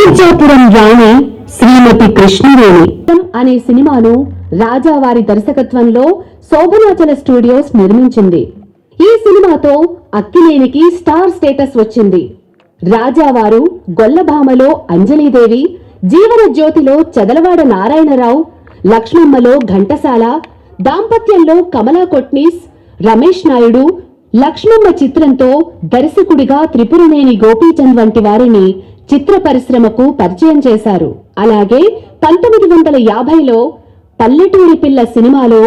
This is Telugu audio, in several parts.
మీర్జాపురం రాణి శ్రీమతి కృష్ణవేణి అనే సినిమాను రాజావారి దర్శకత్వంలో శోభనాచల స్టూడియోస్ నిర్మించింది. ఈ సినిమాతో అక్కినేనికి స్టార్ స్టేటస్ వచ్చింది. రాజావారు గొల్లభామలో అంజలీదేవి, జీవన జ్యోతిలో చదలవాడ నారాయణరావు, లక్ష్మమ్మలో ఘంటసాల, దాంపత్యంలో కమలా కొట్నీస్, రమేష్ నాయుడు, లక్ష్మమ్మ చిత్రంతో దర్శకుడిగా త్రిపురనేని గోపీచంద్ వంటి వారిని చిత్ర పరిశ్రమకు పరిచయం చేశారు. అలాగే 1950లో పల్లెటూరి పిల్ల సినిమాలో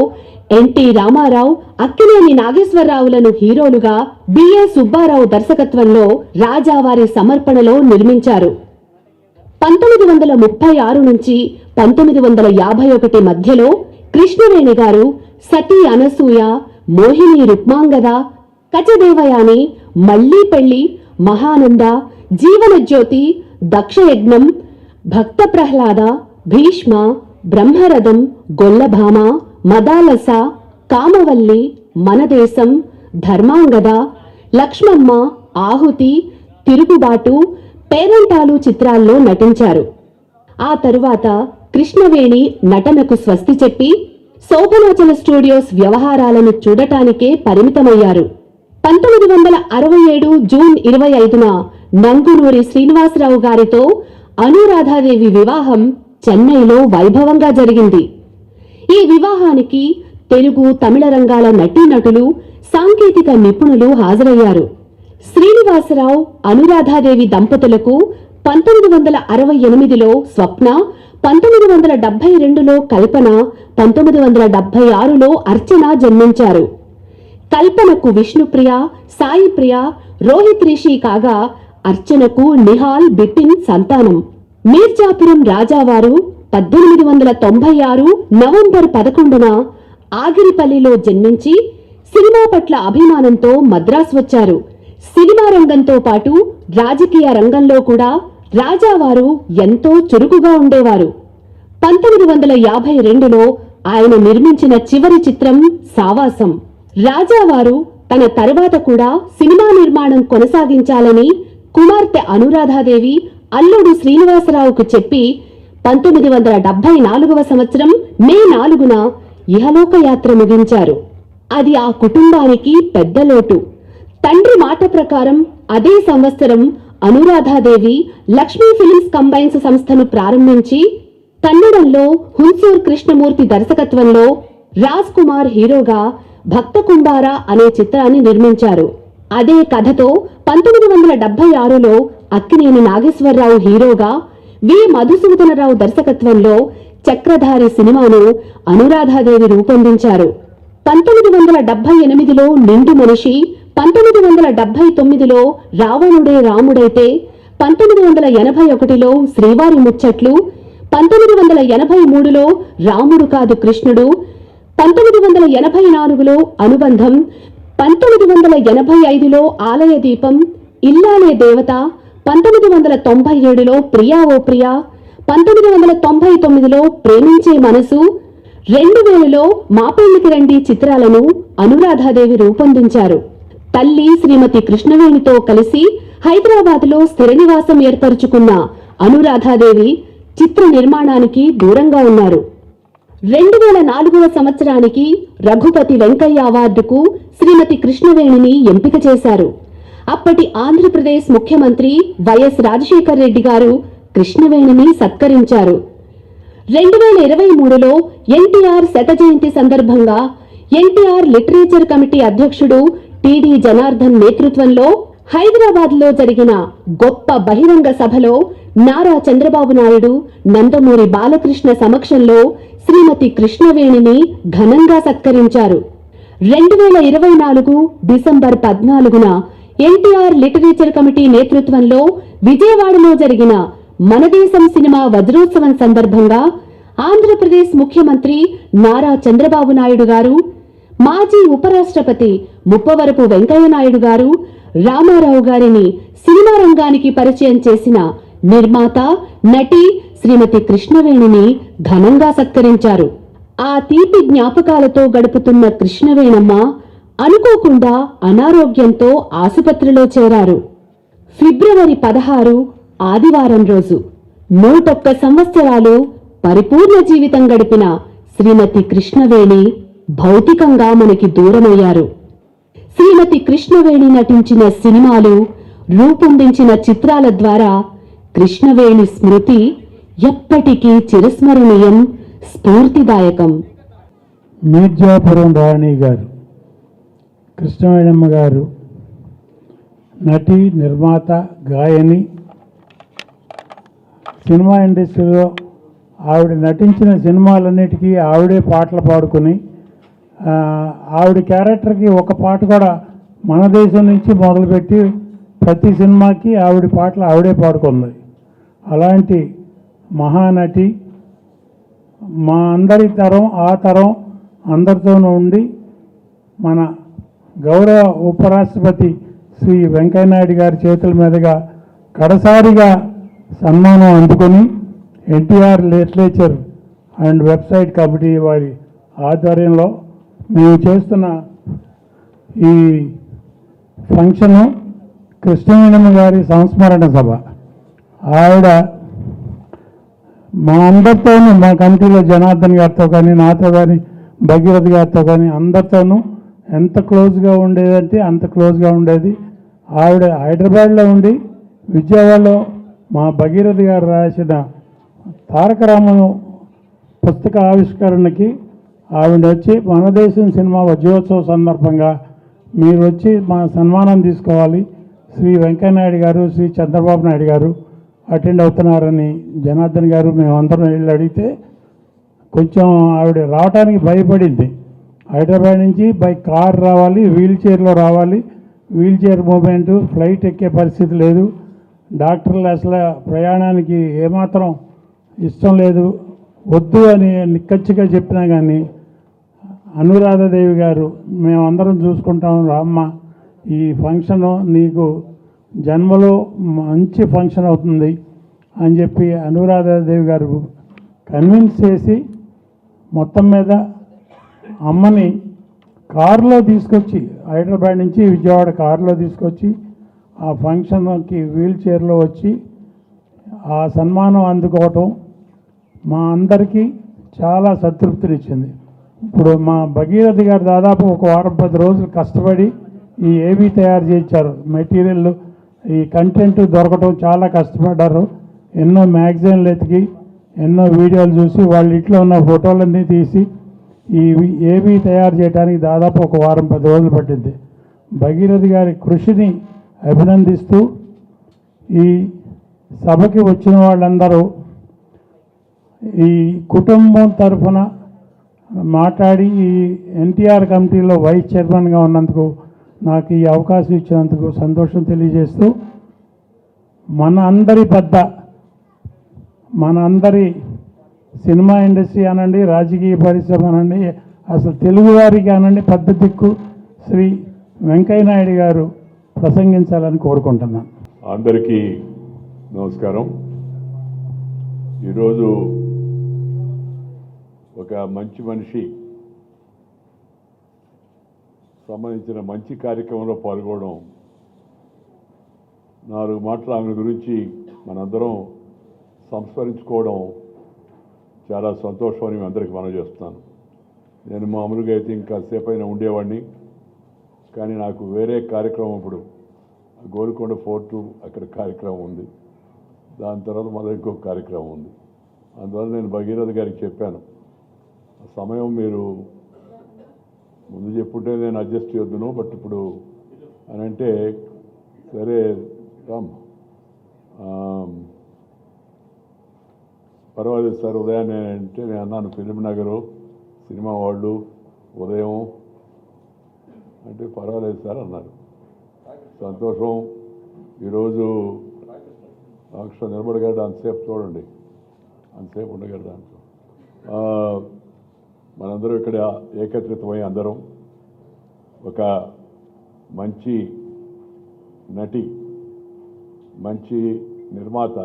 ఎన్టీ రామారావు, అక్కినేని నాగేశ్వరరావులను హీరోలుగా బిఏ సుబ్బారావు దర్శకత్వంలో రాజావారి సమర్పణలో నిర్మించారు. 1936 నుంచి 1951 మధ్యలో కృష్ణవేణి గారు సతీ అనసూయ, మోహిని రుక్మాంగద, కచదేవయాని, మళ్లీ పెళ్లి, మహానంద, జీవన జ్యోతి, దక్షయజ్ఞం, భక్త ప్రహ్లాద, భీష్మ, బ్రహ్మరథం, గొల్లభామ, మదాలస, కామవల్లి, మనదేశం, ధర్మాంగద, లక్ష్మమ్మ, ఆహుతి, తిరుగుబాటు, పేరంటాలు చిత్రాల్లో నటించారు. ఆ తరువాత కృష్ణవేణి నటనకు స్వస్తి చెప్పి శోభనాచల స్టూడియోస్ వ్యవహారాలను చూడటానికే పరిమితమయ్యారు. 1967 జూన్ 25న నంగునూరి శ్రీనివాసరావు గారితో అనురాధాదేవి వివాహం చెన్నైలో వైభవంగా జరిగింది. ఈ వివాహానికి తెలుగు, తమిళ రంగాల నటీనటులు, సాంకేతిక నిపుణులు హాజరయ్యారు. శ్రీనివాసరావు, అనురాధాదేవి దంపతులకు 1968లో స్వప్న, 1972లో కల్పన, 1976లో అర్చన జన్మించారు. కల్పనకు విష్ణుప్రియ, సాయిప్రియ, రోహిత్ రిషి కాగా అర్చనకు నిహాల్, బిపిన్ సంతానం. మీర్జాపురం రాజావారు 1896 నవంబర్ 11న ఆగిరిపల్లిలో జన్మించి సినిమా పట్ల అభిమానంతో మద్రాసు వచ్చారు. సినిమా రంగంతో పాటు రాజకీయ రంగంలో కూడా రాజావారు ఎంతో చురుకుగా ఉండేవారు. 1952లో ఆయన నిర్మించిన చివరి చిత్రం సావాసం. రాజావారు తన తర్వాత కూడా సినిమా నిర్మాణం కొనసాగించాలని కుమార్తె అనురాధాదేవి, అల్లుడు శ్రీనివాసరావుకు చెప్పి 1974వ సంవత్సరం మే 4న ఇహలోక యాత్ర ముగించారు. అది ఆ కుటుంబానికి పెద్ద లోటు. తండ్రి మాట ప్రకారం అదే సంవత్సరం అనురాధాదేవి లక్ష్మీ ఫిలిమ్స్ కంబైన్స్ సంస్థను ప్రారంభించి కన్నడంలో హున్సూర్ కృష్ణమూర్తి దర్శకత్వంలో రాజ్ కుమార్ హీరోగా భక్త కుండార అనే చిత్రాన్ని నిర్మించారు. అదే కథతో 1976లో అక్కినేని నాగేశ్వరరావు హీరోగా వి మధుసూదనరావు దర్శకత్వంలో చక్రధారి సినిమాను అనురాధాదేవి రూపొందించారు. 1978లో నిండు మనిషి, 1979లో రావణుడే రాముడైతే, 1981లో శ్రీవారి ముచ్చట్లు, 1983లో రాముడు కాదు కృష్ణుడు, 1984లో అనుబంధం, 1985లో ఆలయ దీపం, ఇల్లాలే దేవత, 1997లో ప్రియా ఓ ప్రియా, 1999లో ప్రేమించే మనసు, 2000లో మా పెళ్లికి రండి చిత్రాలను అనురాధాదేవి రూపొందించారు. తల్లి శ్రీమతి కృష్ణవేణితో కలిసి హైదరాబాద్లో స్థిర నివాసం ఏర్పరచుకున్న అనురాధాదేవి చిత్ర నిర్మాణానికి దూరంగా ఉన్నారు. 2004వ సంవత్సరానికి రఘుపతి వెంకయ్య అవార్డుకు శ్రీమతి కృష్ణవేణిని ఎంపిక చేశారు. అప్పటి ఆంధ్రప్రదేశ్ ముఖ్యమంత్రి వైఎస్ రాజశేఖర రెడ్డి గారు కృష్ణవేణిని సత్కరించారు. 2023లో ఎన్టీఆర్ శత జయంతి సందర్భంగా ఎన్టీఆర్ లిటరేచర్ కమిటీ అధ్యక్షుడు టిడి జనార్దన్ నేతృత్వంలో హైదరాబాద్లో జరిగిన గొప్ప బహిరంగ సభలో నారా చంద్రబాబు నాయుడు, నందమూరి బాలకృష్ణ సమక్షంలో శ్రీమతి కృష్ణవేణిని ఘనంగా సత్కరించారు. 2024 డిసెంబర్ 14న ఎన్టీఆర్ లిటరేచర్ కమిటీ నేతృత్వంలో విజయవాడలో జరిగిన మనదేశం సినిమా వజ్రోత్సవం సందర్భంగా ఆంధ్రప్రదేశ్ ముఖ్యమంత్రి నారా చంద్రబాబు నాయుడు గారు, మాజీ ఉపరాష్ట్రపతి ముప్పవరపు వెంకయ్య నాయుడు గారు రామారావు గారిని సినిమా రంగానికి పరిచయం చేసిన నిర్మాత, నటి శ్రీమతి కృష్ణవేణిని ఘనంగా సత్కరించారు. ఆ తీపి జ్ఞాపకాలతో గడుపుతున్న కృష్ణవేణమ్మ అనుకోకుండా అనారోగ్యంతో ఆసుపత్రిలో చేరారు. ఫిబ్రవరి 16 ఆదివారం రోజు 101 సంవత్సరాలు పరిపూర్ణ జీవితం గడిపిన శ్రీమతి కృష్ణవేణి భౌతికంగా మనకి దూరమయ్యారు. శ్రీమతి కృష్ణవేణి నటించిన సినిమాలు, రూపొందించిన చిత్రాల ద్వారా కృష్ణవేణి స్మృతి ఎప్పటికీ చిరస్మరణీయం, స్ఫూర్తిదాయకం. మీర్జాపురం రాణి గారు, కృష్ణవేణమ్మ గారు నటి, నిర్మాత, గాయని. సినిమా ఇండస్ట్రీలో ఆవిడ నటించిన సినిమాలన్నిటికీ ఆవిడే పాటలు పాడుకొని, ఆవిడ క్యారెక్టర్కి ఒక పాట కూడా మన దేశం నుంచి మొదలుపెట్టి ప్రతి సినిమాకి ఆవిడ పాటలు ఆవిడే పాడుకుంది. అలాంటి మహానటి, మా అందరి తరం, ఆ తరం అందరితోనూ ఉండి మన గౌరవ ఉపరాష్ట్రపతి శ్రీ వెంకయ్యనాయుడు గారి చేతుల మీదుగా కడసారిగా సన్మానం అందుకొని NTR literature and website committee వారి ఆధ్వర్యంలో మేము చేస్తున్న ఈ ఫంక్షను కృష్ణవేణమ్మ గారి సంస్మరణ సభ. ఆవిడ మా అందరితోనూ, మా కమిటీలో జనార్దన్ గారితో కానీ, నాతో కానీ, భగీరథ్ గారితో కానీ అందరితోనూ ఎంత క్లోజ్గా ఉండేదంటే అంత క్లోజ్గా ఉండేది. ఆవిడ హైదరాబాద్లో ఉండి విజయవాడలో మా భగీరథ్ గారు రాసిన తారక రామను పుస్తక ఆవిష్కరణకి ఆవిడ వచ్చి మన దేశం సినిమా వజ్రోత్సవ సందర్భంగా మీరు వచ్చి మా సన్మానం తీసుకోవాలి, శ్రీ వెంకయ్యనాయుడు గారు, శ్రీ చంద్రబాబు నాయుడు గారు అటెండ్ అవుతున్నారని జనార్దన్ గారు మేమందరం వెళ్ళి అడిగితే కొంచెం ఆవిడ రావడానికి భయపడింది. హైదరాబాద్ నుంచి బై కార్ రావాలి, వీల్ చైర్లో రావాలి, వీల్ చైర్ మూమెంటు, ఫ్లైట్ ఎక్కే పరిస్థితి లేదు, డాక్టర్లు అసలు ప్రయాణానికి ఏమాత్రం ఇష్టం లేదు, వద్దు అని నిక్కచ్చిగా చెప్పినా కానీ అనురాధాదేవి గారు మేమందరం చూసుకుంటాం రామ్మ, ఈ ఫంక్షను నీకు జన్మలో మంచి ఫంక్షన్ అవుతుంది అని చెప్పి అనురాధాదేవి గారు కన్విన్స్ చేసి మొత్తం మీద అమ్మని కారులో తీసుకొచ్చి, హైదరాబాద్ నుంచి విజయవాడ కారులో తీసుకొచ్చి ఆ ఫంక్షన్కి వీల్ చైర్లో వచ్చి ఆ సన్మానం అందుకోవటం మా అందరికీ చాలా సంతృప్తినిచ్చింది. ఇప్పుడు మా భగీరథి గారు దాదాపు ఒక వారం 10 రోజులు కష్టపడి ఈ ఏవి తయారు చేయించారు. మెటీరియల్, ఈ కంటెంట్ దొరకటం చాలా కష్టపడ్డారు. ఎన్నో మ్యాగజైన్లు ఎతికి, ఎన్నో వీడియోలు చూసి వాళ్ళ ఇంట్లో ఉన్న ఫోటోలన్నీ తీసి ఈ ఏవి తయారు చేయడానికి దాదాపు ఒక వారం 10 రోజులు పట్టింది. భగీరథి గారి కృషిని అభినందిస్తూ ఈ సభకి వచ్చిన వాళ్ళందరూ ఈ కుటుంబం తరఫున మాట్లాడి ఈ ఎన్టీఆర్ కమిటీలో వైస్ చైర్మన్గా ఉన్నందుకు నాకు ఈ అవకాశం ఇచ్చినందుకు సంతోషం తెలియజేస్తూ, మన అందరి పెద్ద, మన అందరి సినిమా ఇండస్ట్రీ అనండి, రాజకీయ పరిశ్రమ అనండి, అసలు తెలుగువారికి అనండి పెద్ద దిక్కు శ్రీ వెంకయ్యనాయుడు గారు ప్రసంగించాలని కోరుకుంటున్నాను. అందరికీ నమస్కారం. ఈరోజు ఒక మంచి మనిషి సంబంధించిన మంచి కార్యక్రమంలో పాల్గొనడం, 4 మాటలు ఆమె గురించి మనందరం సంస్మరించుకోవడం చాలా సంతోషం అని అందరికీ మనం చేస్తున్నాను. నేను మామూలుగా అయితే ఇంకా సేపైనా ఉండేవాడిని, కానీ నాకు వేరే కార్యక్రమం ఇప్పుడు గోల్కొండ ఫోర్టు అక్కడ కార్యక్రమం ఉంది, దాని తర్వాత మళ్ళీ ఇంకొక కార్యక్రమం ఉంది. అందువల్ల నేను భగీరథ గారికి చెప్పాను, సమయం మీరు ముందు చెప్పుంటే నేను అడ్జస్ట్ చేయొద్దును, బట్ ఇప్పుడు అని అంటే సరే రామ్ పర్వాలేదు సార్, ఉదయాన్నే అంటే నేను అన్నాను ఫిలిం నగరు సినిమా వాళ్ళు ఉదయం అంటే పర్వాలేదు సార్ అన్నారు. సంతోషం. ఈరోజు రాక్ష నిలబడగలడు, అంతసేపు చూడండి, అంతసేపు ఉండగలడు దాంట్లో. మనందరం ఇక్కడ ఏకత్రితమై అందరం ఒక మంచి నటి, మంచి నిర్మాత,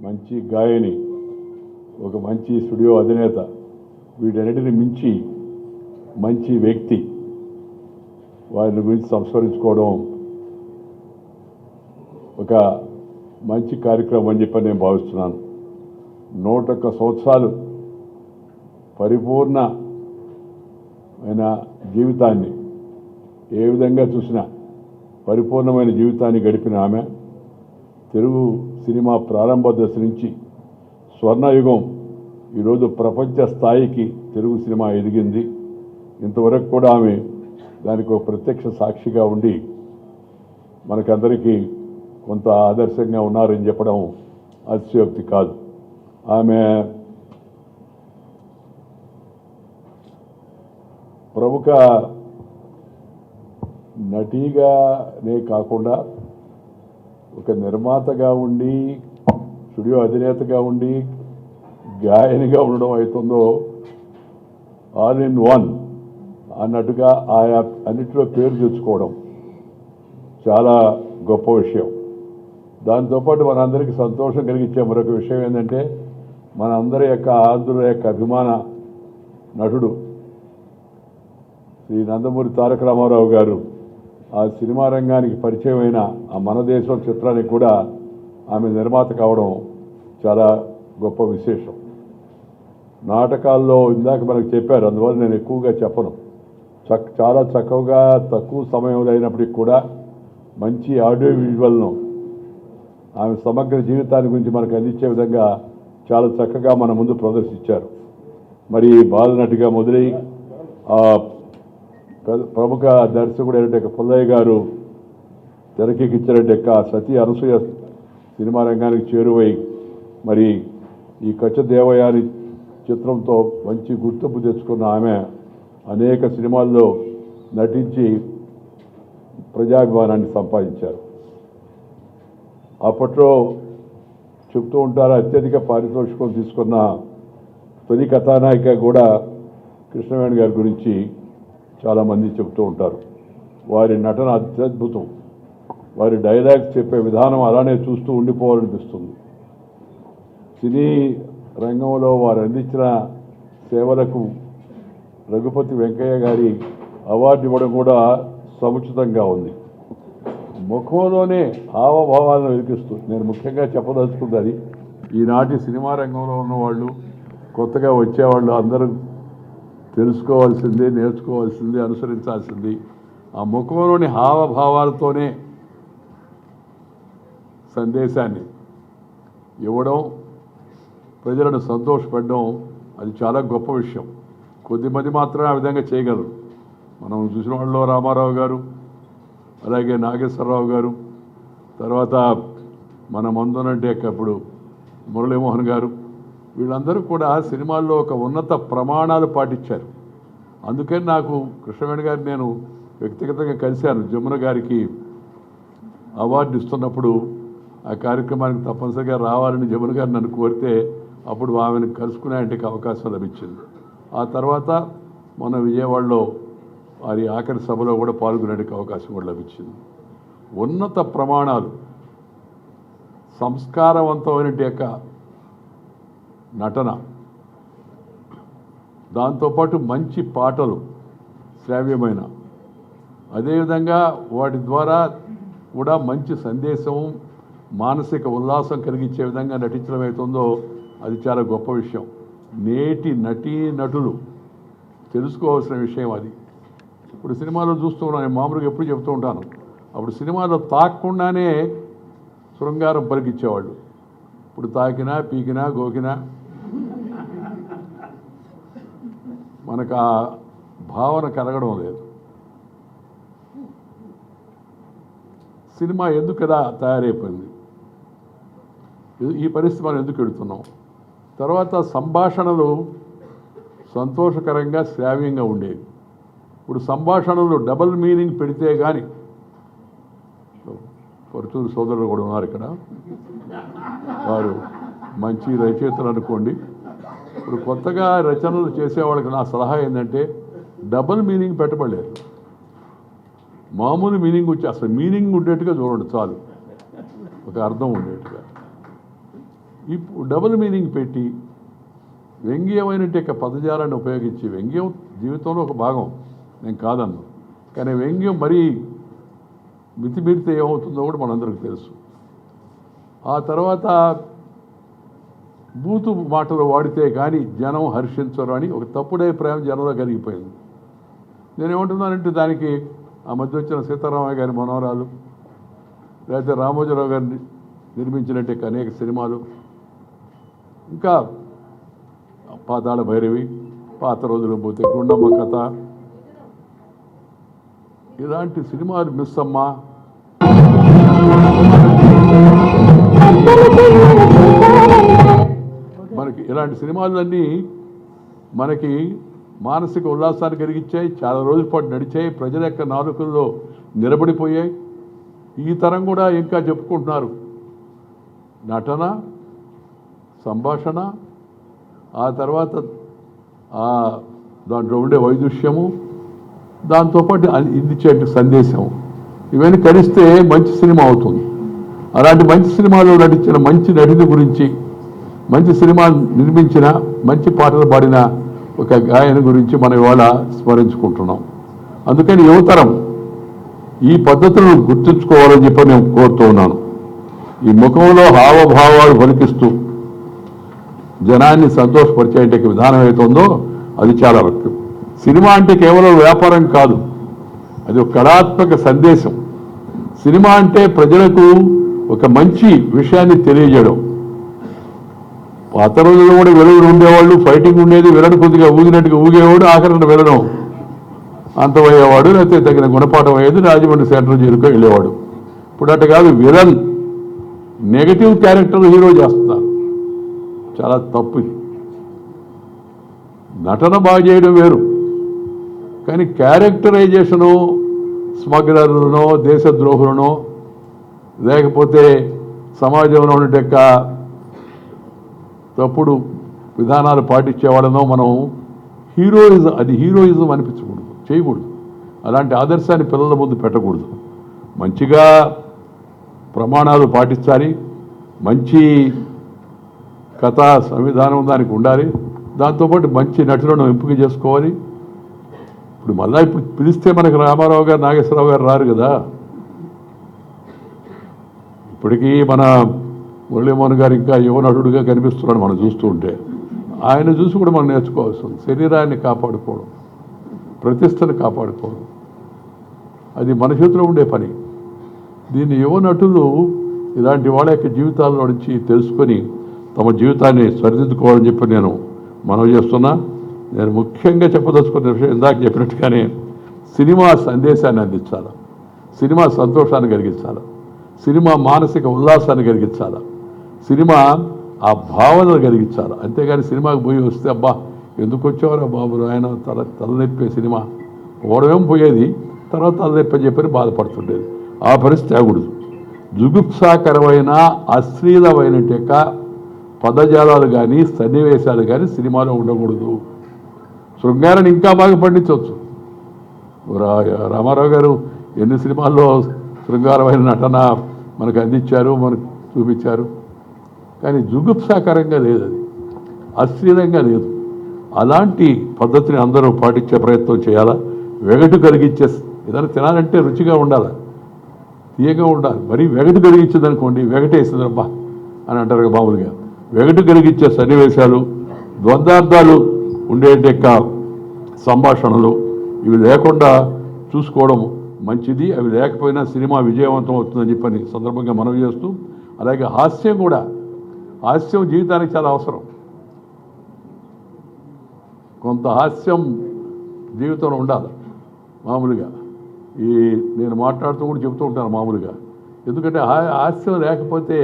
మంచి గాయని, ఒక మంచి స్టూడియో అధినేత, వీటన్నిటిని మించి మంచి వ్యక్తి, వారిని గురించి సంస్మరించుకోవడం ఒక మంచి కార్యక్రమం అని చెప్పి నేను భావిస్తున్నాను. 101 సంవత్సరాలు పరిపూర్ణమైన జీవితాన్ని ఏ విధంగా చూసినా పరిపూర్ణమైన జీవితాన్ని గడిపిన ఆమె తెలుగు సినిమా ప్రారంభ దశ నుంచి స్వర్ణయుగం ఈరోజు ప్రపంచ స్థాయికి తెలుగు సినిమా ఎదిగింది. ఇంతవరకు కూడా ఆమె దానికి ఒక ప్రత్యక్ష సాక్షిగా ఉండి మనకందరికీ కొంత ఆదర్శంగా ఉన్నారని చెప్పడం అతిశయోక్తి కాదు. ఆమె ప్రముఖ నటిగానే కాకుండా ఒక నిర్మాతగా ఉండి స్టూడియో అధినేతగా ఉండి గాయనిగా ఉండడం అవుతుందో ఆల్ ఇన్ వన్ అన్నట్టుగా ఆయా అన్నిటిలో పేరు తెచ్చుకోవడం చాలా గొప్ప విషయం. దాంతోపాటు మనందరికీ సంతోషం కలిగించే మరొక విషయం ఏంటంటే మనందరి యొక్క ఆంధ్రుల యొక్క అభిమాన నటుడు శ్రీ నందమూరి తారక రామారావు గారు ఆ సినిమా రంగానికి పరిచయమైన ఆ మన దేశం చిత్రానికి కూడా ఆమె నిర్మాత కావడం చాలా గొప్ప విశేషం. నాటకాల్లో ఇందాక మనకు చెప్పారు, అందువల్ల నేను ఎక్కువగా చెప్పను. చాలా చక్కగా తక్కువ సమయంలో అయినప్పటికీ కూడా మంచి ఆడియో విజువల్ను ఆమె సమగ్ర జీవితాన్ని గురించి మనకు అందించే విధంగా చాలా చక్కగా మన ముందు ప్రదర్శించారు. మరి బాలనటిగా మొదలై ప్రముఖ దర్శకుడు అయినట్టు పుల్లయ్య గారు తెరకెక్కించినట్టు సతీ అనసూయ సినిమా రంగానికి చేరువై మరి ఈ కచ్చ దేవయాని చిత్రంతో మంచి గుర్తింపు తెచ్చుకున్న ఆమె అనేక సినిమాల్లో నటించి ప్రజాభిమానాన్ని సంపాదించారు. అప్పట్లో చెప్తూ ఉంటారు, అత్యధిక పారితోషికం తీసుకున్న తొలి కథానాయిక కూడా కృష్ణవేణి గారి గురించి చాలామంది చెప్తూ ఉంటారు. వారి నటన అత్యద్భుతం. వారి డైలాగ్స్ చెప్పే విధానం అలానే చూస్తూ ఉండిపోవాలనిపిస్తుంది. సినీ రంగంలో వారు అందించిన సేవలకు రఘుపతి వెంకయ్య గారి అవార్డు ఇవ్వడం కూడా సముచితంగా ఉంది. ముఖంలోనే హావభావాలను వెలికిస్తూ నేను ముఖ్యంగా చెప్పదలుచుకుంది ఈనాటి సినిమా రంగంలో ఉన్నవాళ్ళు, కొత్తగా వచ్చేవాళ్ళు అందరూ తెలుసుకోవాల్సింది, నేర్చుకోవాల్సింది, అనుసరించాల్సింది ఆ ముఖంలోని హావభావాలతోనే సందేశాన్ని ఇవ్వడం, ప్రజలను సంతోషపెట్టడం అది చాలా గొప్ప విషయం. కొద్దిమంది మాత్రమే ఆ విధంగా చేయగలరు. మనం చూసిన వాళ్ళలో రామారావు గారు, అలాగే నాగేశ్వరరావు గారు, తర్వాత మన మందునంటే ఇప్పుడు మురళీమోహన్ గారు, వీళ్ళందరూ కూడా సినిమాల్లో ఒక ఉన్నత ప్రమాణాలు పాటించారు. అందుకని నాకు కృష్ణవేణి గారిని నేను వ్యక్తిగతంగా కలిశాను. జమున గారికి అవార్డు ఇస్తున్నప్పుడు ఆ కార్యక్రమానికి తప్పనిసరిగా రావాలని జమున గారు నన్ను కోరితే అప్పుడు ఆమెను కలుసుకునే అవకాశం లభించింది. ఆ తర్వాత మన విజయవాడలో వారి ఆఖరి సభలో కూడా పాల్గొనే అవకాశం కూడా లభించింది. ఉన్నత ప్రమాణాలు, సంస్కారవంతమైన యొక్క నటన, దాంతోపాటు మంచి పాటలు శ్రావ్యమైన, అదేవిధంగా వాటి ద్వారా కూడా మంచి సందేశం, మానసిక ఉల్లాసం కలిగించే విధంగా నటించడం అవుతుందో అది చాలా గొప్ప విషయం. నేటి నటులు తెలుసుకోవాల్సిన విషయం అది. ఇప్పుడు సినిమాలో చూస్తూ ఉన్నాను, నేను మామూలుగా ఎప్పుడు చెప్తూ ఉంటాను, అప్పుడు సినిమాలో తాకకుండానే శృంగారం పలికిచ్చేవాళ్ళు. ఇప్పుడు తాకినా, పీకినా, గోకినా మనకు ఆ భావన కలగడం లేదు. సినిమా ఎందుకు కదా తయారైపోయింది, ఈ పరిస్థితి మనం ఎందుకు ఎడుతున్నాం. తర్వాత సంభాషణలు సంతోషకరంగా శ్రావ్యంగా ఉండేవి. ఇప్పుడు సంభాషణలు డబల్ మీనింగ్ పెడితే కానీ, పరుచూరు సోదరులు కూడా ఉన్నారు ఇక్కడ, వారు మంచి రచయితలు అనుకోండి. ఇప్పుడు కొత్తగా రచనలు చేసేవాళ్ళకి నా సలహా ఏంటంటే డబల్ మీనింగ్ పెట్టబడలేదు, మామూలు మీనింగ్ వచ్చి అసలు మీనింగ్ ఉండేట్టుగా చూడండి చాలు, ఒక అర్థం ఉండేట్టుగా. ఇప్పుడు డబుల్ మీనింగ్ పెట్టి వ్యంగ్యమైన పదజాలాన్ని ఉపయోగించి, వ్యంగ్యం జీవితంలో ఒక భాగం, నేను కాదన్నా, కానీ వ్యంగ్యం మరీ మితిమీరితే ఏమవుతుందో కూడా మనందరికీ తెలుసు. ఆ తర్వాత బూతు మాటలు వాడితే కానీ జనం హర్షించరు అని ఒక తప్పుడు అభిప్రాయం జనంలో కలిగిపోయింది. నేనేమంటున్నానంటే దానికి ఆ మధ్య వచ్చిన సీతారామయ్య గారి మనోరాలు, లేకపోతే రామోజీరావు గారిని నిర్మించినట్టే అనేక సినిమాలు, ఇంకా పాతాళ భైరవి, పాత రోజులు పోతే గుండమ్మ కథ, ఇలాంటి సినిమాలు మిస్ అమ్మా, మనకి ఇలాంటి సినిమాలన్నీ మనకి మానసిక ఉల్లాసాన్ని కలిగించాయి, చాలా రోజుల పాటు నడిచాయి, ప్రజల యొక్క నాలుకల్లో నిలబడిపోయాయి. ఈ తరం కూడా ఇంకా చెప్పుకుంటున్నారు. నటన, సంభాషణ, ఆ తర్వాత దాంట్లో ఉండే వైదుష్యము, దాంతోపాటు ఇందిచ్చే సందేశం, ఇవన్నీ కలిస్తే మంచి సినిమా అవుతుంది. అలాంటి మంచి సినిమాలో నటించిన మంచి నటుని గురించి, మంచి సినిమా నిర్మించిన, మంచి పాటలు పాడిన ఒక గాయని గురించి మనం ఇవాళ స్మరించుకుంటున్నాం. అందుకని యువతరం ఈ పద్ధతులను గుర్తుంచుకోవాలని చెప్పి నేను కోరుతూ ఉన్నాను. ఈ ముఖంలో హావభావాలు పలికిస్తూ జనాన్ని సంతోషపరిచే విధానం ఏదైతుందో అది చాలా ముఖ్యం. సినిమా అంటే కేవలం వ్యాపారం కాదు, అది ఒక కళాత్మక సందేశం. సినిమా అంటే ప్రజలకు ఒక మంచి విషయాన్ని తెలియజేయడం. పాత రోజుల్లో కూడా వెలుగులు ఉండేవాళ్ళు, ఫైటింగ్ ఉండేది, విలన్ కొద్దిగా ఊగినట్టుగా ఊగేవాడు, ఆఖరణ వెళ్ళడం అంతమయ్యేవాడు, లేకపోతే తగిన గుణపాఠం అయ్యేది, రాజమండ్రి సెంట్రల్ జైలుకు వెళ్ళేవాడు. ఇప్పుడు అట్ట కాదు, విలన్ నెగటివ్ క్యారెక్టర్ హీరో చేస్తున్నారు. చాలా తప్పు ఇది. నటన బాగా చేయడం వేరు, కానీ క్యారెక్టరైజేషను స్మగ్లర్లనో, దేశద్రోహులనో, లేకపోతే సమాజంలో ఉండే తప్పుడు విధానాలు పాటించేవాళ్ళనో మనం హీరోయిజం అనిపించకూడదు, చేయకూడదు. అలాంటి ఆదర్శాన్ని పిల్లల ముందు పెట్టకూడదు. మంచిగా ప్రమాణాలు పాటించాలి, మంచి కథా సంవిధానం దానికి ఉండాలి, దాంతోపాటు మంచి నటులను ఎంపిక చేసుకోవాలి. ఇప్పుడు పిలిస్తే మనకి రామారావు గారు, నాగేశ్వరరావు గారు రారు కదా. ఇప్పటికీ మన మురళీమోహన్ గారు ఇంకా యువ నటుడుగా కనిపిస్తున్నాడు మనం చూస్తూ ఉంటే. ఆయన చూసి కూడా మనం నేర్చుకోవాల్సి ఉంది. శరీరాన్ని కాపాడుకోవడం, ప్రతిష్టను కాపాడుకోవడం, అది మన చేతిలో ఉండే పని. దీన్ని యువ నటులు ఇలాంటి వాళ్ళ యొక్క జీవితాల్లో నుంచి తెలుసుకొని తమ జీవితాన్ని సరిదిద్దుకోవాలని చెప్పి నేను మనవి చేస్తున్నా. నేను ముఖ్యంగా చెప్పదలుచుకున్న విషయం ఇందాక చెప్పినట్టుగానే సినిమా సందేశాన్ని అందించాలి, సినిమా సంతోషాన్ని కలిగించాలి, సినిమా మానసిక ఉల్లాసాన్ని కలిగించాలి, సినిమా ఆ భావనలు కలిగించాలి. అంతేగాని సినిమాకి పోయి వస్తే అబ్బా ఎందుకు వచ్చేవారా బాబు ఆయన తలనొప్పే సినిమా ఓడమేం పోయేది, తర్వాత తలనొప్పి అని చెప్పని బాధపడుతుండేది. ఆ పరిస్థితి ఆగకూడదు. జుగుప్సాకరమైన అశ్లీలమైన పదజాలాలు కానీ సన్నివేశాలు కానీ సినిమాలో ఉండకూడదు. శృంగారాన్ని ఇంకా బాగా పండించవచ్చు. రామారావు గారు ఎన్ని సినిమాల్లో శృంగారమైన నటన మనకు అందించారు, మనకు చూపించారు. కానీ జుగుప్సాకరంగా లేదు, అది అశ్లీలంగా లేదు. అలాంటి పద్ధతిని అందరూ పాటించే ప్రయత్నం చేయాలా. వెగటు కలిగించే ఏదైనా తినాలంటే రుచిగా ఉండాలి, తీయగా ఉండాలి. మరీ వెగటు కలిగించింది అనుకోండి, వెగటేసిందబ్బా అని అంటారు మామూలుగా. వెగటు కలిగించే సన్నివేశాలు, ద్వంద్వార్థాలు ఉండే సంభాషణలు ఇవి లేకుండా చూసుకోవడం మంచిది. అవి లేకపోయినా సినిమా విజయవంతం అవుతుందని చెప్పని సందర్భంగా మనవి చేస్తూ, అలాగే హాస్యం కూడా, హాస్యం జీవితానికి చాలా అవసరం. కొంత హాస్యం జీవితంలో ఉండాలి మామూలుగా. నేను మాట్లాడుతూ కూడా చెబుతూ ఉంటాను మామూలుగా. ఎందుకంటే హాస్యం లేకపోతే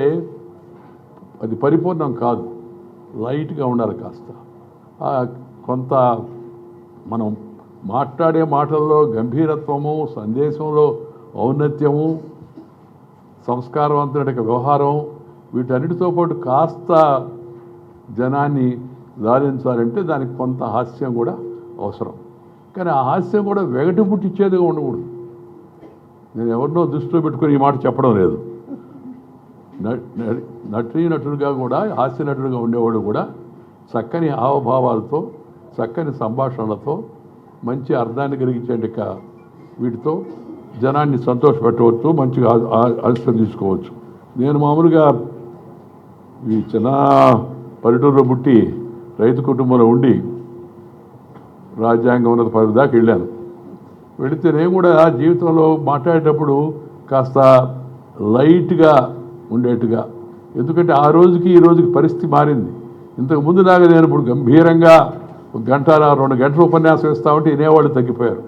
అది పరిపూర్ణం కాదు, లైట్గా ఉండాలి కాస్త. కొంత మనం మాట్లాడే మాటల్లో గంభీరత్వము, సందేశంలో ఔన్నత్యము, సంస్కారవంతుడి వ్యవహారం, వీటన్నిటితో పాటు కాస్త జనాన్ని లాలించాలంటే దానికి కొంత హాస్యం కూడా అవసరం. కానీ ఆ హాస్యం కూడా వెగటు పుట్టించేదిగా ఉండకూడదు. నేను ఎవరినో దృష్టిలో పెట్టుకుని ఈ మాట చెప్పడం లేదు. నటుడుగా కూడా, హాస్య నటుడుగా ఉండేవాడు కూడా చక్కని హావభావాలతో, చక్కని సంభాషణలతో, మంచి అర్థాన్ని కలిగించే వీటితో జనాన్ని సంతోషపెట్టవచ్చు, మంచిగా ఆశీర్వదించుకోవచ్చు. నేను మామూలుగా ఈ చిన్న పల్లెటూరులో పుట్టి రైతు కుటుంబంలో ఉండి రాజ్యాంగం ఉన్నత పదవి దాకా వెళ్ళాను. వెళితే నేను కూడా జీవితంలో మాట్లాడేటప్పుడు కాస్త లైట్గా ఉండేట్టుగా, ఎందుకంటే ఆ రోజుకి ఈ రోజుకి పరిస్థితి మారింది. ఇంతకు ముందు లాగా నేను ఇప్పుడు గంభీరంగా 1 గంట 2 గంటల ఉపన్యాసం ఇస్తా ఉంటే వినేవాళ్ళు తగ్గిపోయారు.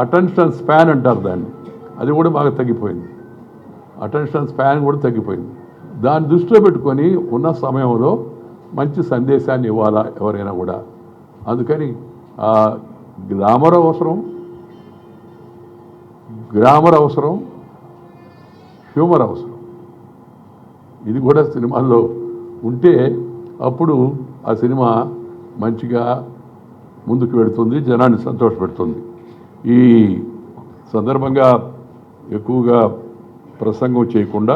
అటెన్షన్ స్పాన్ అంటారు దాన్ని, అది కూడా బాగా తగ్గిపోయింది. అటెన్షన్ స్పాన్ కూడా తగ్గిపోయింది. దాన్ని దృష్టిలో పెట్టుకొని ఉన్న సమయంలో మంచి సందేశాన్ని ఇవ్వాలా ఎవరైనా కూడా. అందుకని గ్రామర్ అవసరం, హ్యూమర్ అవసరం. ఇది కూడా సినిమాల్లో ఉంటే అప్పుడు ఆ సినిమా మంచిగా ముందుకు వెళుతుంది, జనాన్ని సంతోషపెడుతుంది. ఈ సందర్భంగా ఎక్కువగా ప్రసంగం చేయకుండా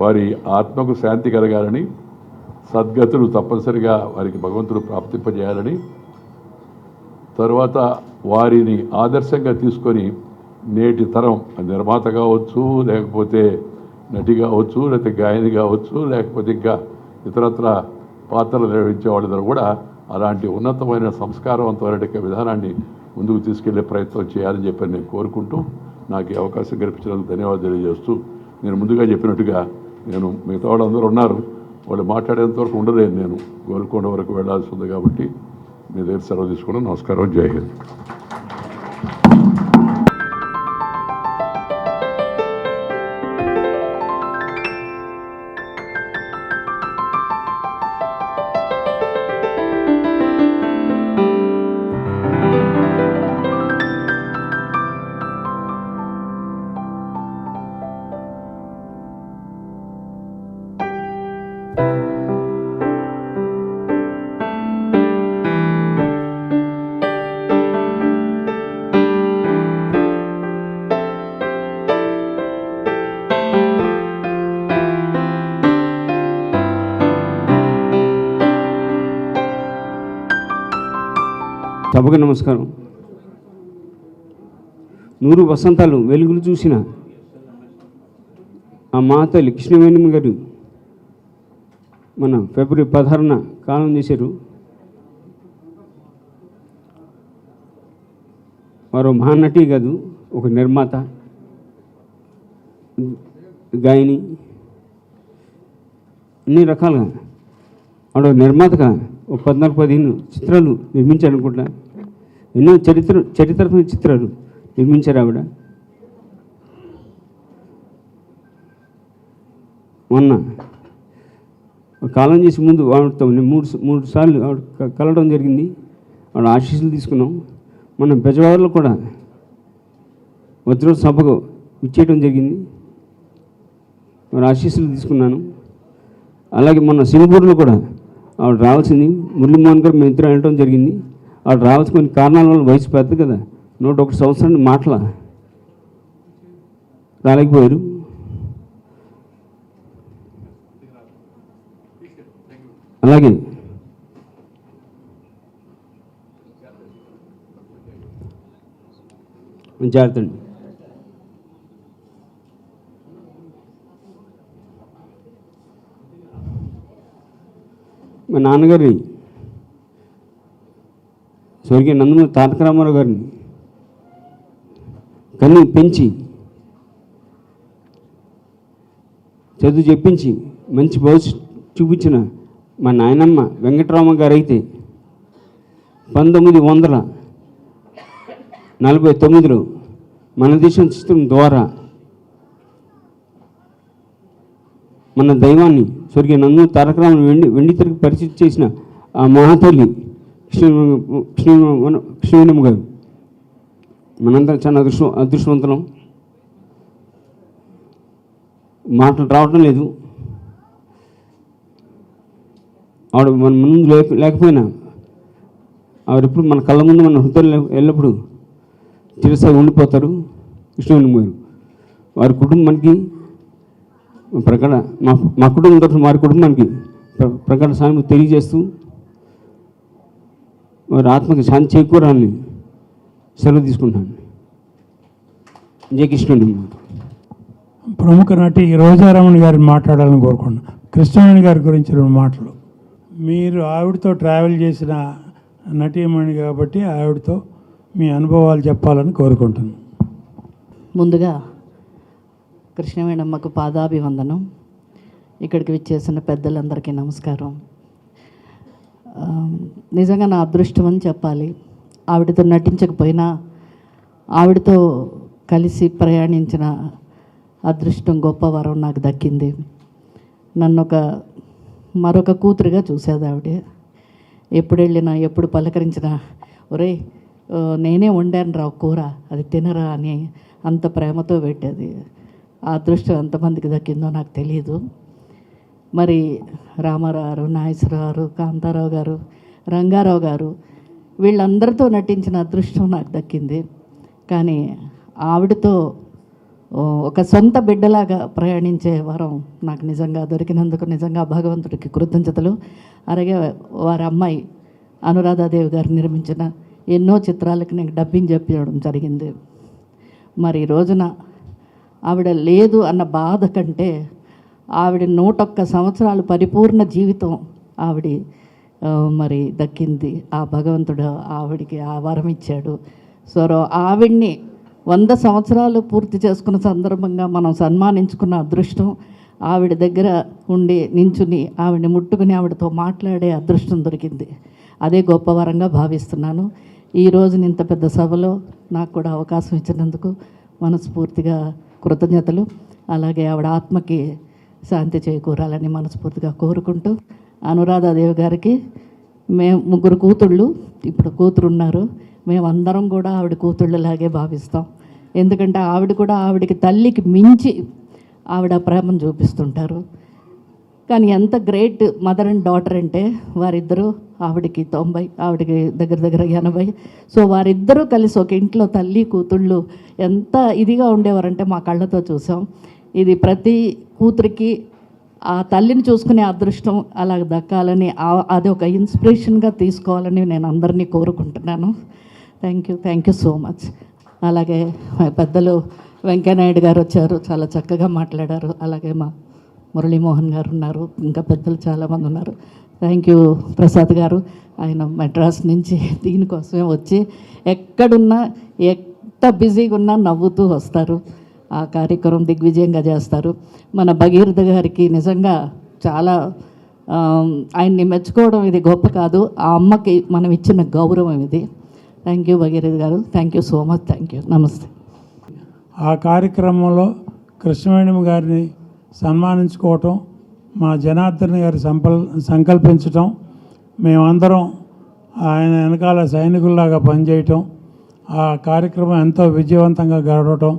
వారి ఆత్మకు శాంతి కలగాలని, సద్గతులు తప్పనిసరిగా వారికి భగవంతుడు ప్రాప్తింపజేయాలని, తర్వాత వారిని ఆదర్శంగా తీసుకొని నేటి తరం నిర్మాత కావచ్చు, లేకపోతే నటి కావచ్చు, లేకపోతే గాయని కావచ్చు, లేకపోతే ఇంకా ఇతరత్ర పాత్రలు నిర్వహించే వాళ్ళందరూ కూడా అలాంటి ఉన్నతమైన సంస్కారవంతమైన విధానాన్ని ముందుకు తీసుకెళ్లే ప్రయత్నం చేయాలని చెప్పి నేను కోరుకుంటూ, నాకు ఈ అవకాశం కల్పించినందుకు ధన్యవాదాలు తెలియజేస్తూ, నేను ముందుగా చెప్పినట్టుగా నేను మిగతా వాళ్ళందరూ ఉన్నారు, వాళ్ళు మాట్లాడేంత వరకు ఉండలేను. నేను గోల్కొండ వరకు వెళ్లాల్సి ఉంది కాబట్టి మీ దగ్గర సెలవు తీసుకోవడం. నమస్కారం. జై హింద్. సభకు నమస్కారం. 100 వసంతాలు వెలుగులు చూసిన ఆ మాతల్లి కృష్ణవేణి గారు మన ఫిబ్రవరి 16న కాలం చేశారు. వారు మహానటి కాదు, ఒక నిర్మాత, గాయని, అన్ని రకాలుగా ఆవిడ నిర్మాతగా ఒక 14-15 చిత్రాలు నిర్మించారు అనుకుంటా. ఎన్నో చరిత్రాత్మక చిత్రాలు నిర్మించారు ఆవిడ. మొన్న కాలం చేసి ముందు ఆవిడతో మూడు సార్లు ఆవిడ కలవడం జరిగింది. ఆవిడ ఆశీస్సులు తీసుకున్నాం. మన బెజవాడలో కూడా వజ్ర సభకు ఇచ్చేయడం జరిగింది. ఆవిడ ఆశీస్సులు తీసుకున్నాను. అలాగే మొన్న సింగపూర్లో కూడా ఆవిడ రావాల్సింది, మురళీమోహన్ గారు మేము ఇద్దరు అనడం జరిగింది. ఆవిడ రావాల్సిన కొన్ని కారణాల వల్ల వయసు పెద్ద కదా, 101 సంవత్సరాన్ని మాటల రాలేకపోయారు. అలాగే జాగ్రత్త అండి. మా నాన్నగారిని స్వర్గీయ నందమూరి తారక రామారావు గారిని కన్నీ పెంచి చదువు చెప్పించి మంచి భవిష్యత్తు చూపించిన మా నాయనమ్మ వెంకటరామ గారు అయితే 1949లో మన దేశం చిత్రం ద్వారా మన దైవాన్ని స్వర్గీయ నందమూరి తారక రామారావు వెండి తెరకు పరిచయం చేసిన ఆ మహాతల్లి కృష్ణవేణమ్మ గారు మనందరం చాలా అదృష్టవంతులం. మాటలు రావటం లేదు. ఆవిడ మన ముందు లేకపోయినా ఆవిడ ఎప్పుడు మన కళ్ళ ముందు మన హృదయంలో ఎల్లప్పుడూ చిరస్థాయి ఉండిపోతారు. కృష్ణవేణమ్మ గారు వారి కుటుంబానికి ప్రకట మా కుటుంబం తరఫున వారి కుటుంబానికి ప్రకట సాయం తెలియజేస్తూ వారి ఆత్మకి శాంతి చేకూరాలని సెలవు తీసుకుంటాను. జయ కృష్ణుడు. ప్రముఖ నటి రోజారమణి గారిని మాట్లాడాలని కోరుకున్నాను. కృష్ణవేణి గారి గురించి 2 మాటలు. మీరు ఆవిడతో ట్రావెల్ చేసిన నటీమణి కాబట్టి ఆవిడతో మీ అనుభవాలు చెప్పాలని కోరుకుంటున్నాను. ముందుగా కృష్ణవేణమ్మకు పాదాభివందనం. ఇక్కడికి విచ్చేసిన పెద్దలందరికీ నమస్కారం. నిజంగా నా అదృష్టం అని చెప్పాలి. ఆవిడతో నటించకపోయినా ఆవిడతో కలిసి ప్రయాణించిన అదృష్టం, గొప్ప వరం నాకు దక్కింది. నన్ను మరొక కూతురుగా చూసేది ఆవిడ. ఎప్పుడు వెళ్ళినా, ఎప్పుడు పలకరించినా, ఒరే నేనే వండాను రా కూర, అది తినరా అని అంత ప్రేమతో పెట్టేది. ఆ అదృష్టం ఎంతమందికి దక్కిందో నాకు తెలియదు. మరి రామారావు గారు, నాగేశ్వరరావు గారు, కాంతారావు గారు, రంగారావు గారు వీళ్ళందరితో నటించిన అదృష్టం నాకు దక్కింది. కానీ ఆవిడతో ఒక సొంత బిడ్డలాగా ప్రయాణించే వరం నాకు నిజంగా దొరికినందుకు నిజంగా భగవంతుడికి కృతజ్ఞతలు. అలాగే వారి అమ్మాయి అనురాధాదేవి గారు నిర్మించిన ఎన్నో చిత్రాలకు నేను డబ్బింగ్ చెప్పడం జరిగింది. మరి ఈ రోజున ఆవిడ లేదు అన్న బాధ కంటే ఆవిడ 101 సంవత్సరాలు పరిపూర్ణ జీవితం ఆవిడ మరి దక్కింది. ఆ భగవంతుడు ఆవిడికి ఆ వరం ఇచ్చాడు. సో ఆవిడ్ని 100 సంవత్సరాలు పూర్తి చేసుకున్న సందర్భంగా మనం సన్మానించుకున్న అదృష్టం, ఆవిడ దగ్గర ఉండి నించుని ఆవిడని ముట్టుకుని ఆవిడతో మాట్లాడే అదృష్టం దొరికింది. అదే గొప్ప వరంగా భావిస్తున్నాను. ఈరోజు ఇంత పెద్ద సభలో నాకు కూడా అవకాశం ఇచ్చినందుకు మనస్ఫూర్తిగా కృతజ్ఞతలు. అలాగే ఆవిడ ఆత్మకి శాంతి చేకూరాలని మనస్ఫూర్తిగా కోరుకుంటూ, అనురాధాదేవి గారికి మేము 3 కూతుళ్ళు, ఇప్పుడు కూతురు ఉన్నారు, మేమందరం కూడా ఆవిడ కూతుళ్ళలాగే భావిస్తాం. ఎందుకంటే ఆవిడ కూడా ఆవిడకి తల్లికి మించి ఆవిడ ప్రేమను చూపిస్తుంటారు. కానీ ఎంత గ్రేట్ మదర్ అండ్ డాటర్ అంటే వారిద్దరూ, ఆవిడకి 90, ఆవిడకి దగ్గర 80. సో వారిద్దరూ కలిసి ఒక ఇంట్లో తల్లి కూతుళ్ళు ఎంత ఇదిగా ఉండేవారంటే మా కళ్ళతో చూసాం. ఇది ప్రతి కూతురికి ఆ తల్లిని చూసుకునే అదృష్టం అలా దక్కాలని, అది ఒక ఇన్స్పిరేషన్గా తీసుకోవాలని నేను అందరినీ కోరుకుంటున్నాను. Thank you so much. అలాగే పెద్దలు వెంకయ్యనాయుడు గారు వచ్చారు, చాలా చక్కగా మాట్లాడారు. అలాగే మా మురళీమోహన్ గారు ఉన్నారు, ఇంకా పెద్దలు చాలామంది ఉన్నారు. థ్యాంక్ యూ ప్రసాద్ గారు. ఆయన మెడ్రాస్ నుంచి దీనికోసమే వచ్చి ఎక్కడున్నా ఎంత బిజీగా ఉన్నా నవ్వుతూ వస్తారు. ఆ కార్యక్రమం దిగ్విజయంగా చేస్తారు. మన భగీరథ గారికి నిజంగా చాలా ఆయన్ని మెచ్చుకోవడం ఇది గొప్ప కాదు, ఆ అమ్మకి మనం ఇచ్చిన గౌరవం ఇది. థ్యాంక్ యూ భగీరథ గారు. Thank you so much. Thank you. నమస్తే. ఆ కార్యక్రమంలో కృష్ణవేణి గారిని సన్మానించుకోవటం, మా జనార్దన్ గారి సంకల్పించటం, మేమందరం ఆయన వెనకాల సైనికుల్లాగా పనిచేయటం, ఆ కార్యక్రమం ఎంతో విజయవంతంగా గడవటం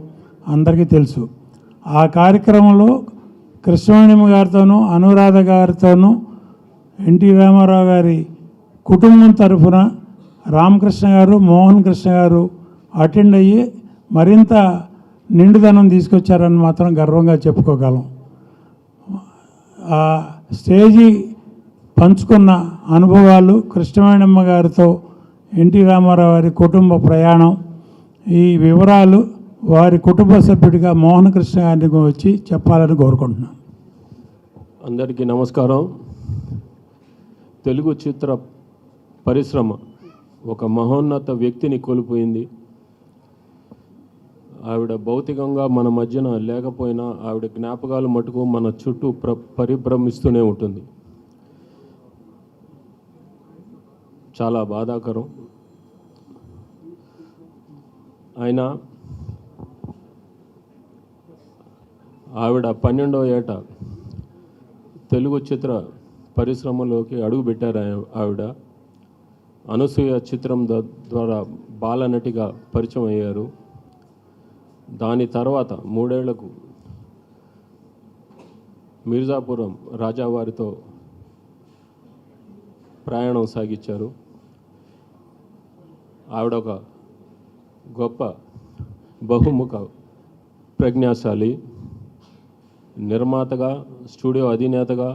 అందరికీ తెలుసు. ఆ కార్యక్రమంలో కృష్ణవేణి గారితోనూ, అనురాధ గారితోనూ, ఎన్టీ రామారావు గారి కుటుంబం తరఫున రామకృష్ణ గారు, మోహన్ కృష్ణ గారు అటెండ్ అయ్యి మరింత నిండుదనం తీసుకొచ్చారని మాత్రం గర్వంగా చెప్పుకోగలం. ఆ స్టేజీ పంచుకున్న అనుభవాలు, కృష్ణవేణమ్మ గారితో ఎన్టీ రామారావు గారి కుటుంబ ప్రయాణం, ఈ వివరాలు వారి కుటుంబ సభ్యుడిగా మోహన్ కృష్ణ గారిని వచ్చి చెప్పాలని కోరుకుంటున్నాను. అందరికీ నమస్కారం. తెలుగు చిత్ర పరిశ్రమ ఒక మహోన్నత వ్యక్తిని కోల్పోయింది. ఆవిడ భౌతికంగా మన మధ్యన లేకపోయినా ఆవిడ జ్ఞాపకాలు మటుకు మన చుట్టూ పరిభ్రమిస్తూనే ఉంటుంది. చాలా బాధాకరం. అయినా ఆవిడ 12వ ఏట తెలుగు చిత్ర పరిశ్రమలోకి అడుగుపెట్టారు. ఆవిడ అనసూయ చిత్రం ద్వారా బాలనటిగా పరిచయం అయ్యారు. దాని తర్వాత 3 ఏళ్లకు మిర్జాపురం రాజావారితో ప్రయాణం సాగించారు. ఆవిడ ఒక గొప్ప బహుముఖ ప్రజ్ఞాశాలి, నిర్మాతగా, స్టూడియో అధినేతగా,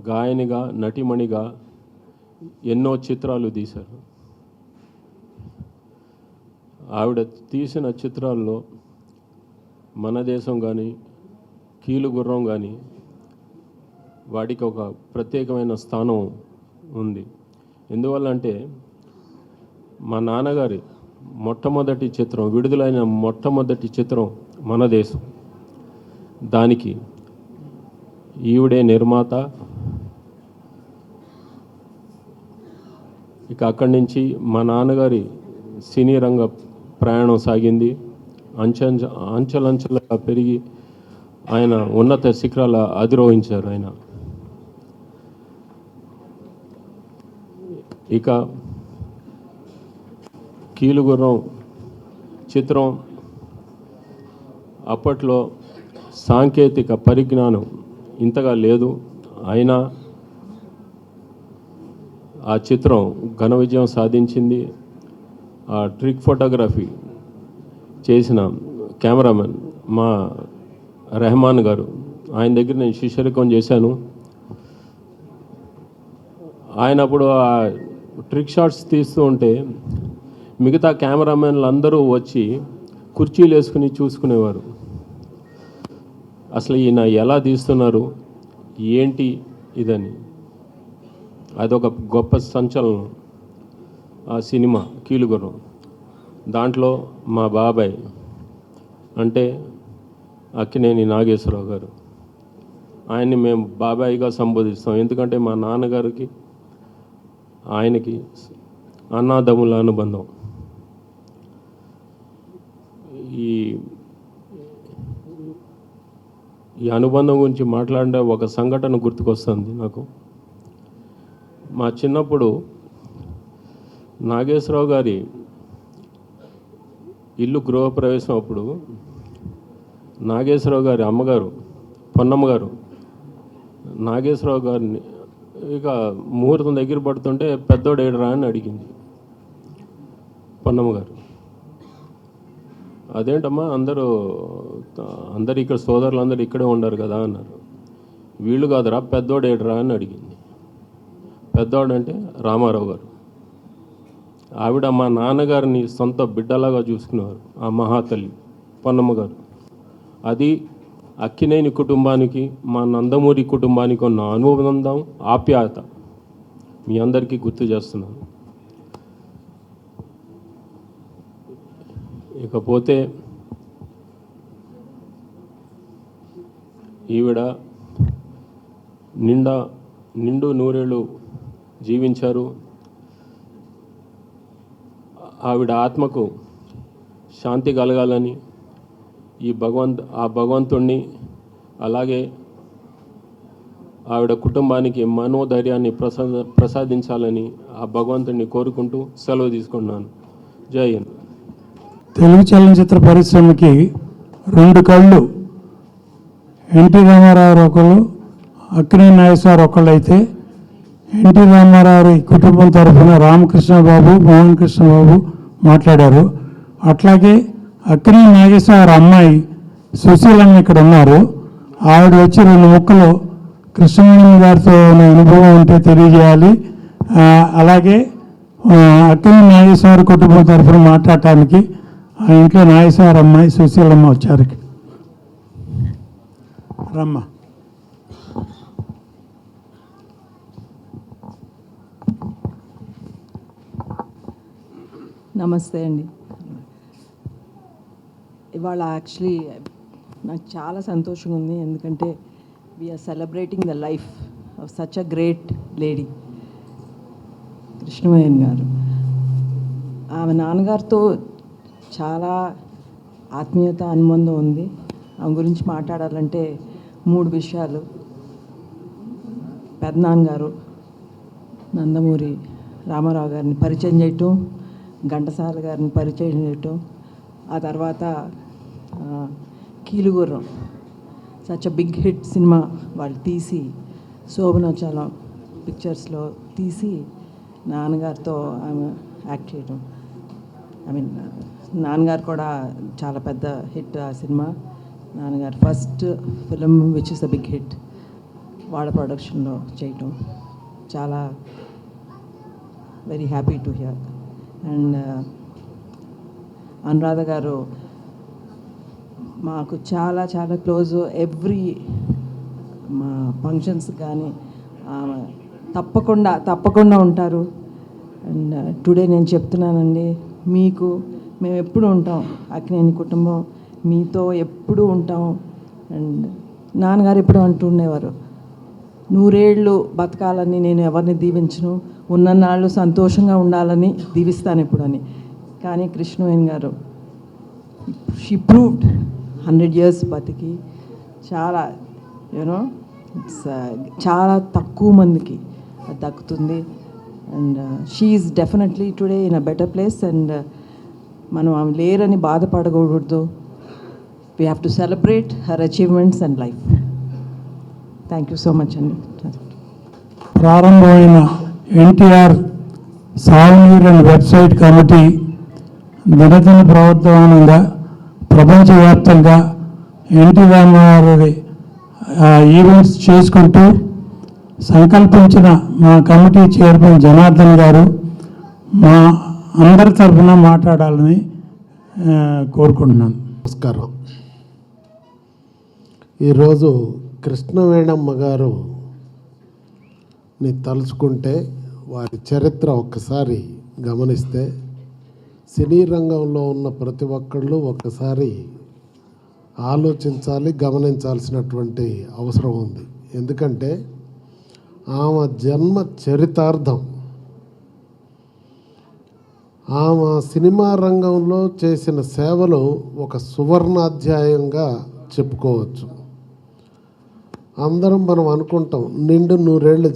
గాయనిగా, నటిమణిగా ఎన్నో చిత్రాలు తీశారు. ఆవిడ తీసిన చిత్రాల్లో మన దేశం కానీ, కీలుగుర్రం కానీ, వాడికి ఒక ప్రత్యేకమైన స్థానం ఉంది. ఎందువల్ల అంటే మా నాన్నగారి మొట్టమొదటి చిత్రం, విడుదలైన మొట్టమొదటి చిత్రం మన దేశం. దానికి ఈవిడే నిర్మాత. ఇక అక్కడి నుంచి మా నాన్నగారి సినీ రంగ ప్రయాణం సాగింది. అంచెలంచెలుగా పెరిగి ఆయన ఉన్నత శిఖరాల అధిరోహించారు ఆయన. ఇక కీలుగుర్రం చిత్రం అప్పట్లో సాంకేతిక పరిజ్ఞానం ఇంతగా లేదు. అయినా ఆ చిత్రం ఘన విజయం సాధించింది. ఆ ట్రిక్ ఫోటోగ్రఫీ చేసిన కెమెరామెన్ మా రెహమాన్ గారు, ఆయన దగ్గర నేను శిష్యరికం చేశాను. ఆయన అప్పుడు ఆ ట్రిక్ షాట్స్ తీస్తూ ఉంటే మిగతా కెమెరామెన్లు అందరూ వచ్చి కుర్చీలు వేసుకుని చూసుకునేవారు. అసలు ఈయన ఎలా తీస్తున్నారు ఏంటి ఇదని. అదొక గొప్ప సంచలనం ఆ సినిమా కీలుగుర్రం. దాంట్లో మా బాబాయ్ అంటే అక్కినేని నాగేశ్వరరావు గారు, ఆయన్ని మేము బాబాయిగా సంబోధిస్తాం. ఎందుకంటే మా నాన్నగారికి ఆయనకి అన్నాదమ్ముల అనుబంధం. ఈ అనుబంధం గురించి మాట్లాడే ఒక సంఘటన గుర్తుకొస్తుంది నాకు. మా చిన్నప్పుడు నాగేశ్వరరావు గారి ఇల్లు గృహప్రవేశం అప్పుడు నాగేశ్వరరావు గారి అమ్మగారు పొన్నమ్మ గారు నాగేశ్వరరావు గారిని ఇక ముహూర్తం దగ్గర పడుతుంటే పెద్దోడు ఏడరా అని అడిగింది పొన్నమ్మ గారు. అదేంటమ్మా అందరూ ఇక్కడ సోదరులు అందరూ ఇక్కడే ఉండరు కదా అన్నారు. వీళ్ళు కాదురా పెద్దోడు ఏడరా అని అడిగింది. పెద్దోడు అంటే రామారావు గారు. ఆవిడ మా నాన్నగారిని సొంత బిడ్డలాగా చూసుకునేవారు ఆ మహాతల్లి పొన్నమ్మ గారు. అది అక్కినేని కుటుంబానికి మా నందమూరి కుటుంబానికి ఉన్న అనుబంధం, ఆప్యాయత మీ అందరికీ గుర్తు చేస్తున్నాను. ఇకపోతే ఈవిడ నిండు నూరేళ్ళు జీవించారు. ఆవిడ ఆత్మకు శాంతి కలగాలని ఆ భగవంతుణ్ణి, అలాగే ఆవిడ కుటుంబానికి మనోధైర్యాన్ని ప్రసాదించాలని ఆ భగవంతుణ్ణి కోరుకుంటూ సెలవు తీసుకున్నాను. జై హింద్. తెలుగు చలనచిత్ర పరిశ్రమకి రెండు కళ్ళు, ఎన్టీ రామారావు ఒకరు, అక్కినేని నాగేశ్వరరావు ఒకళ్ళు అయితే, ఎన్టీ రామారావు కుటుంబం తరఫున రామకృష్ణబాబు, మోహన్ కృష్ణబాబు మాట్లాడారు. అట్లాగే అక్కినేని నాగేశ్వరరావు అమ్మాయి సుశీలమ్మ ఇక్కడ ఉన్నారు. ఆవిడ వచ్చి రెండు ముక్కలు కృష్ణమణి గారితో అనుభవం ఉంటే తెలియజేయాలి. అలాగే అక్కినేని నాగేశ్వరరావు కుటుంబం తరఫున మాట్లాడటానికి ఆ ఇంట్లో నాగేశ్వరరావు అమ్మాయి సుశీలమ్మ వచ్చారు. రమ్మ. నమస్తే అండి. ఇవాళ యాక్చువల్లీ నాకు చాలా సంతోషంగా ఉంది. ఎందుకంటే we're celebrating the life of such a great lady Krishnamayyan garu. ఆమె నాన్నగారితో చాలా ఆత్మీయత, అనుబంధం ఉంది. ఆమె గురించి మాట్లాడాలంటే 3 విషయాలు. పెద్దనాన్నగారు నందమూరి రామారావు గారిని పరిచయం చేయటం, ఘంటసాల గారిని పరిచయం చేయటం, ఆ తర్వాత Keelugurram such a big hit cinema వాళ్ళు తీసి శోభనాచలం పిక్చర్స్లో తీసి నాన్నగారితో ఆమె యాక్ట్ చేయడం. నాన్నగారు కూడా చాలా పెద్ద హిట్ ఆ సినిమా. నాన్నగారు first film which is a big hit వాళ్ళ ప్రొడక్షన్లో చేయటం చాలా very happy to hear. And Anuradha garu మాకు చాలా చాలా క్లోజ్. ఎవ్రీ మా ఫంక్షన్స్ కానీ తప్పకుండా ఉంటారు. అండ్ టుడే నేను చెప్తున్నానండి, మీకు మేము ఎప్పుడు ఉంటాం, అక్కినేని కుటుంబం మీతో ఎప్పుడు ఉంటాం. అండ్ నాన్నగారు ఎప్పుడు అంటుండేవారు, 100 ఏళ్ళు బతకాలని నేను ఎవరిని దీవించను, ఉన్ననాళ్ళు సంతోషంగా ఉండాలని దీవిస్తాను ఎప్పుడు అని. కానీ కృష్ణవేణి గారు షీ ప్రూవ్డ్ 100 years బతికి చాలా చాలా తక్కువ మందికి అది దక్కుతుంది. And she is definitely today in a better place. And మనం ఆమె లేరని బాధపడకూడదు. We have to celebrate her achievements and life. Thank you so much అండి. ప్రారంభమైన ఎన్టీఆర్ సాగునీరు అండ్ వెబ్సైట్ కమిటీ దినదిన ప్రవర్తమానంగా ప్రపంచవ్యాప్తంగా ఎన్టీ రామారావు ఈవెంట్స్ చేసుకుంటూ సంకల్పించిన మా కమిటీ చైర్మన్ జనార్దన్ గారు మా అందరి తరఫున మాట్లాడాలని కోరుకుంటున్నాను. నమస్కారం. ఈరోజు కృష్ణవేణమ్మ గారుని తలుచుకుంటే, వారి చరిత్ర ఒక్కసారి గమనిస్తే సినీ రంగంలో ఉన్న ప్రతి ఒక్కళ్ళు ఒక్కసారి ఆలోచించాలి, గమనించాల్సినటువంటి అవసరం ఉంది. ఎందుకంటే ఆమె జన్మ చరితార్థం, ఆమె సినిమా రంగంలో చేసిన సేవలు ఒక సువర్ణాధ్యాయంగా చెప్పుకోవచ్చు. అందరం మనం అనుకుంటాం నిండు 100 ఏళ్ళు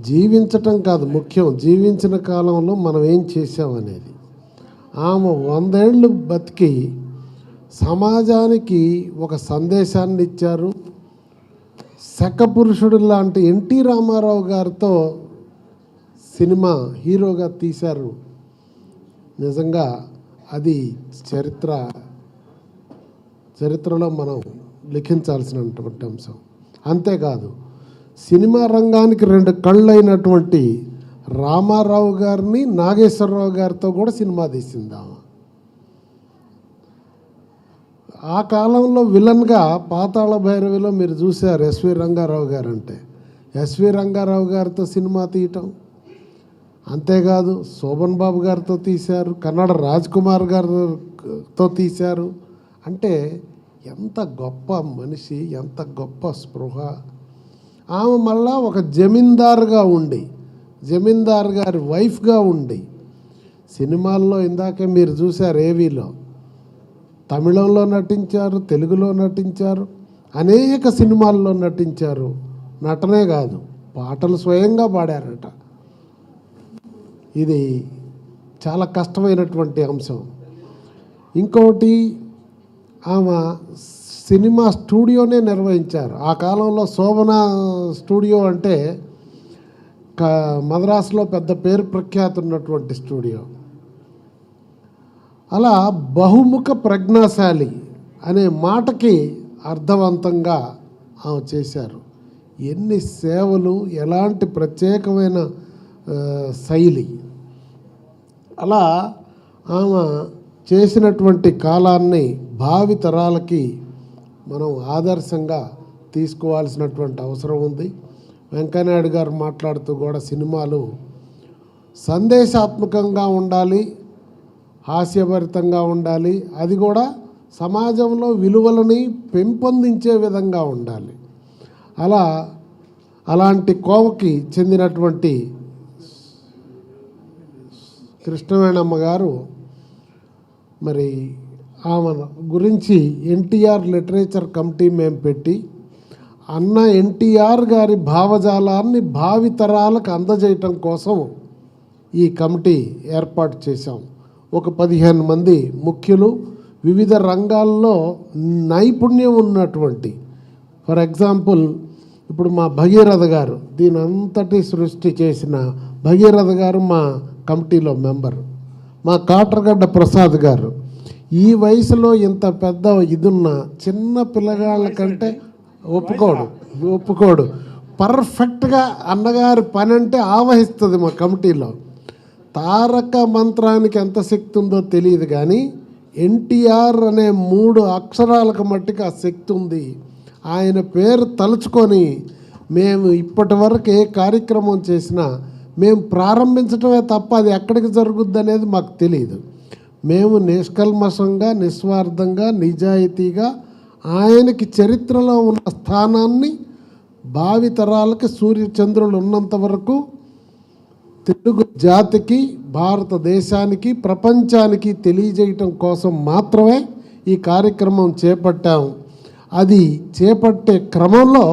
జీవించటం కాదు ముఖ్యం, జీవించిన కాలంలో మనం ఏం చేసామనేది. ఆమె 100 ఏళ్ళు బతికి సమాజానికి ఒక సందేశాన్ని ఇచ్చారు. శకపురుషుడు లాంటి ఎన్టీ రామారావు గారితో సినిమా హీరోగా తీశారు. నిజంగా అది చరిత్రలో మనం లిఖించాల్సినటువంటి అంశం. అంతేకాదు సినిమా రంగానికి 2 కళ్ళైనటువంటి రామారావు గారిని నాగేశ్వరరావు గారితో కూడా సినిమా తీసిందాము. ఆ కాలంలో విలన్గా పాతాళ భైరవిలో మీరు చూశారు ఎస్వి రంగారావు గారు. అంటే ఎస్వి రంగారావు గారితో సినిమా తీయటం, అంతేకాదు శోభన్ బాబు గారితో తీశారు, కన్నడ రాజ్ కుమార్ గారితో తీశారు. అంటే ఎంత గొప్ప మనిషి, ఎంత గొప్ప స్పృహ. ఆమె మళ్ళా ఒక జమీందారుగా ఉండి, జమీందారు గారి వైఫ్గా ఉండి సినిమాల్లో ఇందాకే మీరు చూశారు, ఏవీలో తమిళంలో నటించారు, తెలుగులో నటించారు, అనేక సినిమాల్లో నటించారు. నటనే కాదు, పాటలు స్వయంగా పాడారట. ఇది చాలా కష్టమైనటువంటి అంశం. ఇంకొకటి, ఆమె సినిమా స్టూడియోనే నిర్వహించారు. ఆ కాలంలో శోభన స్టూడియో అంటే మద్రాసులో పెద్ద పేరు ప్రఖ్యాతి ఉన్నటువంటి స్టూడియో. అలా బహుముఖ ప్రజ్ఞాశాలి అనే మాటకి అర్థవంతంగా ఆమె చేశారు. ఎన్ని సేవలు, ఎలాంటి ప్రత్యేకమైన శైలి. అలా ఆమె చేసినటువంటి కాలాన్ని భావి తరాలకి మనం ఆదర్శంగా తీసుకోవాల్సినటువంటి అవసరం ఉంది. వెంకయ్యనాయుడు గారు మాట్లాడుతూ కూడా సినిమాలు సందేశాత్మకంగా ఉండాలి, హాస్యభరితంగా ఉండాలి, అది కూడా సమాజంలో విలువలని పెంపొందించే విధంగా ఉండాలి. అలాంటి కోవకి చెందినటువంటి కృష్ణవేణమ్మ గారు మరి ఆమె గురించి ఎన్టీఆర్ లిటరేచర్ కమిటీ మేము పెట్టి అన్న ఎన్టీఆర్ గారి భావజాలాన్ని భావితరాలకు అందజేయటం కోసం ఈ కమిటీ ఏర్పాటు చేశాం. ఒక 15 మంది ముఖ్యులు, వివిధ రంగాల్లో నైపుణ్యం ఉన్నటువంటి, ఫర్ ఎగ్జాంపుల్ ఇప్పుడు మా భగీరథ గారు, దీని అంతటి సృష్టి చేసిన భగీరథ గారు మా కమిటీలో మెంబరు. మా కాట్రగడ్డ ప్రసాద్ గారు ఈ వయసులో ఇంత పెద్ద ఇదున్న చిన్న పిల్లగాళ్ళ కంటే ఒప్పుకోడు పర్ఫెక్ట్గా అన్నగారి పని అంటే ఆవహిస్తుంది మా కమిటీలో. తారక మంత్రానికి ఎంత శక్తి ఉందో తెలియదు కానీ ఎన్టీఆర్ అనే 3 అక్షరాలకు మట్టికి ఆ శక్తి ఉంది. ఆయన పేరు తలుచుకొని మేము ఇప్పటి వరకు ఏ కార్యక్రమం చేసినా మేము ప్రారంభించడమే తప్ప అది ఎక్కడికి జరుగుద్ది అనేది మాకు తెలియదు. మేము నిష్కల్మషంగా, నిస్వార్థంగా, నిజాయితీగా ఆయనకి చరిత్రలో ఉన్న స్థానాన్ని భావితరాలకి సూర్యచంద్రులు ఉన్నంత వరకు తెలుగు జాతికి, భారతదేశానికి, ప్రపంచానికి తెలియజేయటం కోసం మాత్రమే ఈ కార్యక్రమం చేపట్టాం. అది చేపట్టే క్రమంలో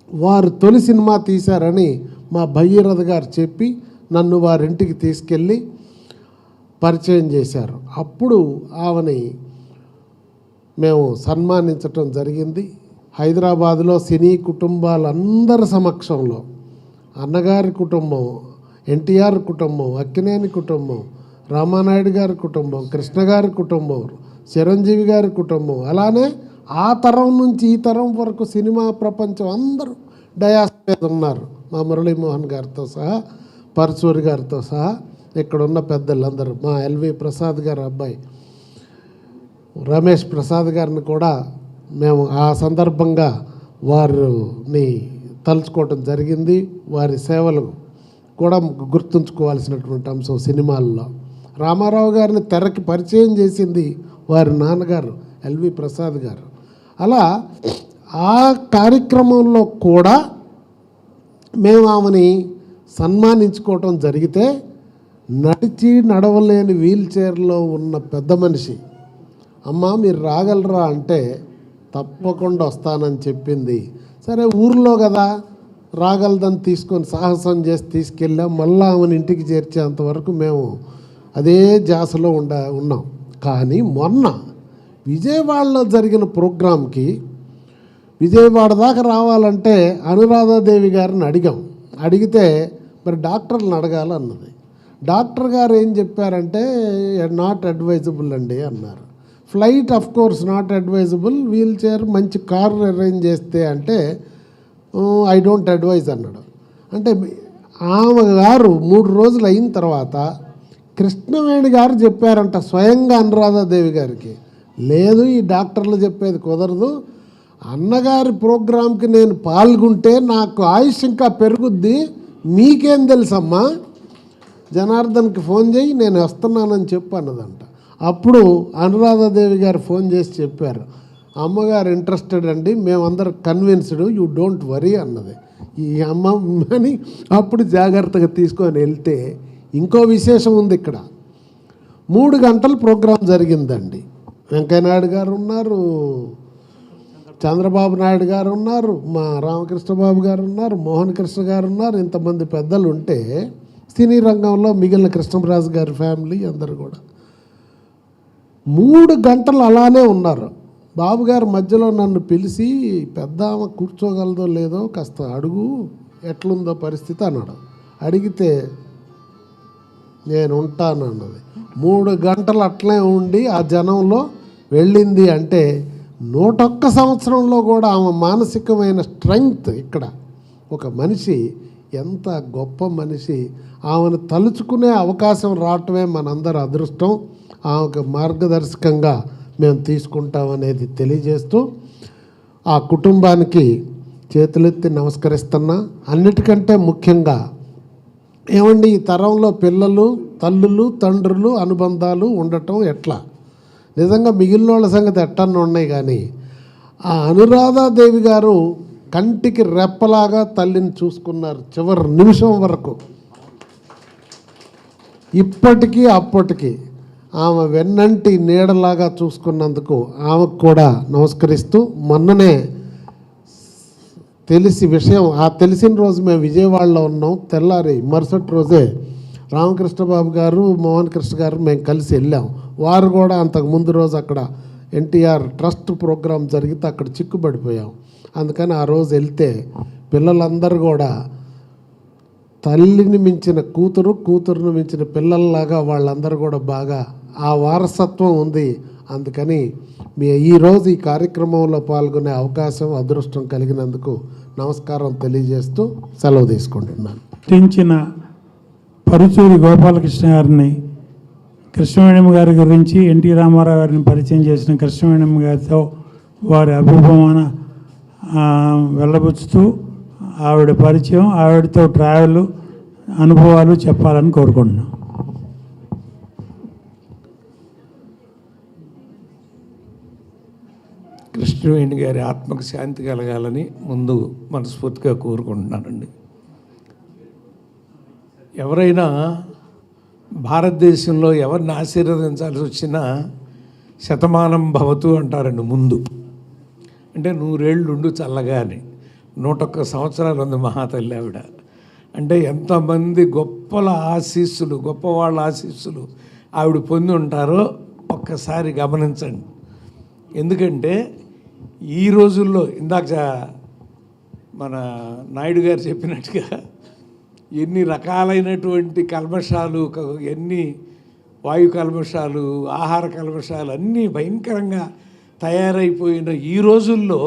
వారు తొలి సినిమా తీశారని మా భగీరథ గారు చెప్పి నన్ను వారింటికి తీసుకెళ్ళి పరిచయం చేశారు. అప్పుడు ఆమెని మేము సన్మానించటం జరిగింది. హైదరాబాదులో సినీ కుటుంబాలందరి సమక్షంలో అన్నగారి కుటుంబం, ఎన్టీఆర్ కుటుంబం, అక్కినేని కుటుంబం, రామానాయుడు గారి కుటుంబం, కృష్ణ గారి కుటుంబం, చిరంజీవి గారి కుటుంబం, అలానే ఆ తరం నుంచి ఈ తరం వరకు సినిమా ప్రపంచం అందరూ డయాస్ మీద ఉన్నారు. మా మురళీమోహన్ గారితో సహా, పరచూరి గారితో సహా ఇక్కడున్న పెద్దలందరూ, మా ఎల్వి ప్రసాద్ గారి అబ్బాయి రమేష్ ప్రసాద్ గారిని కూడా మేము ఆ సందర్భంగా వారిని తలుచుకోవటం జరిగింది. వారి సేవలు కూడా గుర్తుంచుకోవాల్సినటువంటి అంశం సినిమాల్లో. రామారావు గారిని తెరకి పరిచయం చేసింది వారి నాన్నగారు ఎల్వి ప్రసాద్ గారు. అలా ఆ కార్యక్రమంలో కూడా మేము ఆమెని సన్మానించుకోవటం జరిగితే, నడిచి నడవలేని వీల్ చైర్లో ఉన్న పెద్ద మనిషి, అమ్మ మీరు రాగలరా అంటే తప్పకుండా వస్తానని చెప్పింది. సరే ఊర్లో కదా రాగలదని తీసుకొని సాహసం చేసి తీసుకెళ్ళాం. మళ్ళీ ఆమెను ఇంటికి చేర్చేంతవరకు మేము అదే జాసలో ఉన్నాం. కానీ మొన్న విజయవాడలో జరిగిన ప్రోగ్రాంకి విజయవాడ దాకా రావాలంటే అనురాధాదేవి గారిని అడిగితే మరి డాక్టర్లను అడగాలన్నది. డాక్టర్ గారు ఏం చెప్పారంటే నాట్ అడ్వైజబుల్ అండి అన్నారు. Flight of course not advisable, wheelchair మంచి కారు అరేంజ్ చేస్తే అంటే ఐ డోంట్ అడ్వైజ్ అన్నాడు. అంటే ఆమె గారు 3 రోజులు అయిన తర్వాత కృష్ణవేణి గారు చెప్పారంట స్వయంగా అనురాధాదేవి గారికి, లేదు ఈ డాక్టర్లు చెప్పేది కుదరదు, అన్నగారి ప్రోగ్రాంకి నేను పాల్గొంటే నాకు ఆయుష్ ఇంకా పెరుగుద్ది, మీకేం తెలుసమ్మా, జనార్దన్కి ఫోన్ చేయి నేను వస్తున్నానని చెప్పు అన్నదంట. అప్పుడు అనురాధాదేవి గారు ఫోన్ చేసి చెప్పారు, అమ్మగారు ఇంట్రెస్టెడ్ అండి, మేమందరం కన్విన్స్డ్, యూ డోంట్ వరీ అన్నది. ఈ అమ్మ అని అప్పుడు జాగ్రత్తగా తీసుకొని వెళ్తే ఇంకో విశేషం ఉంది ఇక్కడ. 3 గంటల ప్రోగ్రాం జరిగిందండి. వెంకయ్యనాయుడు గారు ఉన్నారు, చంద్రబాబు నాయుడు గారు ఉన్నారు, మా రామకృష్ణబాబు గారు ఉన్నారు, మోహన్ కృష్ణ గారు ఉన్నారు. ఇంతమంది పెద్దలు ఉంటే సినీ రంగంలో మిగిలిన కృష్ణరాజు గారి ఫ్యామిలీ అందరు కూడా 3 గంటలు అలానే ఉన్నారు. బాబు గారు మధ్యలో నన్ను పిలిచి, పెద్ద ఆమె కూర్చోగలదో లేదో కాస్త అడుగు, ఎట్లుందో పరిస్థితి అన్నాడు. అడిగితే నేను ఉంటాను అన్నది. 3 గంటలు అట్లే ఉండి ఆ జనంలో వెళ్ళింది. అంటే 101 సంవత్సరంలో కూడా ఆమె మానసికమైన స్ట్రెంగ్త్, ఇక్కడ ఒక మనిషి ఎంత గొప్ప మనిషి, ఆమెను తలుచుకునే అవకాశం రావటమే మనందరి అదృష్టం. ఆమెకు మార్గదర్శకంగా మేము తీసుకుంటామనేది తెలియజేస్తూ ఆ కుటుంబానికి చేతులెత్తి నమస్కరిస్తున్నా. అన్నిటికంటే ముఖ్యంగా ఏమండి, ఈ తరంలో పిల్లలు, తల్లులు, తండ్రులు అనుబంధాలు ఉండటం ఎట్లా, నిజంగా మిగిలిన వాళ్ళ సంగతి ఎట్టన్నా ఉన్నాయి, కానీ ఆ అనురాధాదేవి గారు కంటికి రెప్పలాగా తల్లిని చూసుకున్నారు చివరి నిమిషం వరకు. ఇప్పటికీ అప్పటికి ఆమె వెన్నంటి నీడలాగా చూసుకున్నందుకు ఆమెకు కూడా నమస్కరిస్తూ, మొన్ననే తెలిసిన రోజు మేము విజయవాడలో ఉన్నాం. తెల్లారి మరుసటి రోజే రామకృష్ణబాబు గారు, మోహన్ కృష్ణ గారు మేము కలిసి వెళ్ళాం. వారు కూడా అంతకు ముందు రోజు అక్కడ ఎన్టీఆర్ ట్రస్ట్ ప్రోగ్రాం జరిగితే అక్కడ చిక్కుబడిపోయాం. అందుకని ఆ రోజు వెళ్తే పిల్లలందరూ కూడా తల్లిని మించిన కూతురు, కూతురుని మించిన పిల్లల్లాగా వాళ్ళందరూ కూడా బాగా ఆ వారసత్వం ఉంది. అందుకని ఈరోజు ఈ కార్యక్రమంలో పాల్గొనే అవకాశం, అదృష్టం కలిగినందుకు నమస్కారం తెలియజేస్తూ సెలవు తీసుకుంటున్నాను. నటించిన పరుచూరి గోపాలకృష్ణ గారిని, కృష్ణవేణమ్మ గారి గురించి ఎన్టీ రామారావు గారిని పరిచయం చేసిన కృష్ణవేణమ్మ గారితో వారి అభిమాన వెళ్ళబుచ్చుతూ ఆవిడ పరిచయం, ఆవిడతో ట్రావెల్ అనుభవాలు చెప్పాలని కోరుకుంటున్నాను. కృష్ణవేణి గారి ఆత్మకు శాంతి కలగాలని ముందు మనస్ఫూర్తిగా కోరుకుంటున్నానండి. ఎవరైనా భారతదేశంలో ఎవరిని ఆశీర్వదించాల్సి వచ్చినా శతమానం భవతు అంటారండి ముందు. అంటే 100 ఏళ్ళు ఉండు చల్లగా అని. 101 సంవత్సరాలు ఉంది మహాతల్లి ఆవిడ. అంటే ఎంతమంది గొప్పల ఆశీస్సులు, గొప్పవాళ్ళ ఆశీస్సులు ఆవిడ పొంది ఉంటారో ఒక్కసారి గమనించండి. ఎందుకంటే ఈ రోజుల్లో ఇందాక మన నాయుడు గారు చెప్పినట్టుగా ఎన్ని రకాలైనటువంటి కల్మషాలు, ఎన్ని వాయు కల్మషాలు, ఆహార కల్మషాలు అన్నీ భయంకరంగా తయారైపోయిన ఈ రోజుల్లో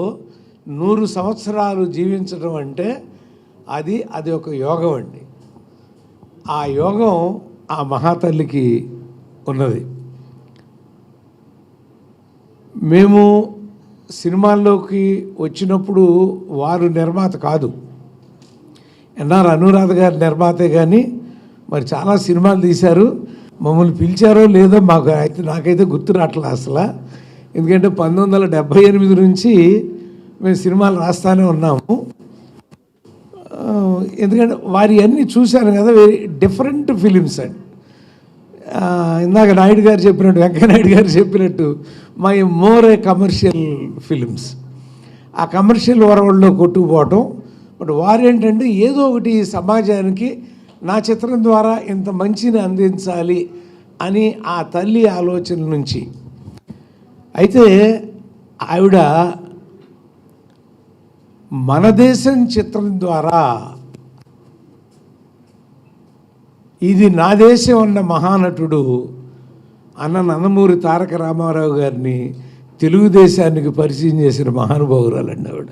100 సంవత్సరాలు జీవించడం అంటే అది ఒక యోగం అండి. ఆ యోగం ఆ మహాతల్లికి ఉన్నది. మేము సినిమాల్లోకి వచ్చినప్పుడు వారు నిర్మాత కాదు, ఎన్ఆర్ అనురాధ గారి నిర్మాతే. కానీ మరి చాలా సినిమాలు తీశారు. మమ్మల్ని పిలిచారో లేదో నాకైతే గుర్తు రావట్లే అసలు. ఎందుకంటే 1978 నుంచి మేము సినిమాలు రాస్తూనే ఉన్నాము. ఎందుకంటే వారి అన్నీ చూశాను కదా, వెరీ డిఫరెంట్ ఫిలిమ్స్ అండి. ఇందాక నాయుడు గారు చెప్పినట్టు, వెంకయ్యనాయుడు గారు చెప్పినట్టు my more a commercial films. ఆ కమర్షియల్ వరవల్లో కొట్టుకుపోవటం. బట్ వారేంటంటే ఏదో ఒకటి సమాజానికి నా చిత్రం ద్వారా ఇంత మంచిని అందించాలి అని ఆ తల్లి ఆలోచన నుంచి. అయితే ఆవిడ మన దేశం చిత్రం ద్వారా ఇది నా దేశం అన్న మహానటుడు అన్న నందమూరి తారక రామారావు గారిని తెలుగుదేశానికి పరిచయం చేసిన మహానుభావురాలండి ఆవిడ.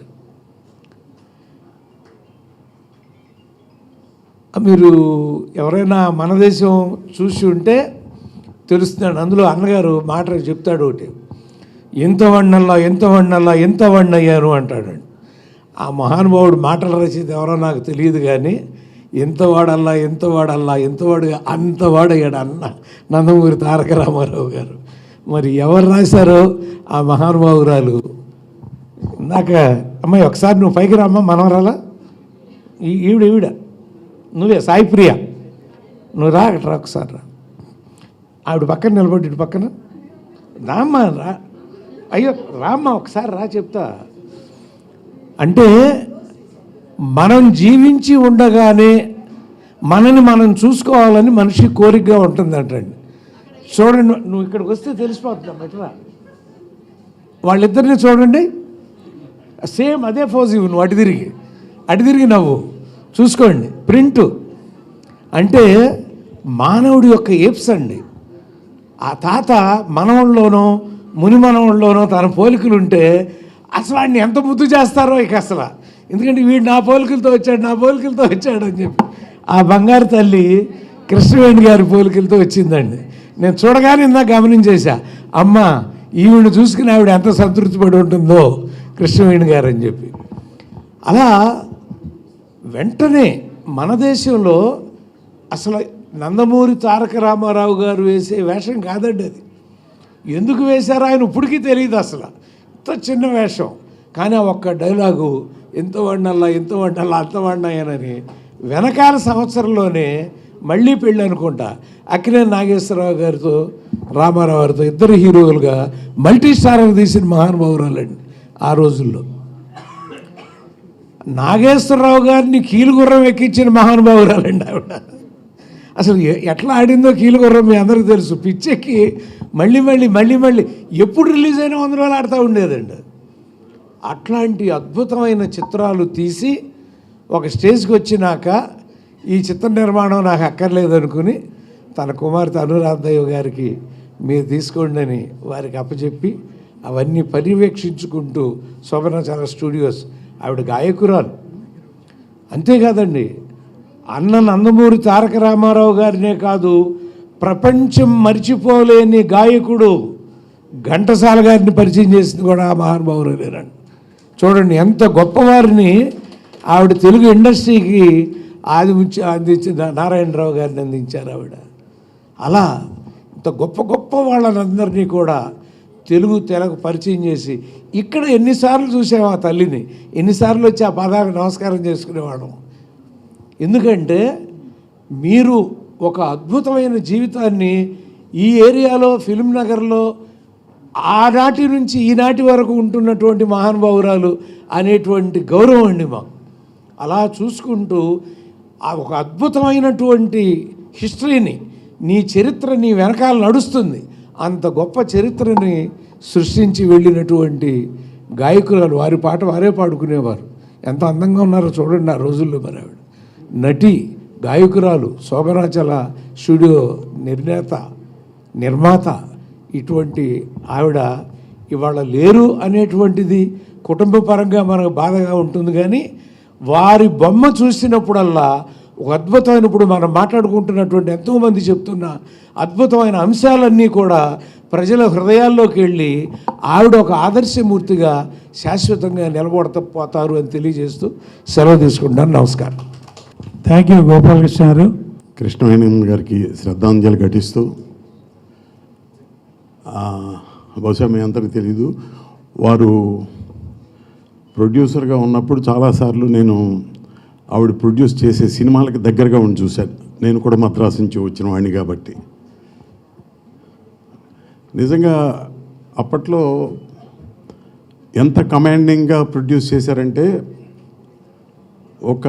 మీరు ఎవరైనా మన దేశం చూసి ఉంటే తెలుస్తున్నాడు. అందులో అన్నగారు మాట చెప్తాడు ఒకటి, ఎంత వన్నయ్యాను అంటాడండి. ఆ మహానుభావుడు మాటల రచయిత ఎవరో నాకు తెలియదు, కానీ ఎంతవాడు అంతవాడయ్యాడు అన్న నందమూరి తారక రామారావు గారు. మరి ఎవరు రాశారో ఆ మహానుభావురాలు. ఇందాక అమ్మాయి ఒకసారి నువ్వు పైకి రామ్మా, మనవరాలా ఈవిడ నువ్వే సాయిప్రియ, నువ్వు రా ఒకసారి రా. ఆవిడ పక్కన నిలబడి ఇటు పక్కన రామ్మా, రా. అయ్యో రామ్మా ఒకసారి రా చెప్తా. అంటే మనం జీవించి ఉండగానే మనని మనం చూసుకోవాలని మనిషి కోరికగా ఉంటుందంటండి. చూడండి, నువ్వు ఇక్కడికి వస్తే తెలిసిపోతుందా బెటరా. వాళ్ళిద్దరిని చూడండి, సేమ్ అదే ఫోజ్ ఇవ్వు, నువ్వు అటు తిరిగి నవ్వు చూసుకోండి. ప్రింటు అంటే మానవుడి యొక్క ఏప్స్ అండి. ఆ తాత మనవల్లోనో ముని మనవల్లోనో తన పోలికలు ఉంటే అసలు వాడిని ఎంత ముద్దు చేస్తారో ఇక అసలు. ఎందుకంటే వీడు నా పోలికలతో వచ్చాడు అని చెప్పి ఆ బంగారు తల్లి కృష్ణవేణి గారి పోలికలతో వచ్చిందండి. నేను చూడగానే ఇందాక గమనించేశా, అమ్మ ఈవిడ చూసుకుని ఆవిడ ఎంత సంతృప్తి పడి ఉంటుందో కృష్ణవేణి గారు అని చెప్పి. అలా వెంటనే మన దేశంలో అసలు నందమూరి తారక రామారావు గారు వేసే వేషం కాదండి అది. ఎందుకు వేశారో ఆయన ఇప్పటికీ తెలియదు అసలు. ఇంత చిన్న వేషం, కానీ ఆ ఒక్క డైలాగు ఎంత వండల్లా అంత వండాయనని వెనకాల సంవత్సరంలోనే మళ్ళీ పెళ్ళి అనుకుంటా అక్కినేని నాగేశ్వరరావు గారితో రామారావు గారితో ఇద్దరు హీరోలుగా మల్టీ స్టారర్ తీసిన మహానుభావురాలండి ఆ రోజుల్లో. నాగేశ్వరరావు గారిని కీలుగుర్రం ఎక్కించిన మహానుభావురాలండి ఆవిడ. అసలు ఎట్లా ఆడిందో కీలుగుర్రం మీ అందరికీ తెలుసు. పిచ్చెక్కి మళ్ళీ ఎప్పుడు రిలీజ్ అయినా 100 రోజులు ఆడుతూ ఉండేదండి. అట్లాంటి అద్భుతమైన చిత్రాలు తీసి ఒక స్టేజ్కి వచ్చినాక ఈ చిత్ర నిర్మాణం నాకు అక్కర్లేదు అనుకుని తన కుమార్తె అనురాధయ్య గారికి మీరు తీసుకోండి అని వారికి అప్పచెప్పి అవన్నీ పర్యవేక్షించుకుంటూ శోభనాచార స్టూడియోస్, ఆవిడ గాయకురాలు. అంతేకాదండి, అన్న నందమూరి తారక రామారావు గారినే కాదు, ప్రపంచం మర్చిపోలేని గాయకుడు ఘంటసాల గారిని పరిచయం చేసింది కూడా ఆ మహానుభావులేనండి. చూడండి ఎంత గొప్పవారిని ఆవిడ తెలుగు ఇండస్ట్రీకి అందించిన నారాయణరావు గారిని అందించారు ఆవిడ. అలా ఇంత గొప్ప గొప్ప వాళ్ళందరినీ కూడా తెలకు పరిచయం చేసి ఇక్కడ ఎన్నిసార్లు చూసాము ఆ తల్లిని, ఎన్నిసార్లు వచ్చి ఆ పాదాలకు నమస్కారం చేసుకునేవాళ్ళం. ఎందుకంటే మీరు ఒక అద్భుతమైన జీవితాన్ని ఈ ఏరియాలో ఫిల్మ్ నగర్లో ఆనాటి నుంచి ఈనాటి వరకు ఉంటున్నటువంటి మహానుభావురాలు అనేటువంటి గౌరవం అండి మాకు. అలా చూసుకుంటూ ఒక అద్భుతమైనటువంటి హిస్టరీని, నీ చరిత్ర నీ వెనకాల నడుస్తుంది, అంత గొప్ప చరిత్రని సృష్టించి వెళ్ళినటువంటి గాయకురాలు. వారి పాట వారే పాడుకునేవారు. ఎంత అందంగా ఉన్నారో చూడండి ఆ రోజుల్లో. మరి ఆవిడ నటి, గాయకురాలు, శోభనాచల స్టూడియో నిర్మాత, ఇటువంటి ఆవిడ ఇవాళ లేరు అనేటువంటిది కుటుంబ పరంగా మనకు బాధగా ఉంటుంది. కానీ వారి బొమ్మ చూసినప్పుడల్లా ఒక అద్భుతమైన, ఇప్పుడు మనం మాట్లాడుకుంటున్నటువంటి ఎంతోమంది చెప్తున్న అద్భుతమైన అంశాలన్నీ కూడా ప్రజల హృదయాల్లోకి వెళ్ళి ఆవిడ ఒక ఆదర్శమూర్తిగా శాశ్వతంగా నిలబడకపోతారు అని తెలియజేస్తూ సెలవు తీసుకుంటాను. నమస్కారం. థ్యాంక్ యూ గోపాలకృష్ణ గారు. కృష్ణవేణి గారికి శ్రద్ధాంజలి ఘటిస్తూ, బహుశా మీ అందరికీ తెలీదు, వారు ప్రొడ్యూసర్గా ఉన్నప్పుడు చాలాసార్లు నేను ఆవిడ ప్రొడ్యూస్ చేసే సినిమాలకు దగ్గరగా ఉండి చూశాను. నేను కూడా మద్రాసు నుంచి వచ్చిన వాడిని కాబట్టి. నిజంగా అప్పట్లో ఎంత కమాండింగ్గా ప్రొడ్యూస్ చేశారంటే, ఒక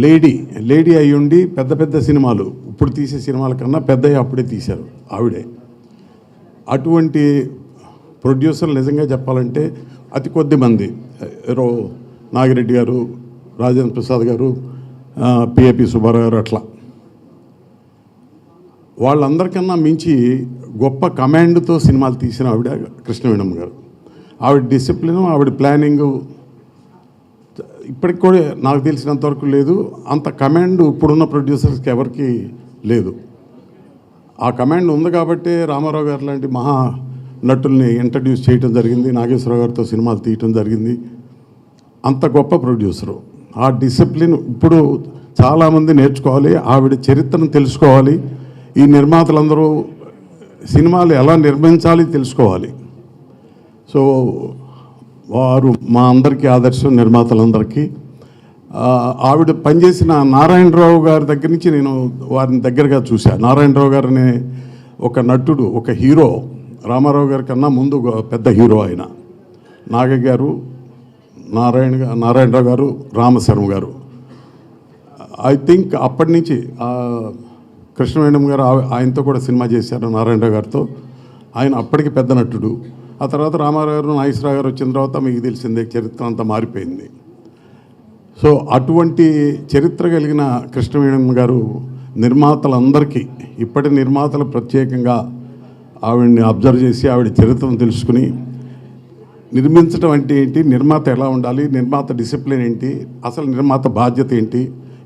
లేడీ అయి ఉండి పెద్ద పెద్ద సినిమాలు, ఇప్పుడు తీసే సినిమాల కన్నా పెద్దవి అప్పుడే తీశారు ఆవిడే. అటువంటి ప్రొడ్యూసర్లు నిజంగా చెప్పాలంటే అతి కొద్ది మంది, నాగిరెడ్డి గారు, రాజేంద్ర ప్రసాద్ గారు, పిఏపి సుబ్బారావు గారు, అట్లా వాళ్ళందరికన్నా మించి గొప్ప కమాండ్తో సినిమాలు తీసిన ఆవిడ కృష్ణవేణమ్మ గారు. ఆవిడ డిసిప్లిన్, ఆవిడ ప్లానింగు ఇప్పటికి కూడా నాకు తెలిసినంతవరకు లేదు. అంత కమాండ్ ఇప్పుడున్న ప్రొడ్యూసర్స్కి ఎవరికి లేదు. ఆ కమాండ్ ఉంది కాబట్టి రామారావు గారు లాంటి మహా నటుల్ని ఇంట్రడ్యూస్ చేయటం జరిగింది, నాగేశ్వరరావు గారితో సినిమాలు తీయటం జరిగింది. అంత గొప్ప ప్రొడ్యూసరు. ఆ డిసిప్లిన్ ఇప్పుడు చాలామంది నేర్చుకోవాలి, ఆవిడ చరిత్రను తెలుసుకోవాలి. ఈ నిర్మాతలందరూ సినిమాలు ఎలా నిర్మించాలి తెలుసుకోవాలి. సో వారు మా అందరికీ ఆదర్శం, నిర్మాతలందరికీ. ఆవిడ పనిచేసిన నారాయణరావు గారి దగ్గర నుంచి నేను వారిని దగ్గరగా చూశాను. నారాయణరావు గారిని ఒక నటుడు, ఒక హీరో, రామారావు గారి కన్నా ముందు పెద్ద హీరో ఆయన. నాగయ్య గారు, నారాయణరావు గారు, రామశర్మ గారు. ఐ థింక్ అప్పటి నుంచి కృష్ణవేణమ్మ గారు ఆయనతో కూడా సినిమా చేశారు, నారాయణరావు గారితో. ఆయన అప్పటికి పెద్ద నటుడు. ఆ తర్వాత రామారావు గారు, నాగేశ్వరరావు గారు వచ్చిన తర్వాత మీకు తెలిసిందే చరిత్ర అంతా మారిపోయింది. సో అటువంటి చరిత్ర కలిగిన కృష్ణవేణమ్మ గారు నిర్మాతలందరికీ, ఇప్పటి నిర్మాతలు ప్రత్యేకంగా ఆవిడని అబ్జర్వ్ చేసి ఆవిడ చరిత్రను తెలుసుకుని నిర్మించడం అంటే ఏంటి, నిర్మాత ఎలా ఉండాలి, నిర్మాత డిసిప్లిన్ ఏంటి, అసలు నిర్మాత బాధ్యత ఏంటి,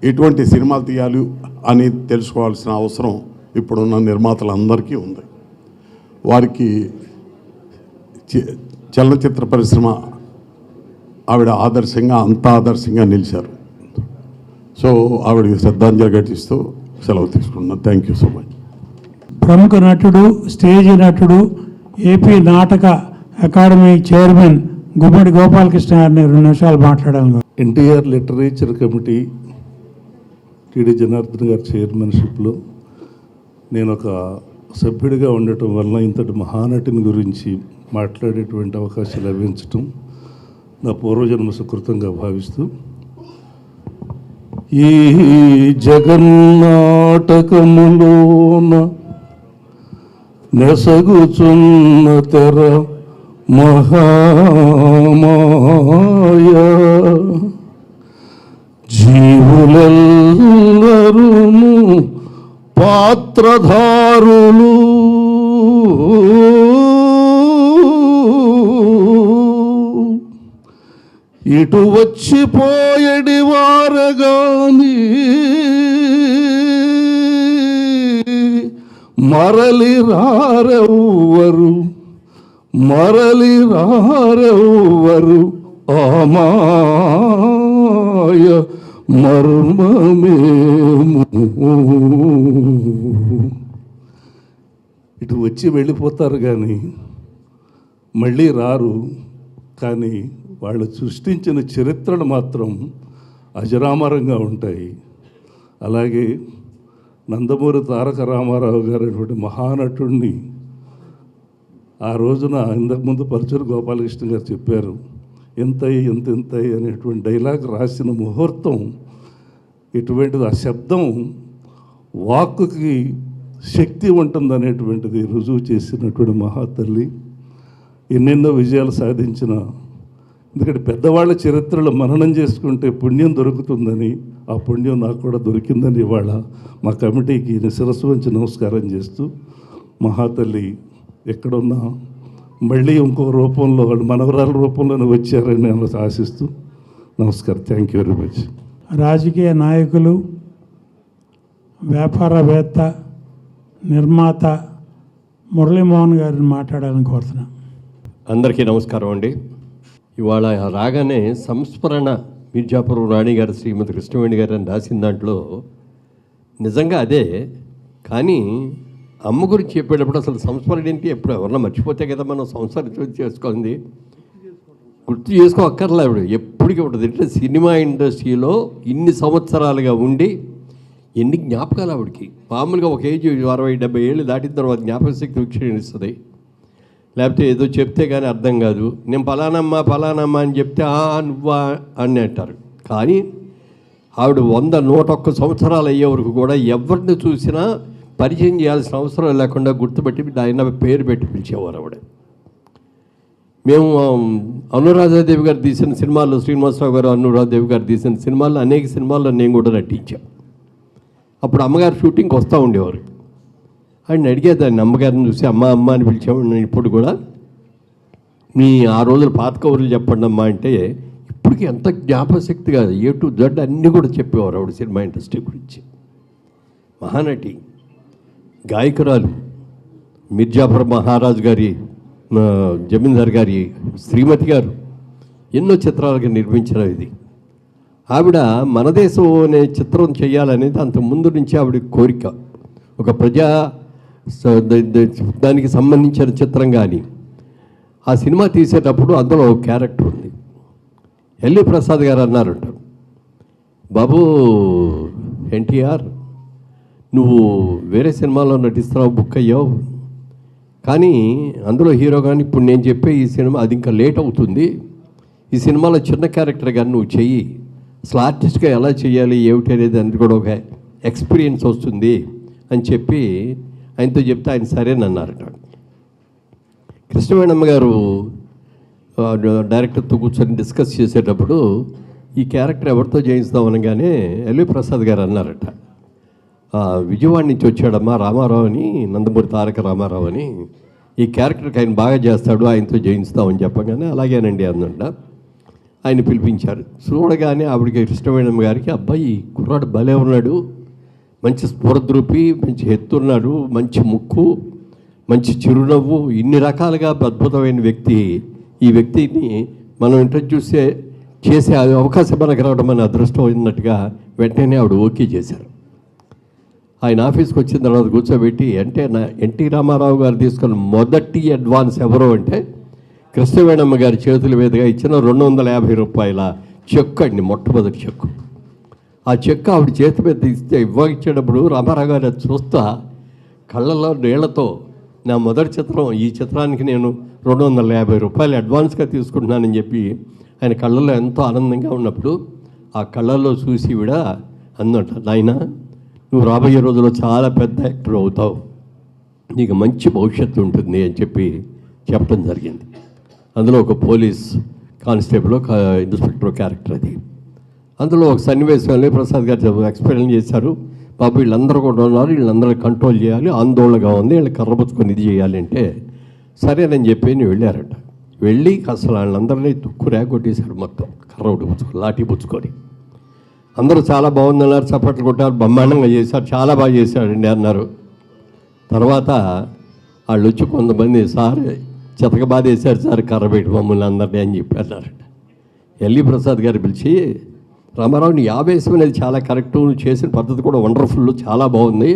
ఎటువంటి సినిమాలు తీయాలి అని తెలుసుకోవాల్సిన అవసరం ఇప్పుడున్న నిర్మాతలందరికీ ఉంది. వారికి చలనచిత్ర పరిశ్రమ ఆవిడ ఆదర్శంగా, అంత ఆదర్శంగా నిలిచారు. సో ఆవిడకి శ్రద్ధాంజలి ఘటిస్తూ సెలవు తీసుకున్నాను. Thank you so much. ప్రముఖ నటుడు, స్టేజ్ నటుడు, ఏపీ నాటక అకాడమీ చైర్మన్ గుమ్మడి గోపాలకృష్ణ గారిని 2 నిమిషాలు మాట్లాడాలి. NTR literature committee TD Janardhan గారి చైర్మన్షిప్లో నేను ఒక సభ్యుడిగా ఉండటం వలన ఇంతటి మహానటిని గురించి మాట్లాడేటువంటి అవకాశం లభించటం నా పూర్వజన్మ సుకృతంగా భావిస్తూ, ఈ జగన్నాటకములోన నెసగుచున్న తెర మహామాయ, జీవులెల్లరును పాత్రధారులు, ఇటు వచ్చిపోయడి వారగాని మరలి రారెవ్వరు ఆమాయ మర్మమేము. ఇటు వచ్చి వెళ్ళిపోతారు కానీ మళ్ళీ రారు. కానీ వాళ్ళు సృష్టించిన చరిత్రలు మాత్రం అజరామరంగా ఉంటాయి. అలాగే నందమూరి తారక రామారావు గారు అటువంటి మహానటుడిని ఆ రోజున ఇంతకుముందు పరచూరు గోపాలకృష్ణ గారు చెప్పారు, ఎంతై ఎంతెంతై అనేటువంటి డైలాగ్ రాసిన ముహూర్తం ఇటువంటిది. ఆ శబ్దం వాక్కుకి శక్తి ఉంటుందనేటువంటిది రుజువు చేసినటువంటి మహాతల్లి. ఎన్నెన్నో విజయాలు సాధించిన, ఎందుకంటే పెద్దవాళ్ళ చరిత్రలు మననం చేసుకుంటే పుణ్యం దొరుకుతుందని, ఆ పుణ్యం నాకు కూడా దొరికిందని ఇవాళ మా కమిటీకి శిరస్సు వంచి నమస్కారం చేస్తూ, మహాతల్లి ఎక్కడున్నా మళ్ళీ ఇంకో రూపంలో వాళ్ళు మనవరాల రూపంలోనే వచ్చారని నేను ఆశిస్తూ నమస్కారం. Thank you very much. రాజకీయ నాయకులు, వ్యాపారవేత్త, నిర్మాత మురళీమోహన్ గారిని మాట్లాడాలని కోరుతున్నాను. అందరికీ నమస్కారం అండి. ఇవాళ రాగానే సంస్మరణ మిర్జాపురం రాణి గారు శ్రీమతి కృష్ణవేణి గారు అని రాసిన దాంట్లో నిజంగా అదే. కానీ అమ్మ గురించి చెప్పేటప్పుడు అసలు సంస్మరణ ఏంటి, ఎప్పుడు ఎవరన్నా మర్చిపోతే కదా మనం సంస్మరణ చేసుకోండి, గుర్తు చేసుకోక్కర్లే. ఇప్పుడు ఎప్పటికీ ఉంటుంది. అంటే సినిమా ఇండస్ట్రీలో ఇన్ని సంవత్సరాలుగా ఉండి ఎన్ని జ్ఞాపకాలు ఆవిడకి. మామూలుగా ఒక ఏజ్ 60-70 ఏళ్ళు దాటిన తర్వాత జ్ఞాపక శక్తి క్షీణిస్తుంది. లేకపోతే ఏదో చెప్తే కానీ అర్థం కాదు. నేను పలానమ్మ అని చెప్తే నువ్వా అని అంటారు. కానీ ఆవిడ 100-101 సంవత్సరాలు అయ్యే వరకు కూడా ఎవరిని చూసినా పరిచయం చేయాల్సిన అవసరం లేకుండా గుర్తుపెట్టి ఆయన పేరు పెట్టి పిలిచేవారు ఆవిడ. మేము అనురాధాదేవి గారు తీసిన సినిమాల్లో, శ్రీనివాసరావు గారు అనురాధాదేవి గారు తీసిన సినిమాల్లో అనేక సినిమాల్లో నేను కూడా నటించాను. అప్పుడు అమ్మగారు షూటింగ్కి వస్తూ ఉండేవారు. ఆయన అడిగేదాన్ని, అమ్మగారిని చూసి అమ్మ అని పిలిచేవాడిని. ఇప్పుడు కూడా మీ ఆ రోజులు పాత కబుర్లు చెప్పండి అమ్మా అంటే ఇప్పటికీ ఎంత జ్ఞాపశక్తి కాదు, A to Z అన్నీ కూడా చెప్పేవారు ఆవిడ సినిమా ఇండస్ట్రీ గురించి. మహానటి, గాయకురాలు, మిర్జాపురం మహారాజు గారి జమీందార్ గారి శ్రీమతి గారు ఎన్నో చిత్రాలుగా నిర్మించిన ఇది. ఆవిడ మన దేశం అనే చిత్రం చేయాలనేది అంత ముందు నుంచి ఆవిడ కోరిక. ఒక దానికి సంబంధించిన చిత్రం. కానీ ఆ సినిమా తీసేటప్పుడు అందులో ఒక క్యారెక్టర్ ఉంది. ఎల్వి ప్రసాద్ గారు అన్నారట, బాబు ఎన్టీఆర్ నువ్వు వేరే సినిమాలో నటిస్తున్నావు, బుక్ అయ్యావు, కానీ అందులో హీరో కానీ ఇప్పుడు నేను చెప్పే ఈ సినిమా అది ఇంకా లేట్ అవుతుంది, ఈ సినిమాలో చిన్న క్యారెక్టర్ కానీ నువ్వు చెయ్యి, అసలు ఆర్టిస్ట్గా ఎలా చేయాలి ఏమిటి అనేది అది కూడా ఒక ఎక్స్పీరియన్స్ వస్తుంది అని చెప్పి ఆయనతో చెప్తే ఆయన సరేనన్నారట. కృష్ణవేణమ్మ గారు డైరెక్టర్తో కూర్చొని డిస్కస్ చేసేటప్పుడు ఈ క్యారెక్టర్ ఎవరితో చేయిస్తాం అనగానే ఎల్వి ప్రసాద్ గారు అన్నారట, విజయవాడ నుంచి వచ్చాడమ్మా రామారావు అని, నందమూరి తారక రామారావు అని, ఈ క్యారెక్టర్కి ఆయన బాగా చేస్తాడు, ఆయనతో చేయిస్తామని చెప్పగానే అలాగేనండి అన్నట్ట. ఆయన పిలిపించారు. చూడగానే ఆవిడకి కృష్ణవేణమ్మ గారికి, అబ్బాయి కుర్రాడు భలే ఉన్నాడు, మంచి స్ఫూర్ద్రూపి, మంచి ఎత్తున్నాడు, మంచి ముక్కు, మంచి చిరునవ్వు, ఇన్ని రకాలుగా అద్భుతమైన వ్యక్తి, ఈ వ్యక్తిని మనం ఇంట్రడ్యూస్ చేసే అవకాశం మనకు రావడం మన అదృష్టం ఉన్నట్టుగా వెంటనే ఆవిడ ఓకే చేశారు. ఆయన ఆఫీస్కి వచ్చిన తర్వాత కూర్చోబెట్టి, అంటే ఎన్టీ రామారావు గారు తీసుకున్న మొదటి అడ్వాన్స్ ఎవరు అంటే కృష్ణవేణమ్మ గారి చేతుల మీదుగా ఇచ్చిన 250 రూపాయల చెక్కు అండి, మొట్టమొదటి చెక్కు. ఆ చెక్కు ఆవిడ చేతి మీద ఇచ్చేటప్పుడు రామారావు గారు అది చూస్తా కళ్ళలో నీళ్లతో, నా మొదటి చిత్రం, ఈ చిత్రానికి నేను 250 రూపాయలు అడ్వాన్స్గా తీసుకుంటున్నానని చెప్పి ఆయన కళ్ళల్లో ఎంతో ఆనందంగా ఉన్నప్పుడు ఆ కళ్ళల్లో చూసి ఈవిడ అన్నట, నాయనా నువ్వు రాబోయే రోజుల్లో చాలా పెద్ద యాక్టర్ అవుతావు, నీకు మంచి భవిష్యత్తు ఉంటుంది అని చెప్పి చెప్పడం జరిగింది. అందులో ఒక పోలీస్ కానిస్టేబుల్, ఒక ఇన్స్పెక్టర్ క్యారెక్టర్ అది. అందులో ఒక సన్నివేశంలో ప్రసాద్ గారు ఎక్స్ప్లెయిన్ చేశారు, బాబు వీళ్ళందరూ కూడా ఉన్నారు, వీళ్ళందరూ కంట్రోల్ చేయాలి, ఆందోళనగా ఉంది, వీళ్ళు కర్రబుచ్చుకొని ఇది చేయాలి అంటే సరేనని చెప్పి వెళ్ళారట. వెళ్ళి అసలు వాళ్ళందరినీ తుక్కు రేగొట్టేశారు, మొత్తం కర్ర పుచ్చుకొని, లాఠీ పుచ్చుకొని. అందరూ చాలా బాగుందన్నారు, చప్పట్లు కొట్టారు, బ్రహ్మాండంగా చేశారు, చాలా బాగా చేశాడండి అన్నారు. తర్వాత వాళ్ళు వచ్చి కొంతమంది, సార్ చెతక బాధ వేశారు సార్ కర్ర పెట్టి మమ్మల్ని అందరినీ అని చెప్పి అన్నారట. ఎల్వి ప్రసాద్ గారు పిలిచి, రామారావు నీ ఆవేశం అనేది చాలా కరెక్టు, నువ్వు చేసిన పద్ధతి కూడా వండర్ఫుల్, చాలా బాగుంది,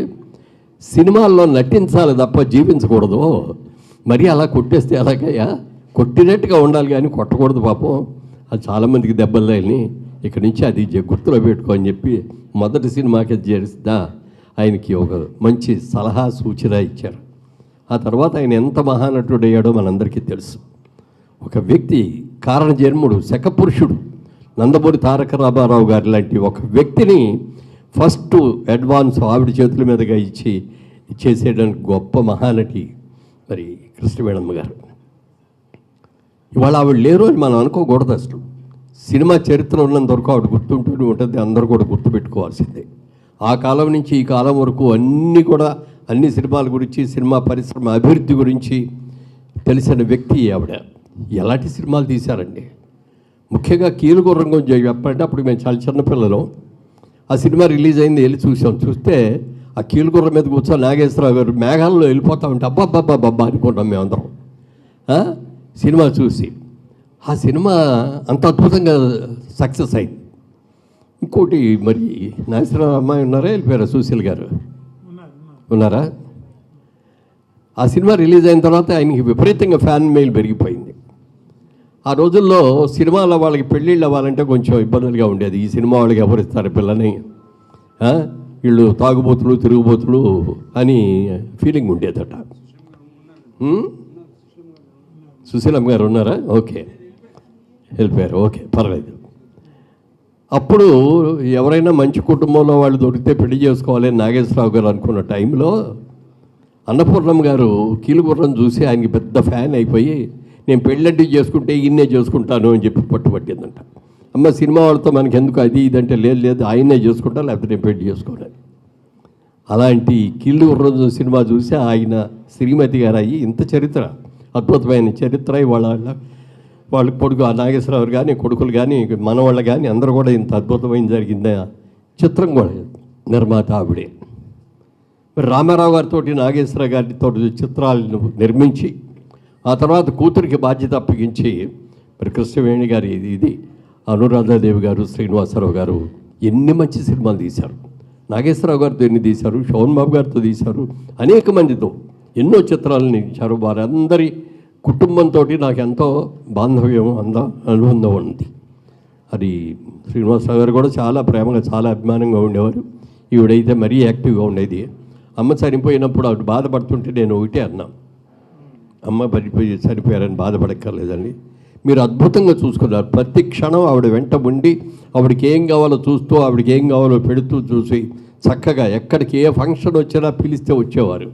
సినిమాల్లో నటించాలి తప్ప జీవించకూడదు, మరీ అలా కొట్టేస్తే ఎలాగయ్యా, కొట్టినట్టుగా ఉండాలి కానీ కొట్టకూడదు పాపం, అది చాలామందికి దెబ్బలు తగిలి, ఇక్కడి నుంచి అది గుర్తులో పెట్టుకో అని చెప్పి మొదటి సినిమాకి చేస్తా ఆయనకి ఒక మంచి సలహా సూచన ఇచ్చారు. ఆ తర్వాత ఆయన ఎంత మహానటుడు అయ్యాడో మనందరికీ తెలుసు. ఒక వ్యక్తి కారణజన్ముడు, శకపురుషుడు నందమూరి తారక రామారావు గారి లాంటి ఒక వ్యక్తిని ఫస్ట్ అడ్వాన్స్ ఆవిడ చేతుల మీదుగా ఇచ్చి చేసేయడానికి గొప్ప మహానటి మరి కృష్ణవేణమ్మ గారు. ఇవాళ ఆవిడ లేరు అని మనం అనుకోకూడదు. అసలు సినిమా చరిత్ర ఉన్నంత వరకు ఆవిడ గుర్తుంటూనే ఉంటుంది, అందరూ కూడా గుర్తుపెట్టుకోవాల్సిందే. ఆ కాలం నుంచి ఈ కాలం వరకు అన్ని సినిమాల గురించి, సినిమా పరిశ్రమ అభివృద్ధి గురించి తెలిసిన వ్యక్తి ఆవిడ. ఎలాంటి సినిమాలు తీశారండి, ముఖ్యంగా కీలుగుర్రం గురించి చెప్పంటే అప్పుడు మేము చాలా చిన్నపిల్లలు, ఆ సినిమా రిలీజ్ అయింది, వెళ్ళి చూసాం. చూస్తే ఆ కీలుగుర్రం మీద కూర్చొని నాగేశ్వరరావు గారు మేఘాల్లో వెళ్ళిపోతూ ఉంటే అబ్బాబ్బాబ్బా అనుకుంటాం మేమందరం సినిమా చూసి. ఆ సినిమా అంత అద్భుతంగా సక్సెస్ అయింది. ఇంకోటి మరి నాగేశ్వరరావు అమ్మాయి ఉన్నారా, వెళ్ళిపోయారా, సుశీల్ గారు ఉన్నారా? ఆ సినిమా రిలీజ్ అయిన తర్వాత ఆయనకి విపరీతంగా ఫ్యాన్ మెయిల్ పెరిగిపోయింది. ఆ రోజుల్లో సినిమాలో వాళ్ళకి పెళ్ళిళ్ళు అవ్వాలంటే కొంచెం ఇబ్బందులుగా ఉండేది. ఈ సినిమా వాళ్ళకి ఎవరిస్తారు పిల్లని, వీళ్ళు తాగుబోతులు తిరుగుబోతులు అని ఫీలింగ్ ఉండేదట. సుశీలమ్మ గారు ఉన్నారా? ఓకే, వెళ్ళిపోయారు. ఓకే, పర్లేదు. అప్పుడు ఎవరైనా మంచి కుటుంబంలో వాళ్ళు దొరికితే పెళ్లి చేసుకోవాలని నాగేశ్వరరావు గారు అనుకున్న టైంలో అన్నపూర్ణమ్మ గారు కీలుగుర్రం చూసి ఆయనకి పెద్ద ఫ్యాన్ అయిపోయి, నేను పెళ్ళంటే చేసుకుంటే ఈయన్నే చేసుకుంటాను అని చెప్పి పట్టుబట్టిందంట. అమ్మ సినిమా వాళ్ళతో మనకి ఎందుకు అది ఇదంటే, లేదు ఆయన్నే చేసుకుంటా, లేకపోతే నేను పెళ్లి చేసుకోవాలి. అలాంటి కీలుగుర్రం సినిమా చూసి ఆయన శ్రీమతి గారు అయ్యి ఇంత చరిత్ర, అద్భుతమైన చరిత్ర. వాళ్ళ కొడుకు నాగేశ్వరరావు కానీ, కొడుకులు కానీ, మనవాళ్ళు కానీ అందరూ కూడా ఇంత అద్భుతమైన జరిగింది. చిత్రం కూడా నిర్మాత ఆవిడే. మరి రామారావు గారితో నాగేశ్వరరావు గారితో చిత్రాలను నిర్మించి ఆ తర్వాత కూతురికి బాధ్యత అప్పగించి మరి కృష్ణవేణి గారి ఇది అనురాధాదేవి గారు, శ్రీనివాసరావు గారు ఎన్ని మంచి సినిమాలు తీశారు. నాగేశ్వరరావు గారితో ఎన్ని తీశారు, శోభన్ బాబు గారితో తీశారు, అనేక మందితో ఎన్నో చిత్రాలను ఇచ్చారు. వారందరి కుటుంబంతో నాకు ఎంతో బాంధవ్యం అనుబంధం ఉంది. అది శ్రీనివాసరావు గారు కూడా చాలా ప్రేమగా, చాలా అభిమానంగా ఉండేవారు. ఈవిడైతే మరీ యాక్టివ్గా ఉండేది. అమ్మ చనిపోయినప్పుడు ఆవిడ బాధపడుతుంటే నేను ఒకటే అన్నా, అమ్మ చనిపోయారని బాధపడక్కర్లేదండి, మీరు అద్భుతంగా చూసుకున్నారు. ప్రతి క్షణం ఆవిడ వెంట ఉండి ఆవిడకి ఏం కావాలో చూస్తూ, ఆవిడకి ఏం కావాలో పెడుతూ చూసి చక్కగా ఎక్కడికి ఏ ఫంక్షన్ వచ్చినా పిలిస్తే వచ్చేవారు.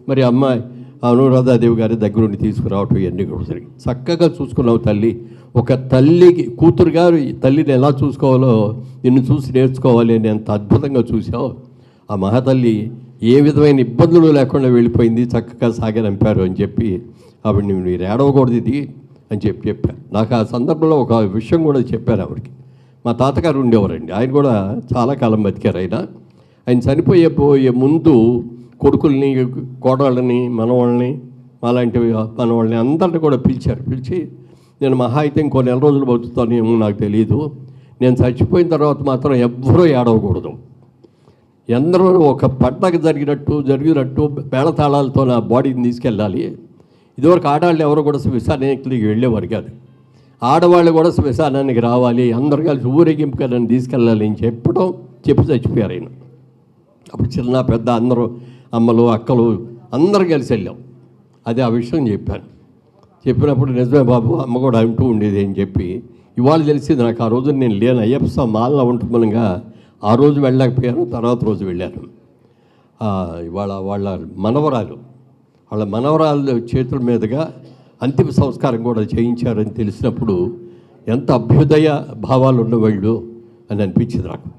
మరి అమ్మాయి అనురాధాదేవి గారి దగ్గరుండి తీసుకురావటం ఇవన్నీ కూడా జరిగి చక్కగా చూసుకున్నావు తల్లి. ఒక తల్లికి కూతురు గారు తల్లిని ఎలా చూసుకోవాలో నిన్ను చూసి నేర్చుకోవాలి అని ఎంత అద్భుతంగా చూసావు. ఆ మహాతల్లి ఏ విధమైన ఇబ్బందులు లేకుండా వెళ్ళిపోయింది, చక్కగా సాగనంపారు అని చెప్పి ఆవిడని మీరు ఏడవకూడదు ఇది అని చెప్పారు. నాకు ఆ సందర్భంలో ఒక విషయం కూడా చెప్పారు ఆవిడకి. మా తాతగారు ఉండేవారండి, ఆయన కూడా చాలా కాలం బతికారు. ఆయన చనిపోయే ముందు కొడుకుల్ని, కోడళ్ళని, మనవాళ్ళని, అలాంటి మనవాళ్ళని అందరిని కూడా పిలిచి, నేను మహా అయితే ఇంకో నెల రోజులు బతుకుతాను ఏమో నాకు తెలియదు, నేను చచ్చిపోయిన తర్వాత మాత్రం ఎవ్వరూ ఏడవకూడదు, ఎందరూ ఒక పండగ జరిగినట్టు మేళతాళాలతో నా బాడీని తీసుకెళ్ళాలి. ఇదివరకు ఆడవాళ్ళు ఎవరు కూడా శ్మశానానికి వెళ్ళేవారు కాదు, ఆడవాళ్ళు కూడా శ్మశానానికి రావాలి, అందరూ కలిసి ఊరేగింపుగా నన్ను తీసుకెళ్ళాలి అని చెప్పి చచ్చిపోయారు ఆయన. అప్పుడు చిన్న పెద్ద అందరూ అమ్మలు, అక్కలు అందరూ కలిసి వెళ్ళాం. అదే ఆ విషయం చెప్పినప్పుడు నిజమే బాబు, అమ్మ కూడా అంటూ ఉండేది అని చెప్పి ఇవాళ తెలిసింది నాకు. ఆ రోజు నేను లేను, అయ్యప్ప మాల్లో ఉంటుండగా ఆ రోజు వెళ్ళలేకపోయాను, తర్వాత రోజు వెళ్ళాను. ఇవాళ వాళ్ళ మనవరాలు చేతుల మీదుగా అంతిమ సంస్కారం కూడా చేయించారని తెలిసినప్పుడు ఎంత అభ్యుదయ భావాలు ఉన్నవాళ్ళు అని అనిపించింది నాకు.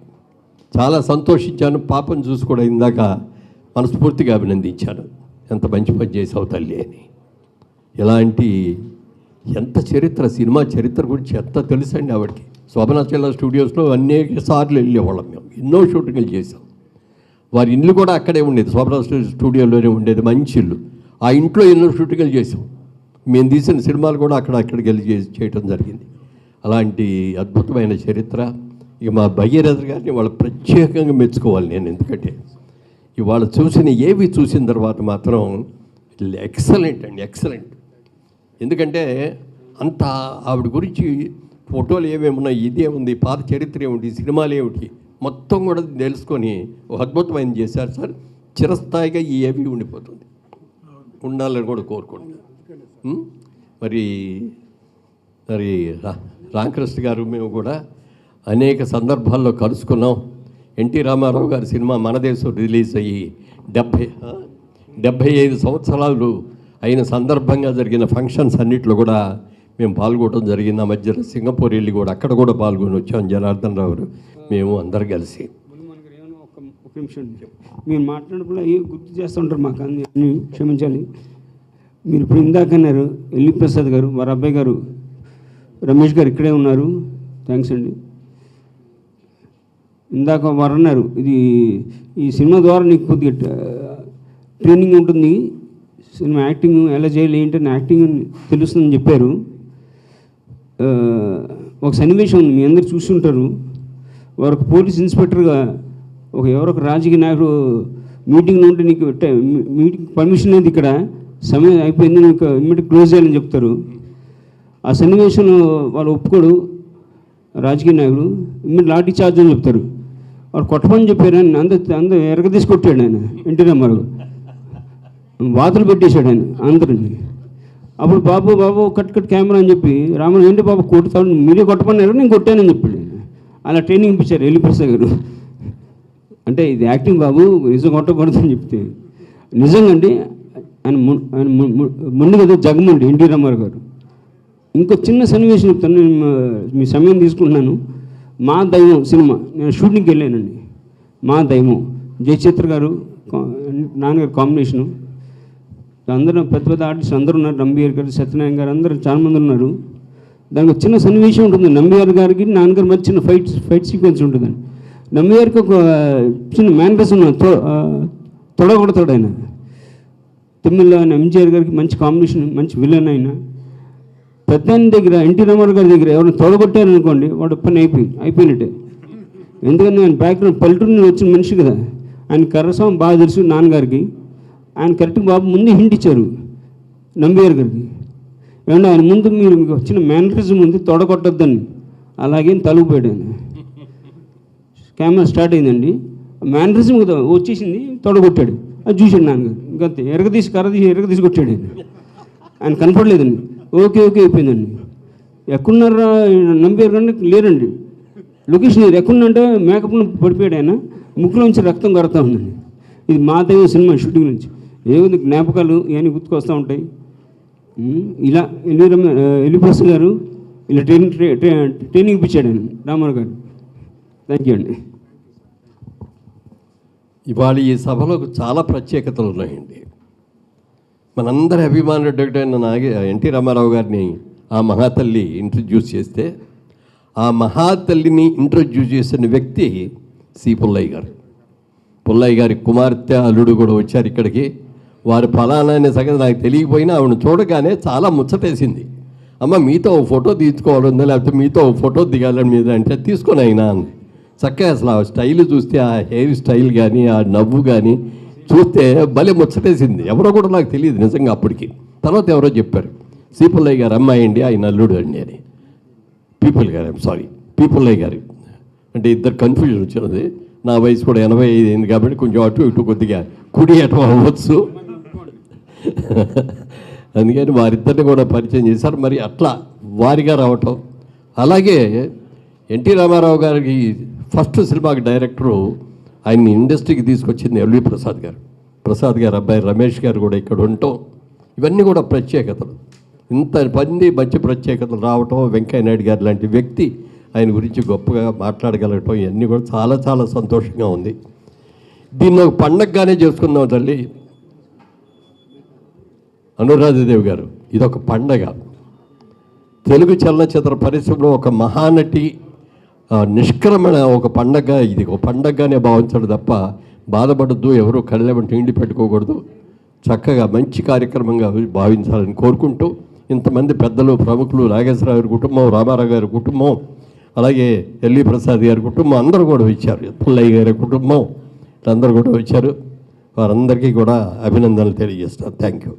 చాలా సంతోషించాను. పాపను చూసి కూడా ఇందాక మనస్ఫూర్తిగా అభినందించాను, ఎంత మంచి పని చేసావు తల్లి అని. ఇలాంటి ఎంత చరిత్ర, సినిమా చరిత్ర గురించి ఎంత తెలుసండి ఆవిడకి. శోభనాచల స్టూడియోస్లో అనేక సార్లు వెళ్ళేవాళ్ళం మేము, ఎన్నో షూటింగ్లు చేసాం. వారి ఇల్లు కూడా అక్కడే ఉండేది, శోభనా స్టూడియోలోనే ఉండేది, మంచి ఇల్లు. ఆ ఇంట్లో ఎన్నో షూటింగ్లు చేసాం. మేము తీసిన సినిమాలు కూడా అక్కడికి వెళ్ళి చేయటం జరిగింది. అలాంటి అద్భుతమైన చరిత్ర. ఇక మా భగీరథ గారిని వాళ్ళు ప్రత్యేకంగా మెచ్చుకోవాలి నేను, ఎందుకంటే ఇవాళ ఏవి చూసిన తర్వాత మాత్రం ఎక్సలెంట్ అండి, ఎక్సలెంట్. ఎందుకంటే అంత ఆవిడ గురించి ఫోటోలు ఏమేమున్నాయి, ఇదేముంది, పాత చరిత్ర ఏమిటి, సినిమాలు ఏమిటి మొత్తం కూడా తెలుసుకొని ఒక అద్భుతమైన చేశారు సార్. చిరస్థాయిగా ఈ ఏవి ఉండిపోతుంది, ఉండాలని కూడా కోరుకుంటున్నాను. మరి రామకృష్ణ గారు మేము కూడా అనేక సందర్భాల్లో కలుసుకున్నాం. ఎన్టీ రామారావు గారి సినిమా మన దేశం రిలీజ్ అయ్యి 75 సంవత్సరాలు అయిన సందర్భంగా జరిగిన ఫంక్షన్స్ అన్నింటిలో కూడా మేము పాల్గొనడం జరిగింది. ఆ మధ్యలో సింగపూర్ వెళ్ళి కూడా అక్కడ కూడా పాల్గొని వచ్చాం. జనార్దన్ రావు మేము అందరు కలిసి. ఒక నిమిషం, మీరు మాట్లాడినప్పుడు అవి గుర్తు చేస్తుంటారు మాకు, అన్ని క్షమించాలి. మీరు ఇప్పుడు ఇందాక అన్నారు ఎల్వి ప్రసాద్ గారు, వారి అబ్బాయి గారు రమేష్ గారు ఇక్కడే ఉన్నారు, థ్యాంక్స్ అండి. ఇందాక వారు అన్నారు ఈ సినిమా ద్వారా నీకు కొద్దిగా ట్రైనింగ్ ఉంటుంది, సినిమా యాక్టింగ్ ఎలా చేయాలి ఏంటని యాక్టింగ్ తెలుస్తుందని చెప్పారు. ఒక సన్నివేశం ఉంది, మీ అందరు చూస్తుంటారు. వారు ఒక పోలీస్ ఇన్స్పెక్టర్గా ఎవరొక రాజకీయ నాయకుడు మీటింగ్లో ఉంటే నీకు మీటింగ్ పర్మిషన్ లేదు, ఇక్కడ సమయం అయిపోయింది, నీకు ఇమ్మీడియట్ క్లోజ్ చేయాలని చెప్తారు. ఆ సన్నివేశంలో వాళ్ళు ఒప్పుకోడు, రాజకీయ నాయకుడు ఇమ్మీడియట్ లాఠీ చార్జ్ అని చెప్తారు. వాడు కొట్టమని చెప్పారు, ఆయన అందరూ ఎరగదీసి కొట్టాడు ఆయన, ఎన్టీ రామారావు వాతలు పెట్టేశాడు ఆయన అందరిని. అప్పుడు బాబు కట్ కెమెరా అని చెప్పి రామారావు ఏంటి బాబు కొట్టుతాడు, మీరే కొట్టమన్నారు, నేను కొట్టానని చెప్పాడు. అలా ట్రైనింగ్ ఇప్పించారు ఎల్వి ప్రసాద్ గారు. అంటే ఇది యాక్టింగ్ బాబు, నిజం కొట్టకూడదు అని చెప్తే నిజంగా అండి. ఆయన ముందు కదా జగమండి ఎన్టీ రామారావు గారు. ఇంకో చిన్న సన్నివేశం చెప్తాను, నేను మీ సమయం తీసుకుంటున్నాను. మా దైవం సినిమా నేను షూటింగ్కి వెళ్ళానండి. మా దైవం జయచిత్ర గారు, నాన్నగారు కాంబినేషను, అందరూ పెద్ద పెద్ద ఆర్టిస్ట్ అందరూ ఉన్నారు, నంబియార్ గారు, సత్యనారాయణ గారు, అందరూ చాలామంది ఉన్నారు. దానికి ఒక చిన్న సన్నివేశం ఉంటుంది, నంబియార్ గారికి నాన్నగారు మధ్య చిన్న ఫైట్ సీక్వెన్స్ ఉంటుందండి. నంబియార్కి ఒక చిన్న మేనరిజం తొడగొడతాడు ఆయన. తమిళ్లో ఆయన ఎంజీఆర్ గారికి మంచి కాంబినేషన్, మంచి విలన్ అయిన. పెద్ద దగ్గర ఎన్టీ రామారావు గారి దగ్గర ఎవరైనా తొడగొట్టారనుకోండి, వాడు పని అయిపోయినట్టే. ఎందుకంటే ఆయన బ్యాక్గ్రౌండ్ పల్లెటూరు నుంచి వచ్చిన మనిషి కదా, ఆయన కర్రస్వామి బాగా తెలుసు నాన్నగారికి. ఆయన కరెక్ట్గా బాబు ముందు హింట్ ఇచ్చారు నంబియార్ గారికి, ఏమన్నా ఆయన ముందు మీరు మీకు వచ్చిన మేనరిజం ఉంది, తొడగొట్టొద్దని. అలాగే తలుగుపోయాడు ఆయన. కెమెరా స్టార్ట్ అయిందండి, మేనరిజం కదా వచ్చేసింది, తొడగొట్టాడు. అది చూశాడు నాన్నగారు, ఇంకంతే ఎరగదీసి కొట్టాడు ఆయన కనపడలేదండి. ఓకే అయిపోయిందండి. ఎక్కడున్నారా నంబియార్ గారిని, లేరండి లొకేషన్ లేదు. ఎక్కడున్నంటే మేకప్ పడిపోయాడు ఆయన, ముక్కులోంచి రక్తం కడతా ఉందండి. ఇది మా దైవం సినిమా షూటింగ్ నుంచి ఏముంది, జ్ఞాపకాలు ఇవన్నీ గుర్తుకొస్తూ ఉంటాయి. ఇలా ఎల్వి ప్రసాద్ గారు ఇలా ట్రైనింగ్ ఇప్పించాడు ఆయన రామారావు గారు. థ్యాంక్ యూ అండి. ఇవాళ ఈ సభలో చాలా ప్రత్యేకతలు ఉన్నాయండి. మనందరి అభిమానుడైన ఎన్టీ రామారావు గారిని ఆ మహాతల్లి ఇంట్రడ్యూస్ చేస్తే, ఆ మహాతల్లిని ఇంట్రడ్యూస్ చేసిన వ్యక్తి సి పుల్లయ్య గారు. పుల్లయ్య గారి కుమార్తె అల్లుడు కూడా వచ్చారు ఇక్కడికి. వారు ఫలానా అనే సంగతి నాకు తెలియకపోయినా ఆవిడ చూడగానే చాలా ముచ్చటేసింది. అమ్మ మీతో ఓ ఫోటో తీసుకోవాలందా, లేకపోతే మీతో ఓ ఫోటో దిగాలని మీద అంటే తీసుకొని అయినా అంది. చక్కగా అసలు ఆ స్టైల్ చూస్తే, ఆ హెయిర్ స్టైల్ కానీ, ఆ నవ్వు కానీ చూస్తే భలే ముచ్చటేసింది. ఎవరో కూడా నాకు తెలియదు నిజంగా అప్పటికి. తర్వాత ఎవరో చెప్పారు, సి పుల్లయ్య గారు అమ్మాయి అండి, ఆయన అల్లుడు అండి అని. పీపుల్లయ్య గారు అంటే ఇద్దరు కన్ఫ్యూజన్ వచ్చినది. నా వయసు కూడా 85 అయింది కాబట్టి కొంచెం అటు ఇటు కొద్దిగా కుడి అటు అవ్వచ్చు. అందుకని వారిద్దరిని కూడా పరిచయం చేశారు. మరి అట్లా వారిగా రావటం. అలాగే ఎన్టీ రామారావు గారికి ఫస్ట్ సినిమాకి డైరెక్టరు, ఆయన్ని ఇండస్ట్రీకి తీసుకొచ్చింది ఎల్వి ప్రసాద్ గారు. ప్రసాద్ గారు అబ్బాయి రమేష్ గారు కూడా ఇక్కడ ఉండటం, ఇవన్నీ కూడా ప్రత్యేకతలు. ఇంత మంచి ప్రత్యేకతలు రావటం, వెంకయ్య నాయుడు గారు లాంటి వ్యక్తి ఆయన గురించి గొప్పగా మాట్లాడగలగటం, ఇవన్నీ కూడా చాలా చాలా సంతోషంగా ఉంది. దీన్ని ఒక పండగగానే చేసుకుందాం తల్లి. అనురాధాదేవి గారు, ఇదొక పండగ. తెలుగు చలనచిత్ర పరిశ్రమలో ఒక మహానటి నిష్క్రమణ ఒక పండగ, ఇది ఒక పండగగానే భావించడం తప్ప బాధపడద్దు, ఎవరు కళ్ళెమంటే ఇండి పెట్టుకోకూడదు. చక్కగా మంచి కార్యక్రమంగా భావించాలని కోరుకుంటూ ఇంతమంది పెద్దలు ప్రముఖులు, నాగేశ్వరరావు గారి కుటుంబం, రామారావు గారి కుటుంబం, అలాగే ఎల్వి ప్రసాద్ గారి కుటుంబం అందరూ కూడా వచ్చారు, పుల్లయ్య గారి కుటుంబం అందరూ కూడా వచ్చారు. వారందరికీ కూడా అభినందనలు తెలియజేస్తాను. Thank you.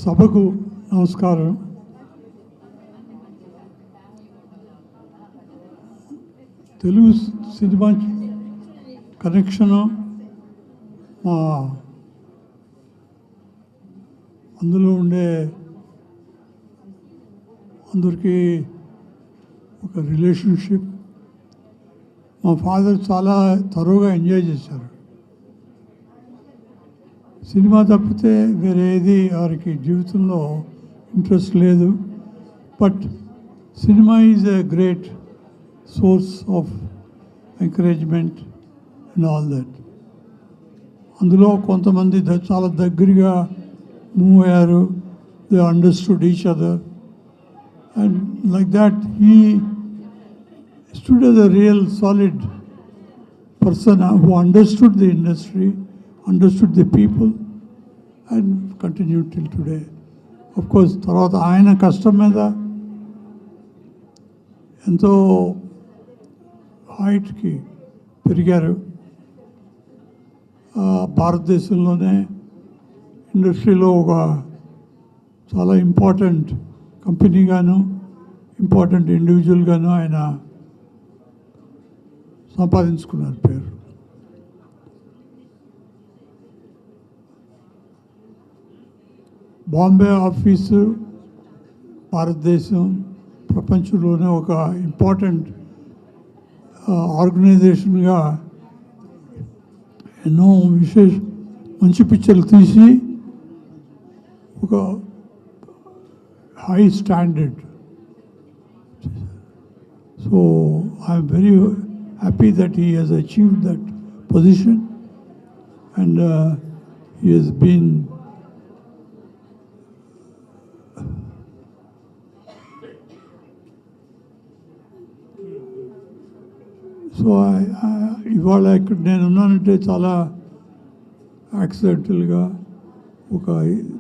సభకు నమస్కారం. తెలుగు సినిమా కనెక్షను మా అందులో ఉండే అందరికీ ఒక రిలేషన్షిప్. మా ఫాదర్ చాలా త్వరగా ఎంజాయ్ చేశారు. సినిమా తప్పితే వేరే ఏది వారికి జీవితంలో ఇంట్రెస్ట్ లేదు. But cinema is a great source of encouragement and all that. అందులో కొంతమంది చాలా దగ్గరగా మూవ్ అయ్యారు. They understood each other and like that he stood as a real solid person who understood the industry, understood the people and continued till today. Of course, తర్వాత ఆయన కష్టం మీద ఎంతో హైట్కి పెరిగారు. భారతదేశంలోనే ఇండస్ట్రీలో ఒక చాలా ఇంపార్టెంట్ కంపెనీగాను, ఇంపార్టెంట్ ఇండివిజువల్గాను ఆయన సంపాదించుకున్నారు పేరు. బాంబే ఆఫీసు భారతదేశం ప్రపంచంలోనే ఒక ఇంపార్టెంట్ ఆర్గనైజేషన్గా ఎన్నో మంచి పిక్చర్లు తీసి ఒక high standard. So I'm very happy that he has achieved that position and he has been so ఇవాళ ఇక్కడ నేను ఉన్నానంటే చాలా యాక్సిడెంటల్గా ఒక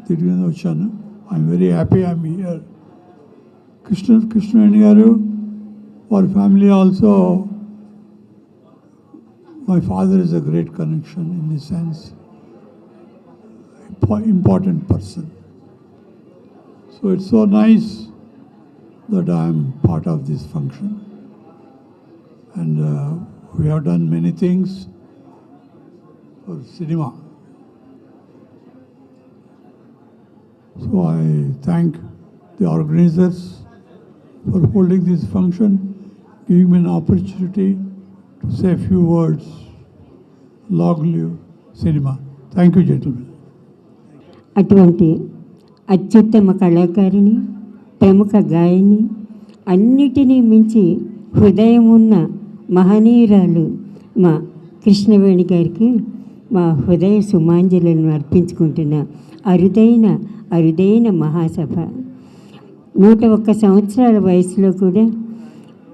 తిరిగి వచ్చాను. I'm very happy I'm here. Krishnaveni గారు వారి family also. My father is a great connection in the sense, important person. So it's so nice that I am part of this function. And we have done many things for cinema. So I thank the organizers for holding this function, giving me an opportunity to say a few words. Long live cinema. Thank you, gentlemen. అటువంటి అత్యుత్తమ కళాకారిణి, ప్రముఖ గాయని, అన్నిటినీ మించి హృదయం ఉన్న మహనీయురాలు మా కృష్ణవేణి గారికి మా హృదయ సుమాంజలను అర్పించుకుంటున్న అరుదైన మహాసభ. 101 సంవత్సరాల వయసులో కూడా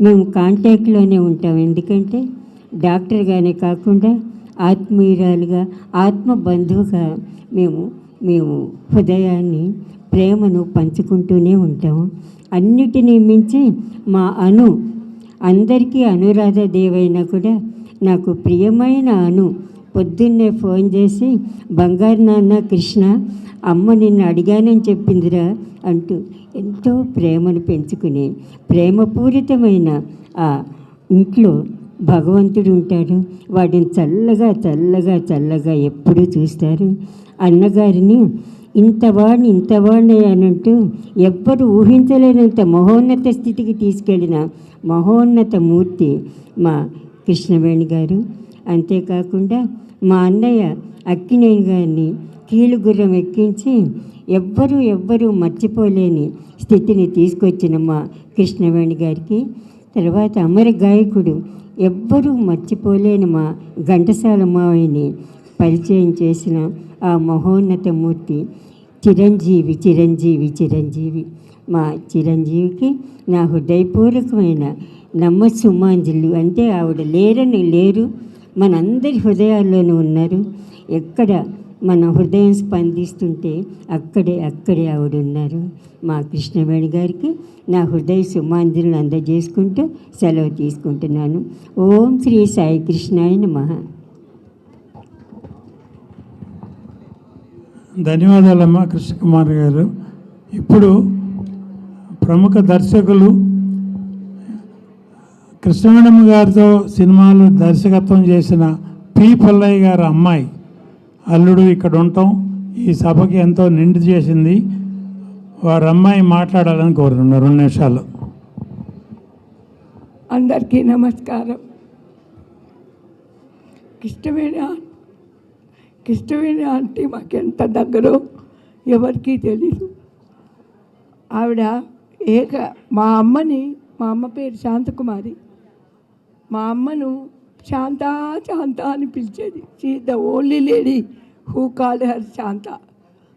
మేము కాంటాక్ట్లోనే ఉంటాం. ఎందుకంటే డాక్టర్గానే కాకుండా ఆత్మీయురాలుగా, ఆత్మబంధువుగా మేము హృదయాన్ని, ప్రేమను పంచుకుంటూనే ఉంటాము. అన్నిటినీ మించి మా అందరికీ అనురాధాదేవైనా కూడా నాకు ప్రియమైన పొద్దున్నే ఫోన్ చేసి, బంగారు నాన్న కృష్ణ, అమ్మ నిన్ను అడిగానని చెప్పిందిరా అంటూ ఎంతో ప్రేమను పెంచుకునే ప్రేమపూరితమైన ఆ ఇంట్లో భగవంతుడు ఉంటాడు. వాడిని చల్లగా ఎప్పుడూ చూస్తారు. అన్నగారిని ఇంతవాడిని అనంటూ ఎవ్వరు ఊహించలేనంత మహోన్నత స్థితికి తీసుకెళ్ళిన మహోన్నత మూర్తి మా కృష్ణవేణి గారు. అంతేకాకుండా మా అన్నయ్య అక్కినేని గారిని కీలుగుర్రం ఎక్కించి ఎవ్వరూ మర్చిపోలేని స్థితిని తీసుకొచ్చిన మా కృష్ణవేణి గారికి, తర్వాత అమర గాయకుడు ఎవ్వరూ మర్చిపోలేని మా ఘంటసాల మావయ్యని పరిచయం చేసిన ఆ మహోన్నత మూర్తి చిరంజీవి చిరంజీవి చిరంజీవి. మా చిరంజీవికి నా హృదయపూర్వకమైన నమస్సుమాంజలు. అంటే ఆవిడ లేరు, మనందరి హృదయాల్లోనూ ఉన్నారు. ఎక్కడ మన హృదయం స్పందిస్తుంటే అక్కడే ఆవిడ ఉన్నారు. మా కృష్ణవేణి గారికి నా హృదయ సుమాంజలను అందజేసుకుంటూ సెలవు తీసుకుంటున్నాను. ఓం శ్రీ సాయి కృష్ణాయ నమః. ధన్యవాదాలమ్మా కృష్ణకుమార్ గారు. ఇప్పుడు ప్రముఖ దర్శకులు కృష్ణవేణమ్మ గారితో సినిమాలు దర్శకత్వం చేసిన పి పుల్లయ్య గారి అమ్మాయి అల్లుడు ఇక్కడ ఉండటం ఈ సభకి ఎంతో నిండు చేసింది. వారి అమ్మాయి మాట్లాడాలని కోరుతున్నారు 2 నిమిషాలు. అందరికీ నమస్కారం. కృష్ణవేణి ఆంటీ మాకెంత దగ్గరో ఎవరికీ తెలీదు. ఆవిడ మా అమ్మ పేరు శాంతకుమారి. మా అమ్మను శాంత అని పిలిచేది. She the only lady who called her Shanta.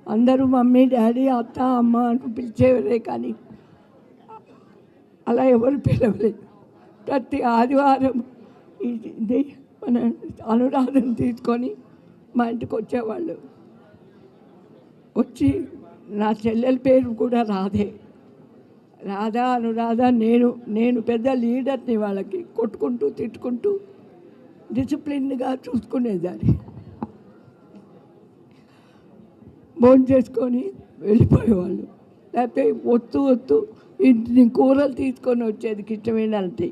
అందరూ మమ్మీ, డాడీ, అత్త, అమ్మ అని పిలిచేవారే, కానీ అలా ఎవరు పిలవలేదు. ప్రతి ఆదివారం ఇది మన అనురాధను తీసుకొని మా ఇంటికి వచ్చేవాళ్ళు. వచ్చి నా చెల్లెల పేరు కూడా రాధా అనురాధ. నేను పెద్ద లీడర్ని, వాళ్ళకి కొట్టుకుంటూ తిట్టుకుంటూ డిసిప్లిన్గా చూసుకునేదాన్ని. భోజనం చేసుకొని వెళ్ళిపోయేవాళ్ళు. లేకపోతే వత్తు ఇంటిని కూరలు తీసుకొని వచ్చేది కృష్ణవేణి అంటే.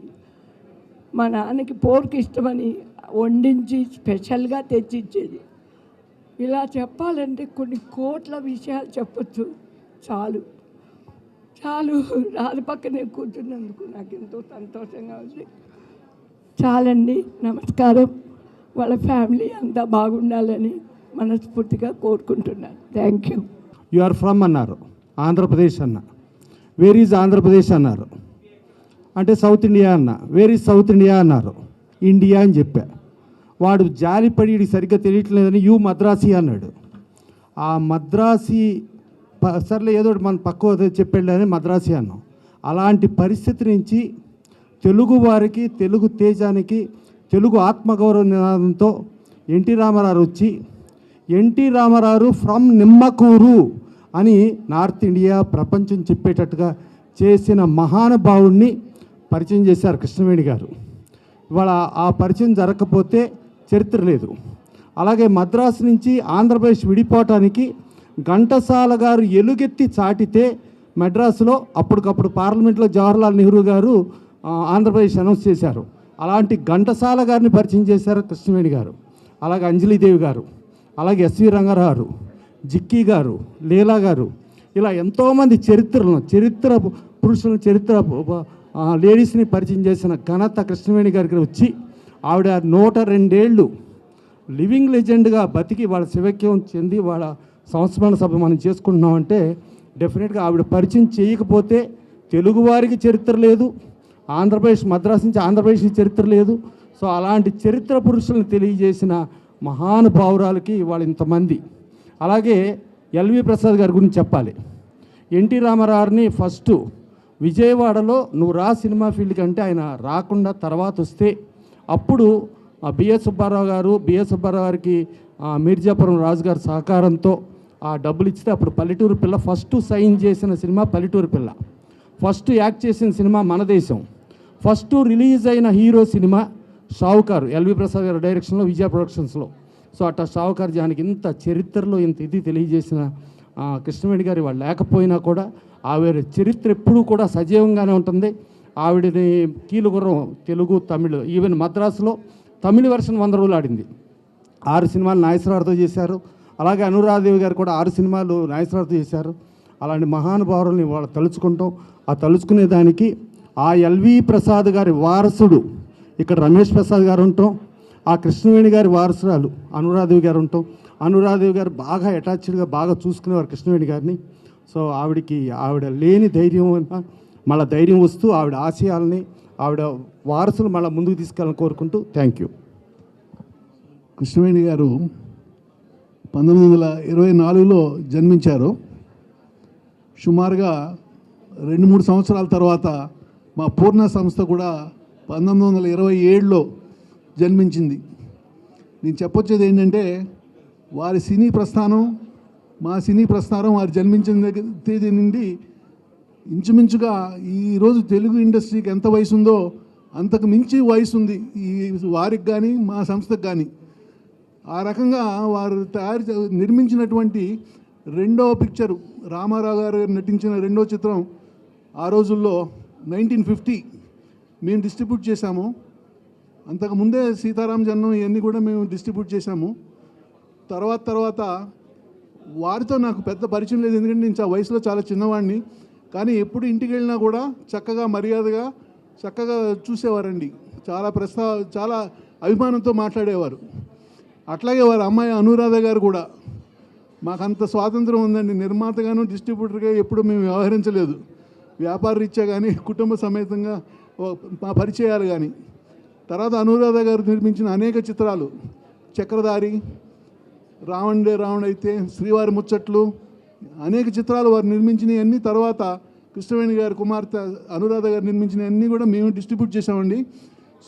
మా నాన్నకి పోర్క్ ఇష్టమని వండించి స్పెషల్గా తెచ్చిచ్చేది. ఇలా చెప్పాలంటే కొన్ని కోట్ల విషయాలు చెప్పచ్చు. చాలు రాధ పక్కనే కూర్చున్నందుకు నాకు ఎంతో సంతోషంగా ఉంది. చాలండి, నమస్కారం. వాళ్ళ ఫ్యామిలీ అంతా బాగుండాలని మనస్ఫూర్తిగా కోరుకుంటున్నాను. Thank you. You are from అన్నారు, ఆంధ్రప్రదేశ్ అన్న. వేర్ ఈజ్ ఆంధ్రప్రదేశ్ అన్నారు, అంటే సౌత్ ఇండియా అన్న. వేర్ ఈజ్ సౌత్ ఇండియా అన్నారు, ఇండియా అని చెప్పా. వాడు జాలిపడి ఇది సరిగ్గా తెలియట్లేదని యూ మద్రాసి అన్నాడు. ఆ మద్రాసి సర్లే ఏదో మన పక్క చెప్పాడని మద్రాసి అన్నాం. అలాంటి పరిస్థితి నుంచి తెలుగు వారికి, తెలుగు తేజానికి, తెలుగు ఆత్మగౌరవ నినాదంతో ఎన్టీ రామారావు వచ్చి ఎన్టీ రామారావు ఫ్రమ్ నిమ్మకూరు అని నార్త్ ఇండియా ప్రపంచం చెప్పేటట్టుగా చేసిన మహానుభావుడిని పరిచయం చేశారు కృష్ణవేణి గారు. ఇవాళ ఆ పరిచయం జరగకపోతే చరిత్ర లేదు. అలాగే మద్రాసు నుంచి ఆంధ్రప్రదేశ్ విడిపోవటానికి ఘంటసాల గారు ఎలుగెత్తి చాటితే మద్రాసులో అప్పటికప్పుడు పార్లమెంట్లో జవహర్లాల్ నెహ్రూ గారు ఆంధ్రప్రదేశ్ అనౌన్స్ చేశారు. అలాంటి ఘంటసాల గారిని పరిచయం చేశారు కృష్ణవేణి గారు. అలాగే అంజలిదేవి గారు, అలాగే ఎస్వి రంగారావు గారు, జిక్కీ గారు, లీలా గారు, ఇలా ఎంతోమంది చరిత్ర పురుషులను, చరిత్ర లేడీస్ని పరిచయం చేసిన ఘనత కృష్ణవేణి గారికి వచ్చి ఆవిడ 102 ఏళ్ళు లివింగ్ లెజెండ్గా బతికి వాళ్ళ శివక్యం చెంది వాళ్ళ సంస్మరణ సభ మనం చేసుకుంటున్నామంటే డెఫినెట్గా ఆవిడ పరిచయం చేయకపోతే తెలుగువారికి చరిత్ర లేదు, ఆంధ్రప్రదేశ్ మద్రాసు నుంచి ఆంధ్రప్రదేశ్కి చరిత్ర లేదు. సో అలాంటి చరిత్ర పురుషులను తెలియజేసిన మహానుభావురాలకి వాళ్ళు ఇంతమంది. అలాగే ఎల్వి ప్రసాద్ గారి గురించి చెప్పాలి. ఎన్టీ రామారావుని ఫస్ట్ విజయవాడలో నువ్వు రా సినిమా ఫీల్డ్ కంటే ఆయన రాకుండా తర్వాత వస్తే అప్పుడు బిఎస్ సుబ్బారావు గారికి మీర్జాపురం రాజు గారి సహకారంతో ఆ డబ్బులు ఇస్తే అప్పుడు పల్లెటూరు పిల్ల ఫస్ట్ సైన్ చేసిన సినిమా పల్లెటూరు పిల్ల, ఫస్ట్ యాక్ట్ చేసిన సినిమా మన దేశం, ఫస్ట్ రిలీజ్ అయిన హీరో సినిమా షావుకారు ఎల్వి ప్రసాద్ గారి డైరెక్షన్లో విజయ ప్రొడక్షన్స్లో. సో అట్లా షావుకారు జానికి ఇంత చరిత్రలో ఇంత ఇది తెలియజేసిన కృష్ణవేణి గారి వాళ్ళు లేకపోయినా కూడా ఆవిడ చరిత్ర ఎప్పుడూ కూడా సజీవంగానే ఉంటుంది. ఆవిడని కీలుగుర్రం తెలుగు, తమిళ్, ఈవెన్ మద్రాసులో తమిళ వెర్షన్ 100 రోజులు ఆడింది. 6 సినిమాలు నాగేశ్వరరావుతో చేశారు. అలాగే అనురాధదేవి గారు కూడా 6 సినిమాలు నాగేశ్వరరావుతో చేశారు. అలాంటి మహానుభావుల్ని వాళ్ళు తలుచుకుంటాం. ఆ తలుచుకునే దానికి ఆ ఎల్వి ప్రసాద్ గారి వారసుడు ఇక్కడ రమేష్ ప్రసాద్ గారు ఉంటాం. ఆ కృష్ణవేణి గారి వారసురాలు అనురాదేవి గారు ఉంటాం. అనురాదేవి గారు బాగా అటాచ్డ్గా బాగా చూసుకునేవారు కృష్ణవేణి గారిని. సో ఆవిడ లేని ధైర్యం మళ్ళీ ధైర్యం వస్తూ ఆవిడ ఆశయాలని ఆవిడ వారసులు మళ్ళీ ముందుకు తీసుకెళ్ళాలని కోరుకుంటూ థ్యాంక్ యూ. కృష్ణవేణి గారు 1924లో జన్మించారు. సుమారుగా 2-3 సంవత్సరాల తర్వాత మా పూర్ణ సంస్థ కూడా 1927లో జన్మించింది. నేను చెప్పొచ్చేది ఏంటంటే వారి సినీ ప్రస్థానం మా సినీ ప్రస్థానం వారు జన్మించిన తేదీ నుండి ఇంచుమించుగా ఈరోజు తెలుగు ఇండస్ట్రీకి ఎంత వయసు ఉందో అంతకు మించి వయసు ఉంది ఈ వారికి కానీ మా సంస్థకు కానీ. ఆ రకంగా వారు నిర్మించినటువంటి రెండవ పిక్చరు రామారావు గారు నటించిన రెండో చిత్రం ఆ రోజుల్లో 1950 మేము డిస్ట్రిబ్యూట్ చేశాము. అంతకుముందే సీతారాం జన్మం ఇవన్నీ కూడా మేము డిస్ట్రిబ్యూట్ చేశాము. తర్వాత వారితో నాకు పెద్ద పరిచయం లేదు, ఎందుకంటే నేను వయసులో చాలా చిన్నవాడిని. కానీ ఎప్పుడు ఇంటికి వెళ్ళినా కూడా చక్కగా మర్యాదగా చక్కగా చూసేవారండి. చాలా అభిమానంతో మాట్లాడేవారు. అట్లాగే వారి అమ్మాయి అనురాధ గారు కూడా మాకంత స్వాతంత్రం ఉందండి. నిర్మాతగాను డిస్ట్రిబ్యూటర్గా ఎప్పుడు మేము వ్యవహరించలేదు. వ్యాపార రీత్యా కానీ కుటుంబ సమేతంగా మా పరిచయాలు కానీ. తర్వాత అనురాధ గారు నిర్మించిన అనేక చిత్రాలు చక్రధారి, రావణుడే రావణుడు అయితే, శ్రీవారి ముచ్చట్లు, అనేక చిత్రాలు వారు నిర్మించినవన్నీ. తర్వాత కృష్ణవేణి గారి కుమార్తె అనురాధ గారు నిర్మించినవన్నీ కూడా మేము డిస్ట్రిబ్యూట్ చేసామండి.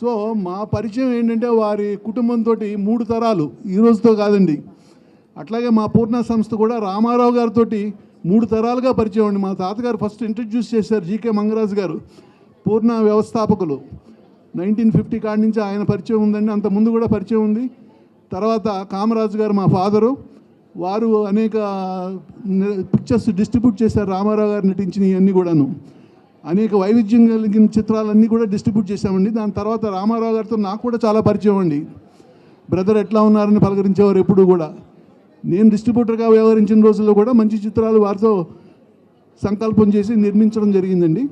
సో మా పరిచయం ఏంటంటే వారి కుటుంబంతో 3 తరాలు, ఈ రోజుతో కాదండి. అట్లాగే మా పూర్ణ సంస్థ కూడా రామారావు గారితో 3 తరాలుగా పరిచయం అండి. మా తాతగారు ఫస్ట్ ఇంట్రడ్యూస్ చేశారు, జీకే మంగరాజు గారు పూర్ణ వ్యవస్థాపకులు. 1950 కాడి నుంచి ఆయన పరిచయం ఉందండి. అంత ముందు కూడా పరిచయం ఉంది. తర్వాత కామరాజు గారు మా ఫాదరు, వారు అనేక పిక్చర్స్ డిస్ట్రిబ్యూట్ చేశారు. రామారావు గారు నటించిన ఇవన్నీ కూడాను అనేక వైవిధ్యం కలిగిన చిత్రాలన్నీ కూడా డిస్ట్రిబ్యూట్ చేశామండి. దాని తర్వాత రామారావు గారితో నాకు కూడా చాలా పరిచయం అండి. బ్రదర్ ఎట్లా ఉన్నారని పలకరించేవారు ఎప్పుడు కూడా. నేను డిస్ట్రిబ్యూటర్గా వ్యవహరించిన రోజుల్లో కూడా మంచి చిత్రాలు వారితో సంకల్పం చేసి నిర్మించడం జరిగిందండి.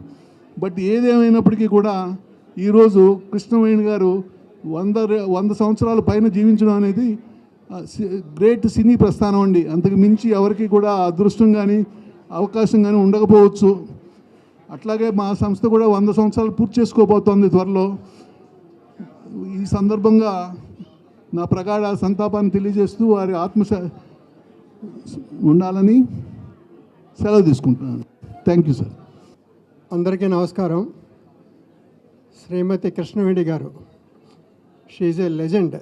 బట్ ఏదేమైనప్పటికీ కూడా ఈరోజు కృష్ణవేణి గారు 100 సంవత్సరాల పైన జీవించడం అనేది గ్రేట్ సినీ ప్రస్థానం అండి. అంతకు మించి ఎవరికి కూడా అదృష్టం కానీ అవకాశం కానీ ఉండకపోవచ్చు. అట్లాగే మా సంస్థ కూడా 100 సంవత్సరాలు పూర్తి చేసుకోబోతోంది త్వరలో. ఈ సందర్భంగా నా ప్రగాఢ సంతాపాన్ని తెలియజేస్తూ వారి ఆత్మ ఉండాలని సెలవు తీసుకుంటున్నాను. Thank you sir. అందరికీ నమస్కారం. శ్రీమతి కృష్ణవేణి గారు, షీఈ్ ఏ లెజెండ్.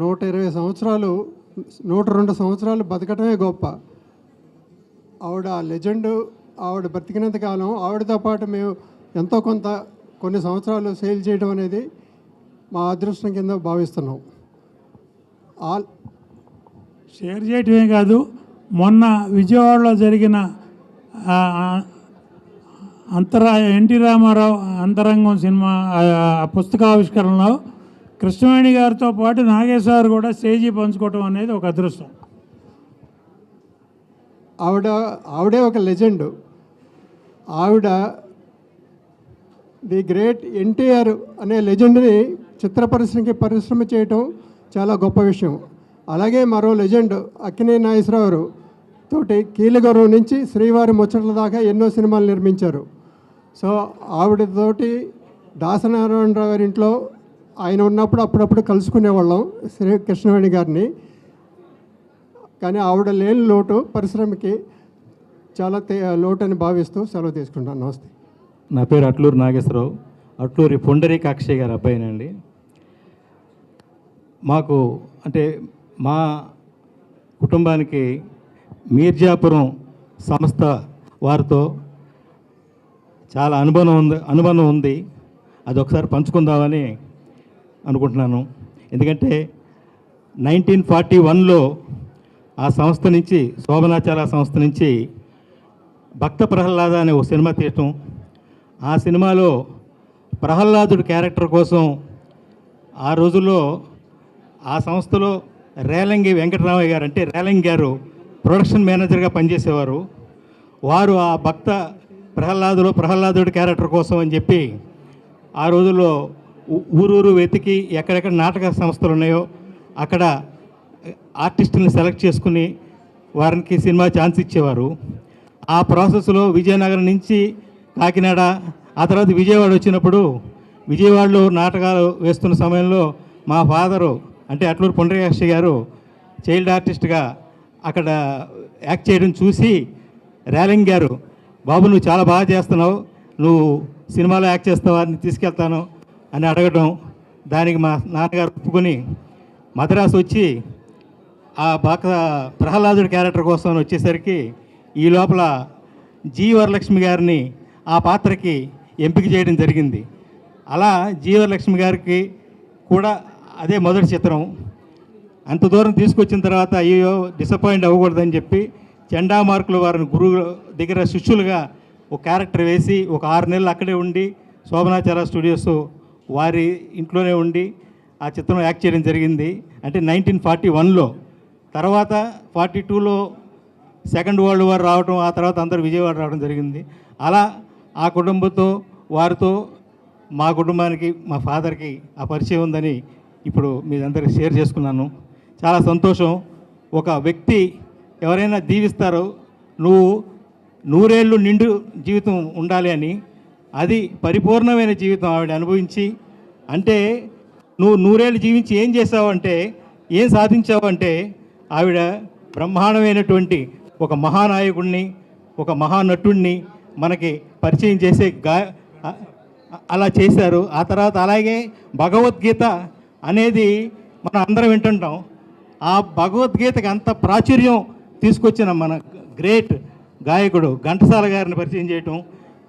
120 సంవత్సరాలు 102 సంవత్సరాలు బతకటమే గొప్ప. ఆవిడ లెజెండ్. ఆవిడ బ్రతికినంత కాలం ఆవిడతో పాటు మేము ఎంతో కొన్ని సంవత్సరాలు సేల్ చేయడం అనేది మా అదృష్టం కింద భావిస్తున్నాం. షేర్ చేయటమే కాదు, మొన్న విజయవాడలో జరిగిన ఎన్టీ రామారావు అంతరంగం సినిమా పుస్తకావిష్కరణలో కృష్ణవేణి గారితో పాటు నాగేశ్వర కూడా స్టేజీ పంచుకోవటం అనేది ఒక అదృష్టం. ఆవిడే ఒక లెజెండ్. ఆవిడ ది గ్రేట్ ఎన్టీఆర్ అనే లెజెండ్ని పరిశ్రమ చేయటం చాలా గొప్ప విషయం. అలాగే మరో లెజెండ్ అక్కినేని నాగేశ్వరరావు తోటి కీలగౌరవం నుంచి శ్రీవారి ముచ్చట్ల దాకా ఎన్నో సినిమాలు నిర్మించారు. సో ఆవిడతోటి దాసనారాయణరావు గారి ఇంట్లో ఆయన ఉన్నప్పుడు అప్పుడప్పుడు కలుసుకునేవాళ్ళం కృష్ణవేణి గారిని. కానీ ఆవిడ లేని లోటు పరిశ్రమకి చాలా లోటు అని భావిస్తూ సెలవు తీసుకుంటాను. నమస్తే. నా పేరు అట్లూరు నాగేశ్వరరావు. అట్లూరి పొండరీక అక్షయ్ గారి అబ్బాయినండి. మాకు మా కుటుంబానికి మీర్జాపురం సంస్థ వారితో చాలా అనుబంధం ఉంది. అది ఒకసారి పంచుకుందామని అనుకుంటున్నాను. ఎందుకంటే 1941లో ఆ సంస్థ నుంచి, శోభనాచార్య సంస్థ నుంచి భక్త ప్రహ్లాద అనే ఒక సినిమా తీయటం, ఆ సినిమాలో ప్రహ్లాదుడి క్యారెక్టర్ కోసం ఆ రోజుల్లో ఆ సంస్థలో రేలంగి వెంకటరామయ్య గారు, అంటే రేలంగి గారు ప్రొడక్షన్ మేనేజర్గా పనిచేసేవారు. వారు ఆ భక్త ప్రహ్లాదుడి క్యారెక్టర్ కోసం అని చెప్పి ఆ రోజుల్లో ఊరూరు వెతికి ఎక్కడెక్కడ నాటక సంస్థలు ఉన్నాయో అక్కడ ఆర్టిస్టులను సెలెక్ట్ చేసుకుని వారికి సినిమా ఛాన్స్ ఇచ్చేవారు. ఆ ప్రాసెస్లో విజయనగరం నుంచి కాకినాడ, ఆ తర్వాత విజయవాడ వచ్చినప్పుడు విజయవాడలో నాటకాలు వేస్తున్న సమయంలో మా ఫాదరు అంటే అట్లూరు పుండరీకాక్ష గారు చైల్డ్ ఆర్టిస్ట్గా అక్కడ యాక్ట్ చేయడం చూసి రేలంగ్ గారు, బాబు నువ్వు చాలా బాగా చేస్తున్నావు, నువ్వు సినిమాలో యాక్ట్ చేస్తావా, అని తీసుకెళ్తాను అని అడగడం, దానికి మా నాన్నగారు ఒప్పుకొని మద్రాసు వచ్చి ఆ ప్రహ్లాదుడి క్యారెక్టర్ కోసం వచ్చేసరికి ఈ లోపల జి వరలక్ష్మి గారిని ఆ పాత్రకి ఎంపిక చేయడం జరిగింది. అలా జి వరలక్ష్మి గారికి కూడా అదే మొదటి చిత్రం. అంత దూరం తీసుకొచ్చిన తర్వాత అయ్యో డిసప్పాయింట్ అవ్వకూడదని చెప్పి చెండామార్కులు వారిని గురువు దగ్గర శిష్యులుగా ఒక క్యారెక్టర్ వేసి ఒక 6 నెలలు అక్కడే ఉండి శోభనాచార్య స్టూడియోస్ వారి ఇంట్లోనే ఉండి ఆ చిత్రం యాక్ట్ చేయడం జరిగింది. అంటే 1941లో. తర్వాత 42లో సెకండ్ వరల్డ్ వార్ రావడం, ఆ తర్వాత అందరూ విజయవాడ రావడం జరిగింది. అలా ఆ కుటుంబంతో వారితో మా కుటుంబానికి మా ఫాదర్కి ఆ పరిచయం ఉందని ఇప్పుడు మీ అందరికి షేర్ చేసుకున్నాను. చాలా సంతోషం. ఒక వ్యక్తి ఎవరైనా దీవిస్తారో నువ్వు 100 ఏళ్ళు నిండు జీవితం ఉండాలి అని, అది పరిపూర్ణమైన జీవితం ఆవిడ అనుభవించి, అంటే నువ్వు 100 ఏళ్ళు జీవించి ఏం చేసావు అంటే, ఏం సాధించావు అంటే, ఆవిడ బ్రహ్మాండమైనటువంటి ఒక మహానాయకుడిని, ఒక మహానటుడిని మనకి పరిచయం చేసే అలా చేశారు. ఆ తర్వాత అలాగే భగవద్గీత అనేది మనం అందరం వింటుంటాం. ఆ భగవద్గీతకి అంత ప్రాచుర్యం తీసుకొచ్చిన మన గ్రేట్ గాయకుడు ఘంటసాల గారిని పరిచయం చేయటం.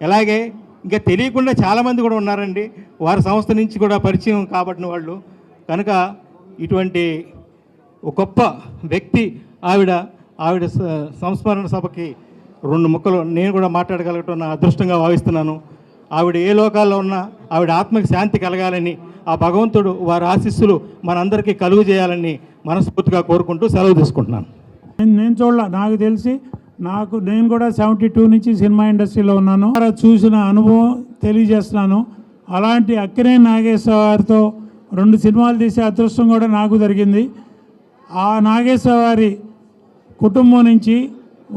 అలాగే ఇంకా తెలియకుండా చాలామంది కూడా ఉన్నారండి, వారి సంస్థ నుంచి కూడా పరిచయం కాబట్టిన వాళ్ళు. కనుక ఇటువంటి ఒక గొప్ప వ్యక్తి ఆవిడ సంస్మరణ సభకి 2 ముక్కలు నేను కూడా మాట్లాడగలగటం నా అదృష్టంగా భావిస్తున్నాను. ఆవిడ ఏ లోకాల్లో ఉన్నా ఆవిడ ఆత్మకి శాంతి కలగాలని, ఆ భగవంతుడు వారి ఆశీస్సులు మనందరికీ కలుగు చేయాలని మనస్ఫూర్తిగా కోరుకుంటూ సెలవు తీసుకుంటున్నాను. నేను చూడలే, నాకు తెలిసి నేను కూడా 72 నుంచి సినిమా ఇండస్ట్రీలో ఉన్నాను. చూసిన అనుభవం తెలియజేస్తున్నాను. అలాంటి అక్కినేని నాగేశ్వర గారితో 2 సినిమాలు తీసే అదృష్టం కూడా నాకు జరిగింది. ఆ నాగేశ్వర గారి కుటుంబం నుంచి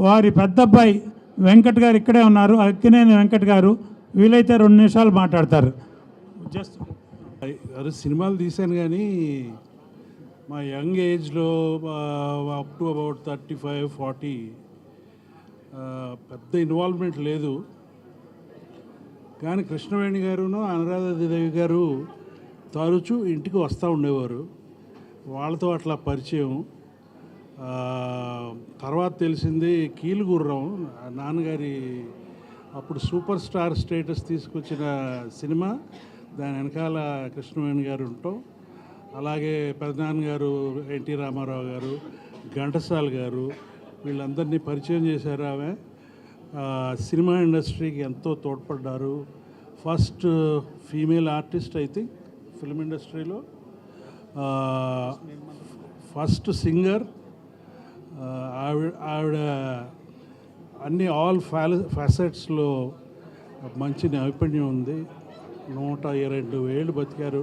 వారి పెద్దబ్బాయి వెంకట్ గారు ఇక్కడే ఉన్నారు, అక్కినేని వెంకట్ గారు. వీలైతే 2 నిమిషాలు మాట్లాడతారు. జస్ట్ సినిమాలు తీశాను కానీ మా యంగ్ ఏజ్లో అప్ టు అబౌట్ 35-40 పెద్ద ఇన్వాల్వ్మెంట్ లేదు. కానీ కృష్ణవేణి గారును అనురాధాదేవి గారు తరచూ ఇంటికి వస్తూ ఉండేవారు. వాళ్ళతో అట్లా పరిచయం. తర్వాత తెలిసింది కీలుగుర్రం నాన్నగారి అప్పుడు సూపర్ స్టార్ స్టేటస్ తీసుకొచ్చిన సినిమా. దాని వెనకాల కృష్ణవేణి గారు ఉంటాం. అలాగే పెదనాన్నగారు ఎన్టీ రామారావు గారు, ఘంటసాల గారు, వీళ్ళందరినీ పరిచయం చేశారు. ఆమె సినిమా ఇండస్ట్రీకి ఎంతో తోడ్పడ్డారు. First female artist I think film ఇండస్ట్రీలో, ఫస్ట్ సింగర్. ఆవిడ అన్ని ఆల్ ఫ్యాసెట్స్లో మంచి నైపుణ్యం ఉంది. 102 ఏళ్ళు బతికారు.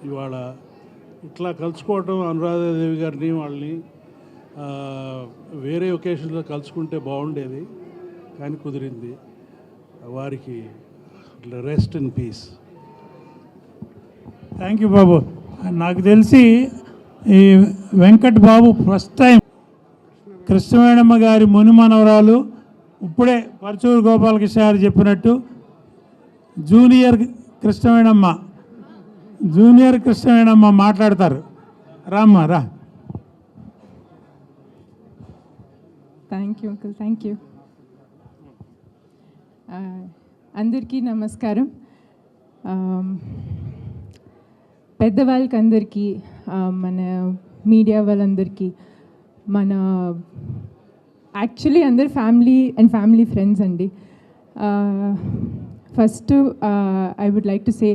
ఇవాళ ఇట్లా కలుసుకోవటం అనురాధాదేవి గారిని వాళ్ళని వేరే ఒకేషన్లో కలుసుకుంటే బాగుండేది, కానీ కుదిరింది. వారికి rest in peace. Thank you Babu. నాకు తెలిసి ఈ వెంకట్ బాబు ఫస్ట్ టైం కృష్ణవేణమ్మ గారి ముని మనవరాలు, ఇప్పుడే పరచూరు గోపాలకృష్ణ గారు చెప్పినట్టు జూనియర్ కృష్ణవేణమ్మ మాట్లాడతారు. రామ్మా రా. Thank you uncle, thank you. అందరికీ నమస్కారం. పెద్దవాళ్ళకి అందరికీ, మన మీడియా వాళ్ళందరికీ, మన యాక్చువల్లీ అందరు ఫ్యామిలీ ఫ్రెండ్స్ అండి. First I would like to say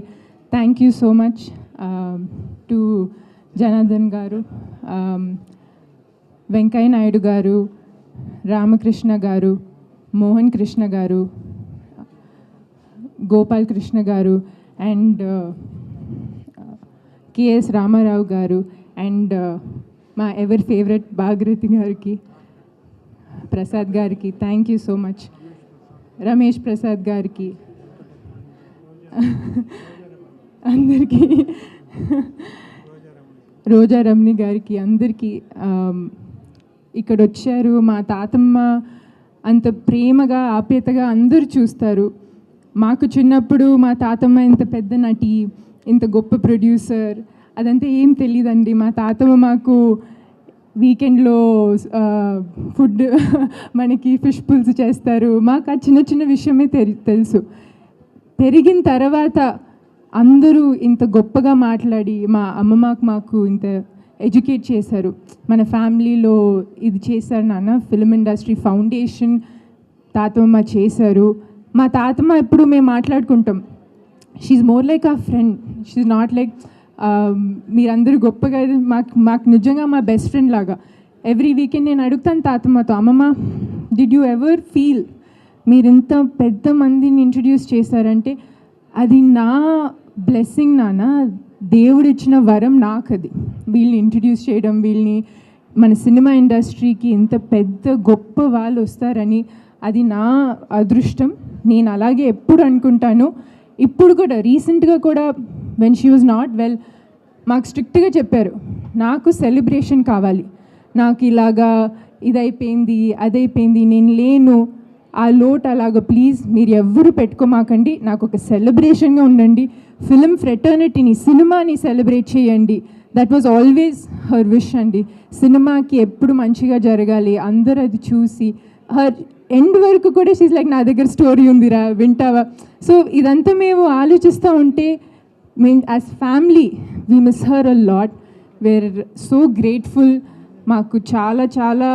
thank you so much to Janardhan garu, Venkaiah Naidu గారు, రామకృష్ణ గారు, మోహన్ కృష్ణ గారు, గోపాల్ కృష్ణ గారు, అండ్ కేఎస్ రామారావు గారు అండ్ మా ఎవరి ఫేవరెట్ భాగీరథి గారికి, ప్రసాద్ గారికి thank you so much, Ramesh Prasad గారికి, అందరికీ, రోజా రమణి గారికి, అందరికీ ఇక్కడ వచ్చారు. మా తాతమ్మ అంత ప్రేమగా ఆప్యాయతగా అందరూ చూస్తారు. మాకు చిన్నప్పుడు మా తాతమ్మ ఇంత పెద్ద నటి, ఇంత గొప్ప ప్రొడ్యూసర్ అదంతా ఏం తెలియదండి. మా తాతమ్మ మాకు వీకెండ్లో ఫుడ్ మనకి ఫిష్ పుల్స్ చేస్తారు. మాకు ఆ చిన్న చిన్న విషయమే తెలుసు. పెరిగిన తర్వాత అందరూ ఇంత గొప్పగా మాట్లాడి మా అమ్మమ్మకు మాకు ఇంత ఎడ్యుకేట్ చేశారు. మన ఫ్యామిలీలో ఇది చేశారు నాన్న, ఫిల్మ్ ఇండస్ట్రీ ఫౌండేషన్ తాతమ్మ చేశారు. మా తాతమ్మ ఎప్పుడు మేము మాట్లాడుకుంటాం, షీఈ్ మోర్ లైక్ ఆ ఫ్రెండ్, షీఈ్ నాట్ లైక్ మీరందరూ గొప్పగా, మాకు నిజంగా మా బెస్ట్ ఫ్రెండ్ లాగా. ఎవ్రీ వీకెండ్ నేను అడుగుతాను తాతమ్మతో, అమ్మమ్మ డిడ్ యూ ఎవర్ ఫీల్ మీరు ఇంత పెద్ద మందిని ఇంట్రడ్యూస్ చేశారంటే అది నా బ్లెస్సింగ్ నాన్న, దేవుడు ఇచ్చిన వరం నాకు అది. వీళ్ళని ఇంట్రడ్యూస్ చేయడం, వీళ్ళని మన సినిమా ఇండస్ట్రీకి ఇంత పెద్ద గొప్ప వాళ్ళు వస్తారని అది నా అదృష్టం. నేను అలాగే ఎప్పుడు అనుకుంటాను. ఇప్పుడు కూడా రీసెంట్గా కూడా when she was not well మాకు స్ట్రిక్ట్గా చెప్పారు, నాకు సెలబ్రేషన్ కావాలి, నాకు ఇలాగా ఇదైపోయింది అదైపోయింది నేను లేను, ఆ లోటు అలాగ ప్లీజ్ మీరు ఎవ్వరూ పెట్టుకోమాకండి, నాకు ఒక సెలబ్రేషన్గా ఉండండి, ఫిల్మ్ ఫ్రెటర్నిటీని సినిమాని సెలబ్రేట్ చేయండి. That was always her wish అండి. సినిమాకి ఎప్పుడు మంచిగా జరగాలి, అందరూ అది చూసి హర్ ఎండ్ వరకు కూడా షీజ్ లైక్ నా దగ్గర స్టోరీ ఉందిరా వింటావా. సో ఇదంతా మేము ఆలోచిస్తూ ఉంటే మేము as family we miss her a lot. We're so grateful. మాకు చాలా చాలా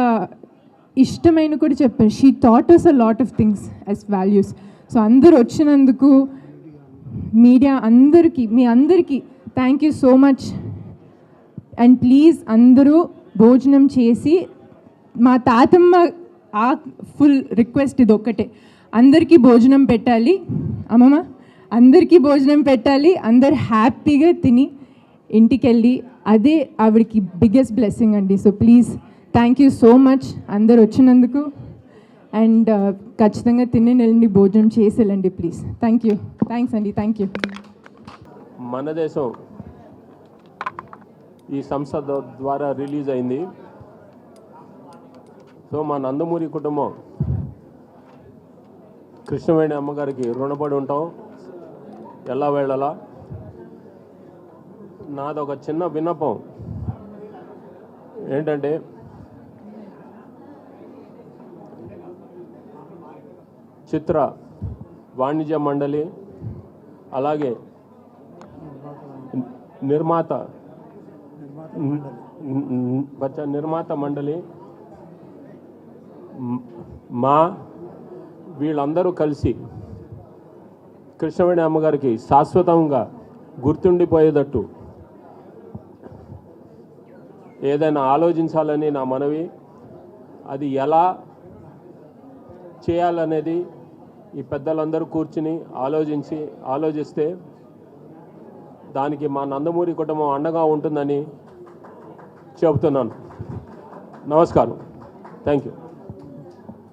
ఇష్టమైన కూడా చెప్పారు. She taught us a lot of things as values. So అందరూ వచ్చినందుకు మీడియా అందరికీ, మీ అందరికీ thank you so much. And please అందరూ భోజనం చేసి, మా తాతమ్మ ఆ ఫుల్ రిక్వెస్ట్ ఇది ఒక్కటే, అందరికీ భోజనం పెట్టాలి అమ్మమ్మ, అందరికీ భోజనం పెట్టాలి, అందరు హ్యాపీగా తిని ఇంటికి వెళ్ళి, అదే ఆవిడకి బిగ్గెస్ట్ బ్లెస్సింగ్ అండి. So please thank you so much అందరు వచ్చినందుకు. అండ్ ఖచ్చితంగా తిని వెళ్ళండి, భోజనం చేసి వెళ్ళండి ప్లీజ్. థ్యాంక్ యూ, థ్యాంక్స్ అండి, థ్యాంక్ యూ. మన దేశం ఈ సంస్థ ద్వారా రిలీజ్ అయింది. సో మా నందమూరి కుటుంబం కృష్ణవేణి అమ్మగారికి రుణపడి ఉంటాం ఎలా వెళ్ళాలా. నాదొక చిన్న విన్నపం ఏంటంటే, చిత్ర వాణిజ్య మండలి అలాగే నిర్మాత మండలి మా వీళ్ళందరూ కలిసి కృష్ణవేణి అమ్మగారికి శాశ్వతంగా గుర్తుండిపోయేటట్టు ఏదైనా ఆలోచించాలని నా మనవి. అది ఎలా చేయాలనేది ఈ పెద్దలందరూ కూర్చుని ఆలోచిస్తే దానికి మా నందమూరి కుటుంబం అండగా ఉంటుందని చెబుతున్నాను. నమస్కారం. Thank you.